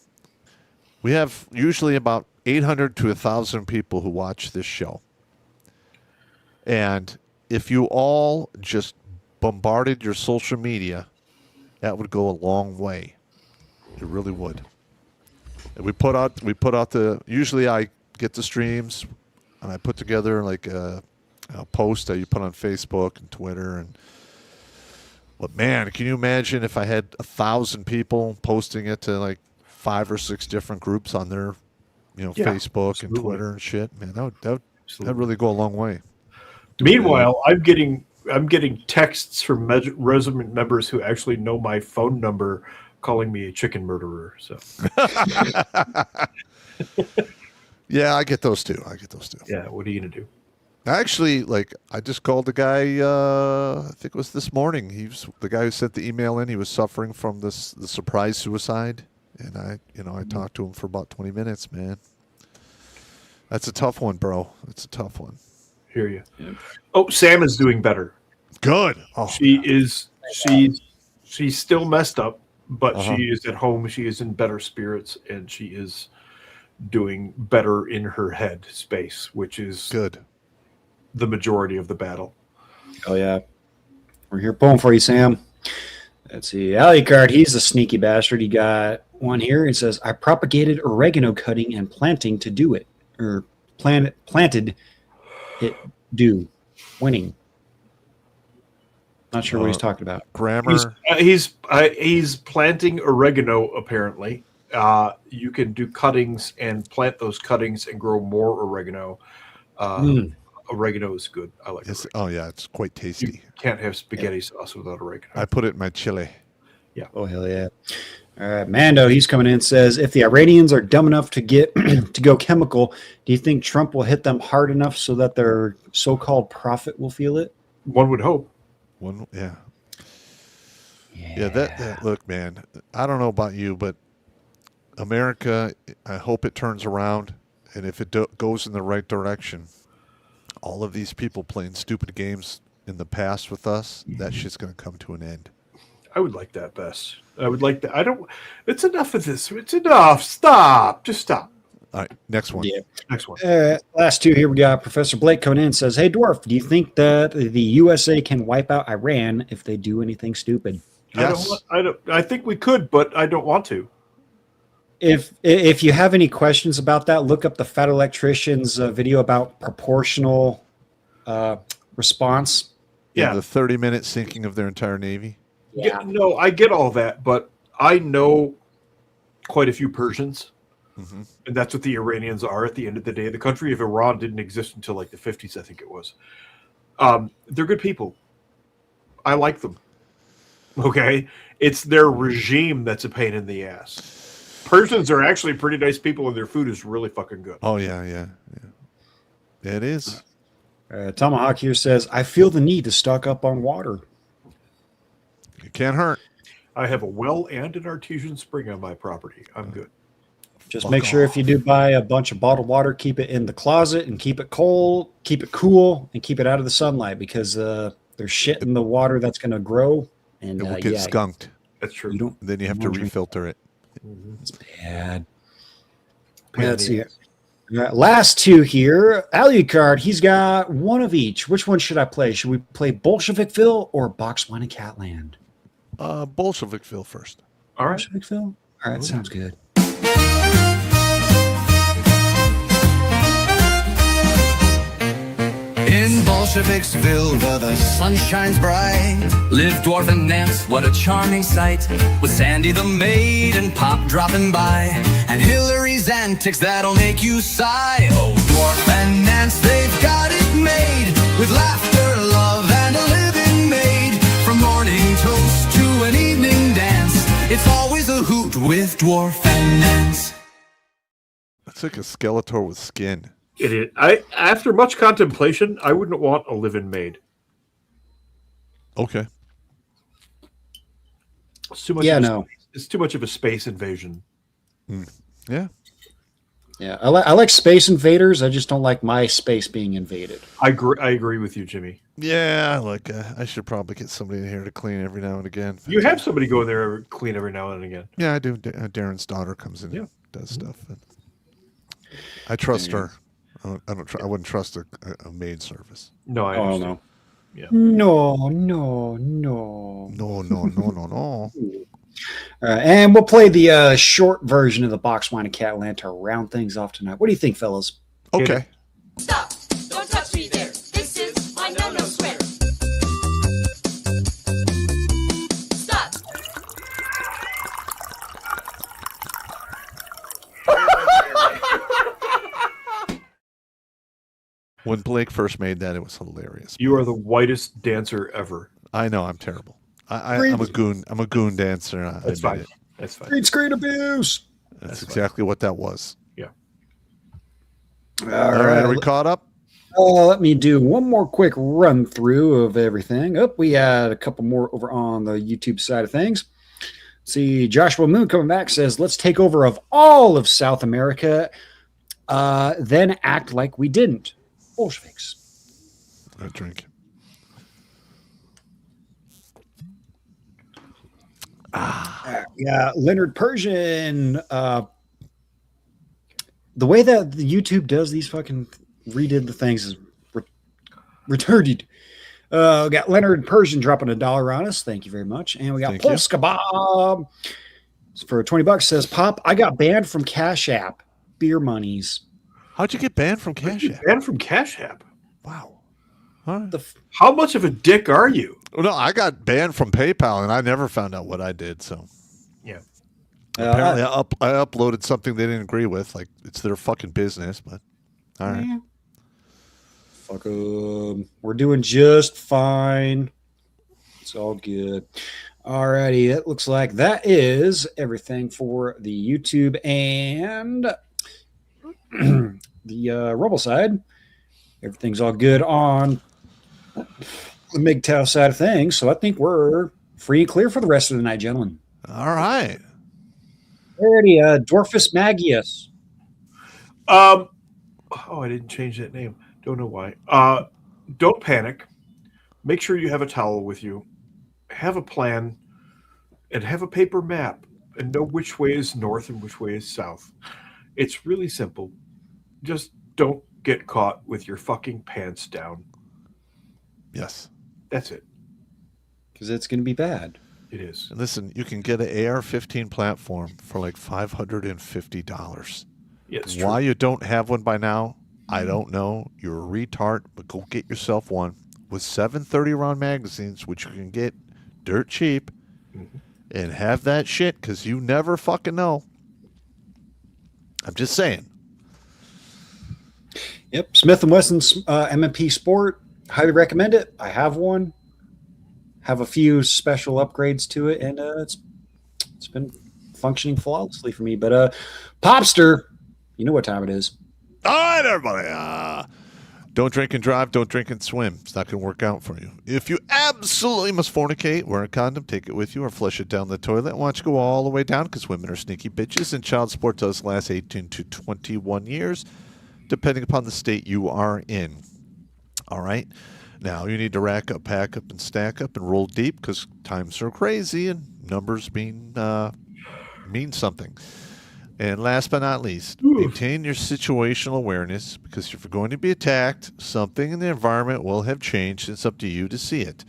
We have usually about 800 to 1,000 people who watch this show. And if you all just bombarded your social media, that would go a long way. It really would. And we put out usually I get the streams and I put together like a post that you put on Facebook and Twitter. But man, can you imagine if I had 1,000 people posting it to like 5 or 6 different groups on their, Facebook and Twitter and shit? Man, that would really go a long way. Meanwhile, I'm getting I'm getting texts from resident members who actually know my phone number, calling me a chicken murderer. So. Yeah, I get those too. Yeah, what are you gonna do? Actually, I just called the guy. I think it was this morning. He was the guy who sent the email in. He was suffering from the surprise suicide, and I talked to him for about 20 minutes. Man, that's a tough one, bro. It's a tough one. Hear you. Yeah. Oh, Sam is doing better. Good. Oh, she is. She's still messed up, but she is at home. She is in better spirits, and she is doing better in her head space, which is good. The majority of the battle. Oh yeah, we're here pulling for you, Sam. Let's see, Alucard, he's a sneaky bastard. He got one here. It says, "I propagated oregano cutting and planting to do it, or planted it. Do winning." Not sure what he's talking about. Grammar. He's planting oregano. Apparently, you can do cuttings and plant those cuttings and grow more oregano. Oregano is good. I like it. Oh, yeah. It's quite tasty. You can't have spaghetti sauce without oregano. I put it in my chili. Yeah. Oh, hell yeah. All right. Mando, he's coming in and says, if the Iranians are dumb enough to get to go chemical, do you think Trump will hit them hard enough so that their so-called prophet will feel it? One would hope. Yeah. That look, man, I don't know about you, but America, I hope it turns around. And if it goes in the right direction, all of these people playing stupid games in the past with us, that shit's going to come to an end. I would like that best. I would like that. It's enough of this. It's enough. Stop. Just stop. All right. Next one. Yeah. Next one. Last two here. We got Professor Blake coming in and says, "Hey, Dwarf, do you think that the USA can wipe out Iran if they do anything stupid?" Yes. I think we could, but I don't want to. If you have any questions about that, look up the Fat Electrician's video about proportional response. Yeah, the 30-minute sinking of their entire navy. Yeah. No, I get all that, but I know quite a few Persians, and that's what the Iranians are at the end of the day. The country of Iran didn't exist until like the 50s, I think it was. They're good people. I like them. Okay? It's their regime that's a pain in the ass. Persians are actually pretty nice people, and their food is really fucking good. Oh, yeah. It is. Tomahawk here says, "I feel the need to stock up on water." It can't hurt. I have a well and an artesian spring on my property. I'm good. Just make sure if you do buy a bunch of bottled water, keep it in the closet and keep it cold, keep it cool, and keep it out of the sunlight because there's shit in the water that's going to grow. And it will get skunked. That's true. Then you have to refilter it. It's bad. Let's see. Last two here. Alucard, he's got one of each. Which one should I play? Should we play Bolshevicville or Boxwine and Catland? Bolshevicville first. All right. Bolshevicville? All right, sounds good. In Bolsheviksville, where the sun shines bright, live Dwarf and Nance, what a charming sight. With Sandy the maid and Pop dropping by, and Hillary's antics that'll make you sigh. Oh, Dwarf and Nance, they've got it made, with laughter, love, and a living made. From morning toast to an evening dance, it's always a hoot with Dwarf and Nance. It's like a Skeletor with skin. It is. After much contemplation, I wouldn't want a live-in maid. Okay. It's too much. It's too much of a space invasion. Yeah. Yeah, I like Space Invaders. I just don't like my space being invaded. I agree with you, Jimmy. Yeah, I should probably get somebody in here to clean every now and again. You have somebody go in there clean every now and again. Yeah, I do. Darren's daughter comes in and does stuff. I trust her. I wouldn't trust a maid service. No, I understand. Yeah. No. And we'll play the short version of the Boxwine and Catland to round things off tonight. What do you think, fellas? Okay. Stop! Don't touch me there. This is my no-no square. Stop! When Blake first made that, it was hilarious. You are the whitest dancer ever. I know I'm terrible. I'm a goon. I'm a goon dancer. That's fine. That's fine. Green screen abuse. That's exactly what that was. Yeah. All right, are we caught up? Let me do one more quick run through of everything. We had a couple more over on the YouTube side of things. See, Joshua Moon coming back says, let's take over of all of South America, then act like we didn't. Bolsheviks. A drink. Yeah, Leonard Persian. The way that the YouTube does these fucking redid the things is retarded. We got Leonard Persian dropping $1 on us. Thank you very much. And we got Polska Bob for $20 says, Pop, I got banned from Cash App. Beer monies. How'd you get banned from Cash App? Banned from Cash App? Wow. How much of a dick are you? Well, no, I got banned from PayPal, and I never found out what I did. So, yeah. Apparently, I uploaded something they didn't agree with. Like, it's their fucking business, but all right. Yeah. Fuck 'em. We're doing just fine. It's all good. Alrighty, it looks like that is everything for the YouTube and the Rumble side. Everything's all good on the MGTOW side of things, so I think we're free and clear for the rest of the night, gentlemen. All right. Alrighty, Dwarfus Magius. Oh, I didn't change that name. Don't know why. Don't panic. Make sure you have a towel with you. Have a plan, and have a paper map, and know which way is north and which way is south. It's really simple. Just don't get caught with your fucking pants down. Yes. That's it. Because it's going to be bad. It is. And listen, you can get an AR-15 platform for like $550. Yeah, it's Why true. you don't have one by now, I don't know. You're a retard, but go get yourself one with 730 round magazines, which you can get dirt cheap, and have that shit, because you never fucking know. I'm just saying. Yep, Smith & Wesson's M&P Sport. Highly recommend it. I have one. Have a few special upgrades to it, and it's been functioning flawlessly for me. But Popster, you know what time it is. All right, everybody. Don't drink and drive. Don't drink and swim. It's not going to work out for you. If you absolutely must fornicate, wear a condom, take it with you, or flush it down the toilet. And watch it go all the way down, because women are sneaky bitches, and child support does last 18 to 21 years, depending upon the state you are in. All right? Now, you need to rack up, pack up, and stack up, and roll deep, because times are crazy, and numbers mean something. And last but not least, maintain your situational awareness, because if you're going to be attacked, something in the environment will have changed. It's up to you to see it.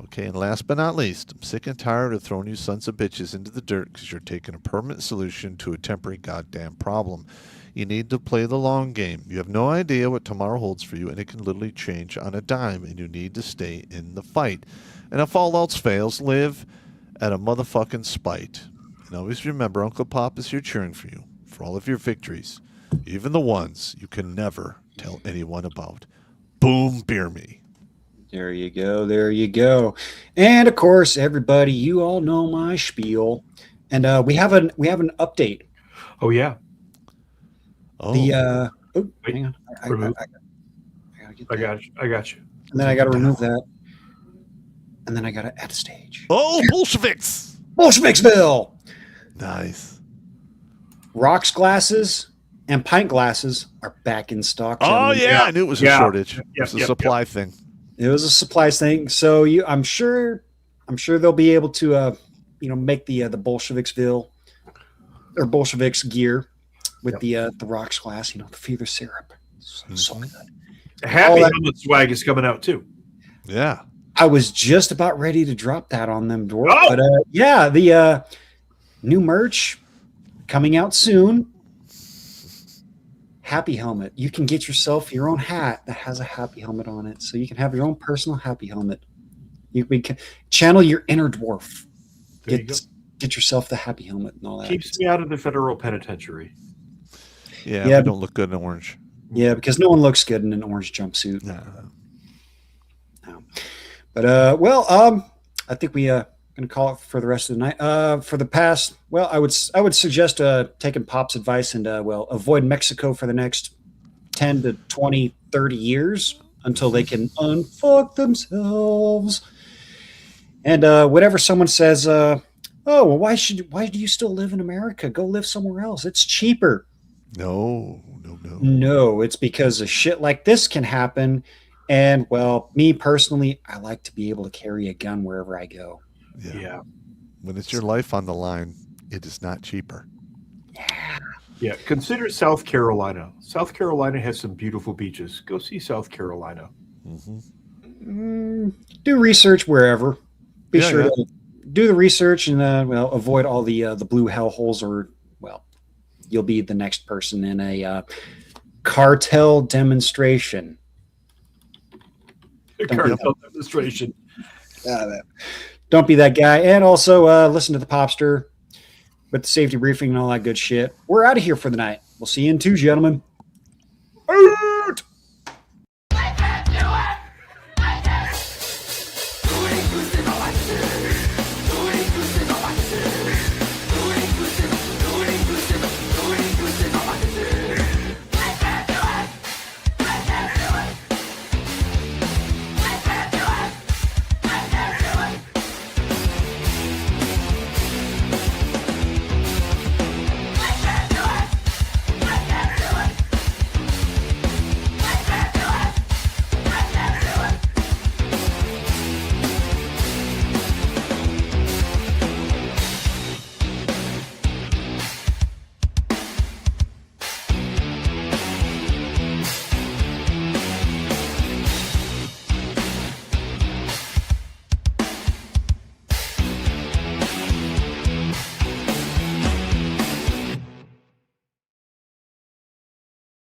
Okay, and last but not least, I'm sick and tired of throwing you sons of bitches into the dirt because you're taking a permanent solution to a temporary goddamn problem. You need to play the long game. You have no idea what tomorrow holds for you, and it can literally change on a dime, and you need to stay in the fight. And if all else fails, live at a motherfucking spite. And always remember, Uncle Popp is here cheering for you, for all of your victories, even the ones you can never tell anyone about. Boom, beer me. There you go. There you go. And of course, everybody, you all know my spiel. And we have an update. Oh yeah. Oh. Hang on. I got you. And then I got to remove that. And then I got to add a stage. Oh, Bolsheviks! Bolsheviksville! Nice. Rocks glasses and pint glasses are back in stock. Oh, gentlemen. yeah. I knew it was a shortage. It was a supply thing. It was a supplies thing. So I'm sure they'll be able to make the Bolsheviksville or Bolsheviks gear with the rocks glass, the fever syrup. So good. Happy Helmet swag is coming out too. Yeah. I was just about ready to drop that on them, Dwarf. But the new merch coming out soon. Happy Helmet. You can get yourself your own hat that has a happy helmet on it. So you can have your own personal happy helmet. You can channel your inner dwarf. Get yourself the happy helmet and all that. Keeps me out of the federal penitentiary. Yeah, we don't look good in orange. Yeah, because no one looks good in an orange jumpsuit. No. But I think we going to call it for the rest of the night. For the past, well, I would suggest taking Pop's advice and avoid Mexico for the next 10 to 20, 30 years until they can unfuck themselves. And whatever someone says, oh well, why do you still live in America? Go live somewhere else. It's cheaper. No, it's because a shit like this can happen. And, well, me personally, I like to be able to carry a gun wherever I go. Yeah. When it's your life on the line, it is not cheaper. Yeah. Consider South Carolina. South Carolina has some beautiful beaches. Go see South Carolina. Do research wherever. Be sure to do the research and, avoid all the blue hellholes or, well, you'll be the next person in a cartel demonstration. Cartel demonstration. Don't be that guy. And also listen to the Popster with the safety briefing and all that good shit. We're out of here for the night. We'll see you in 2, gentlemen.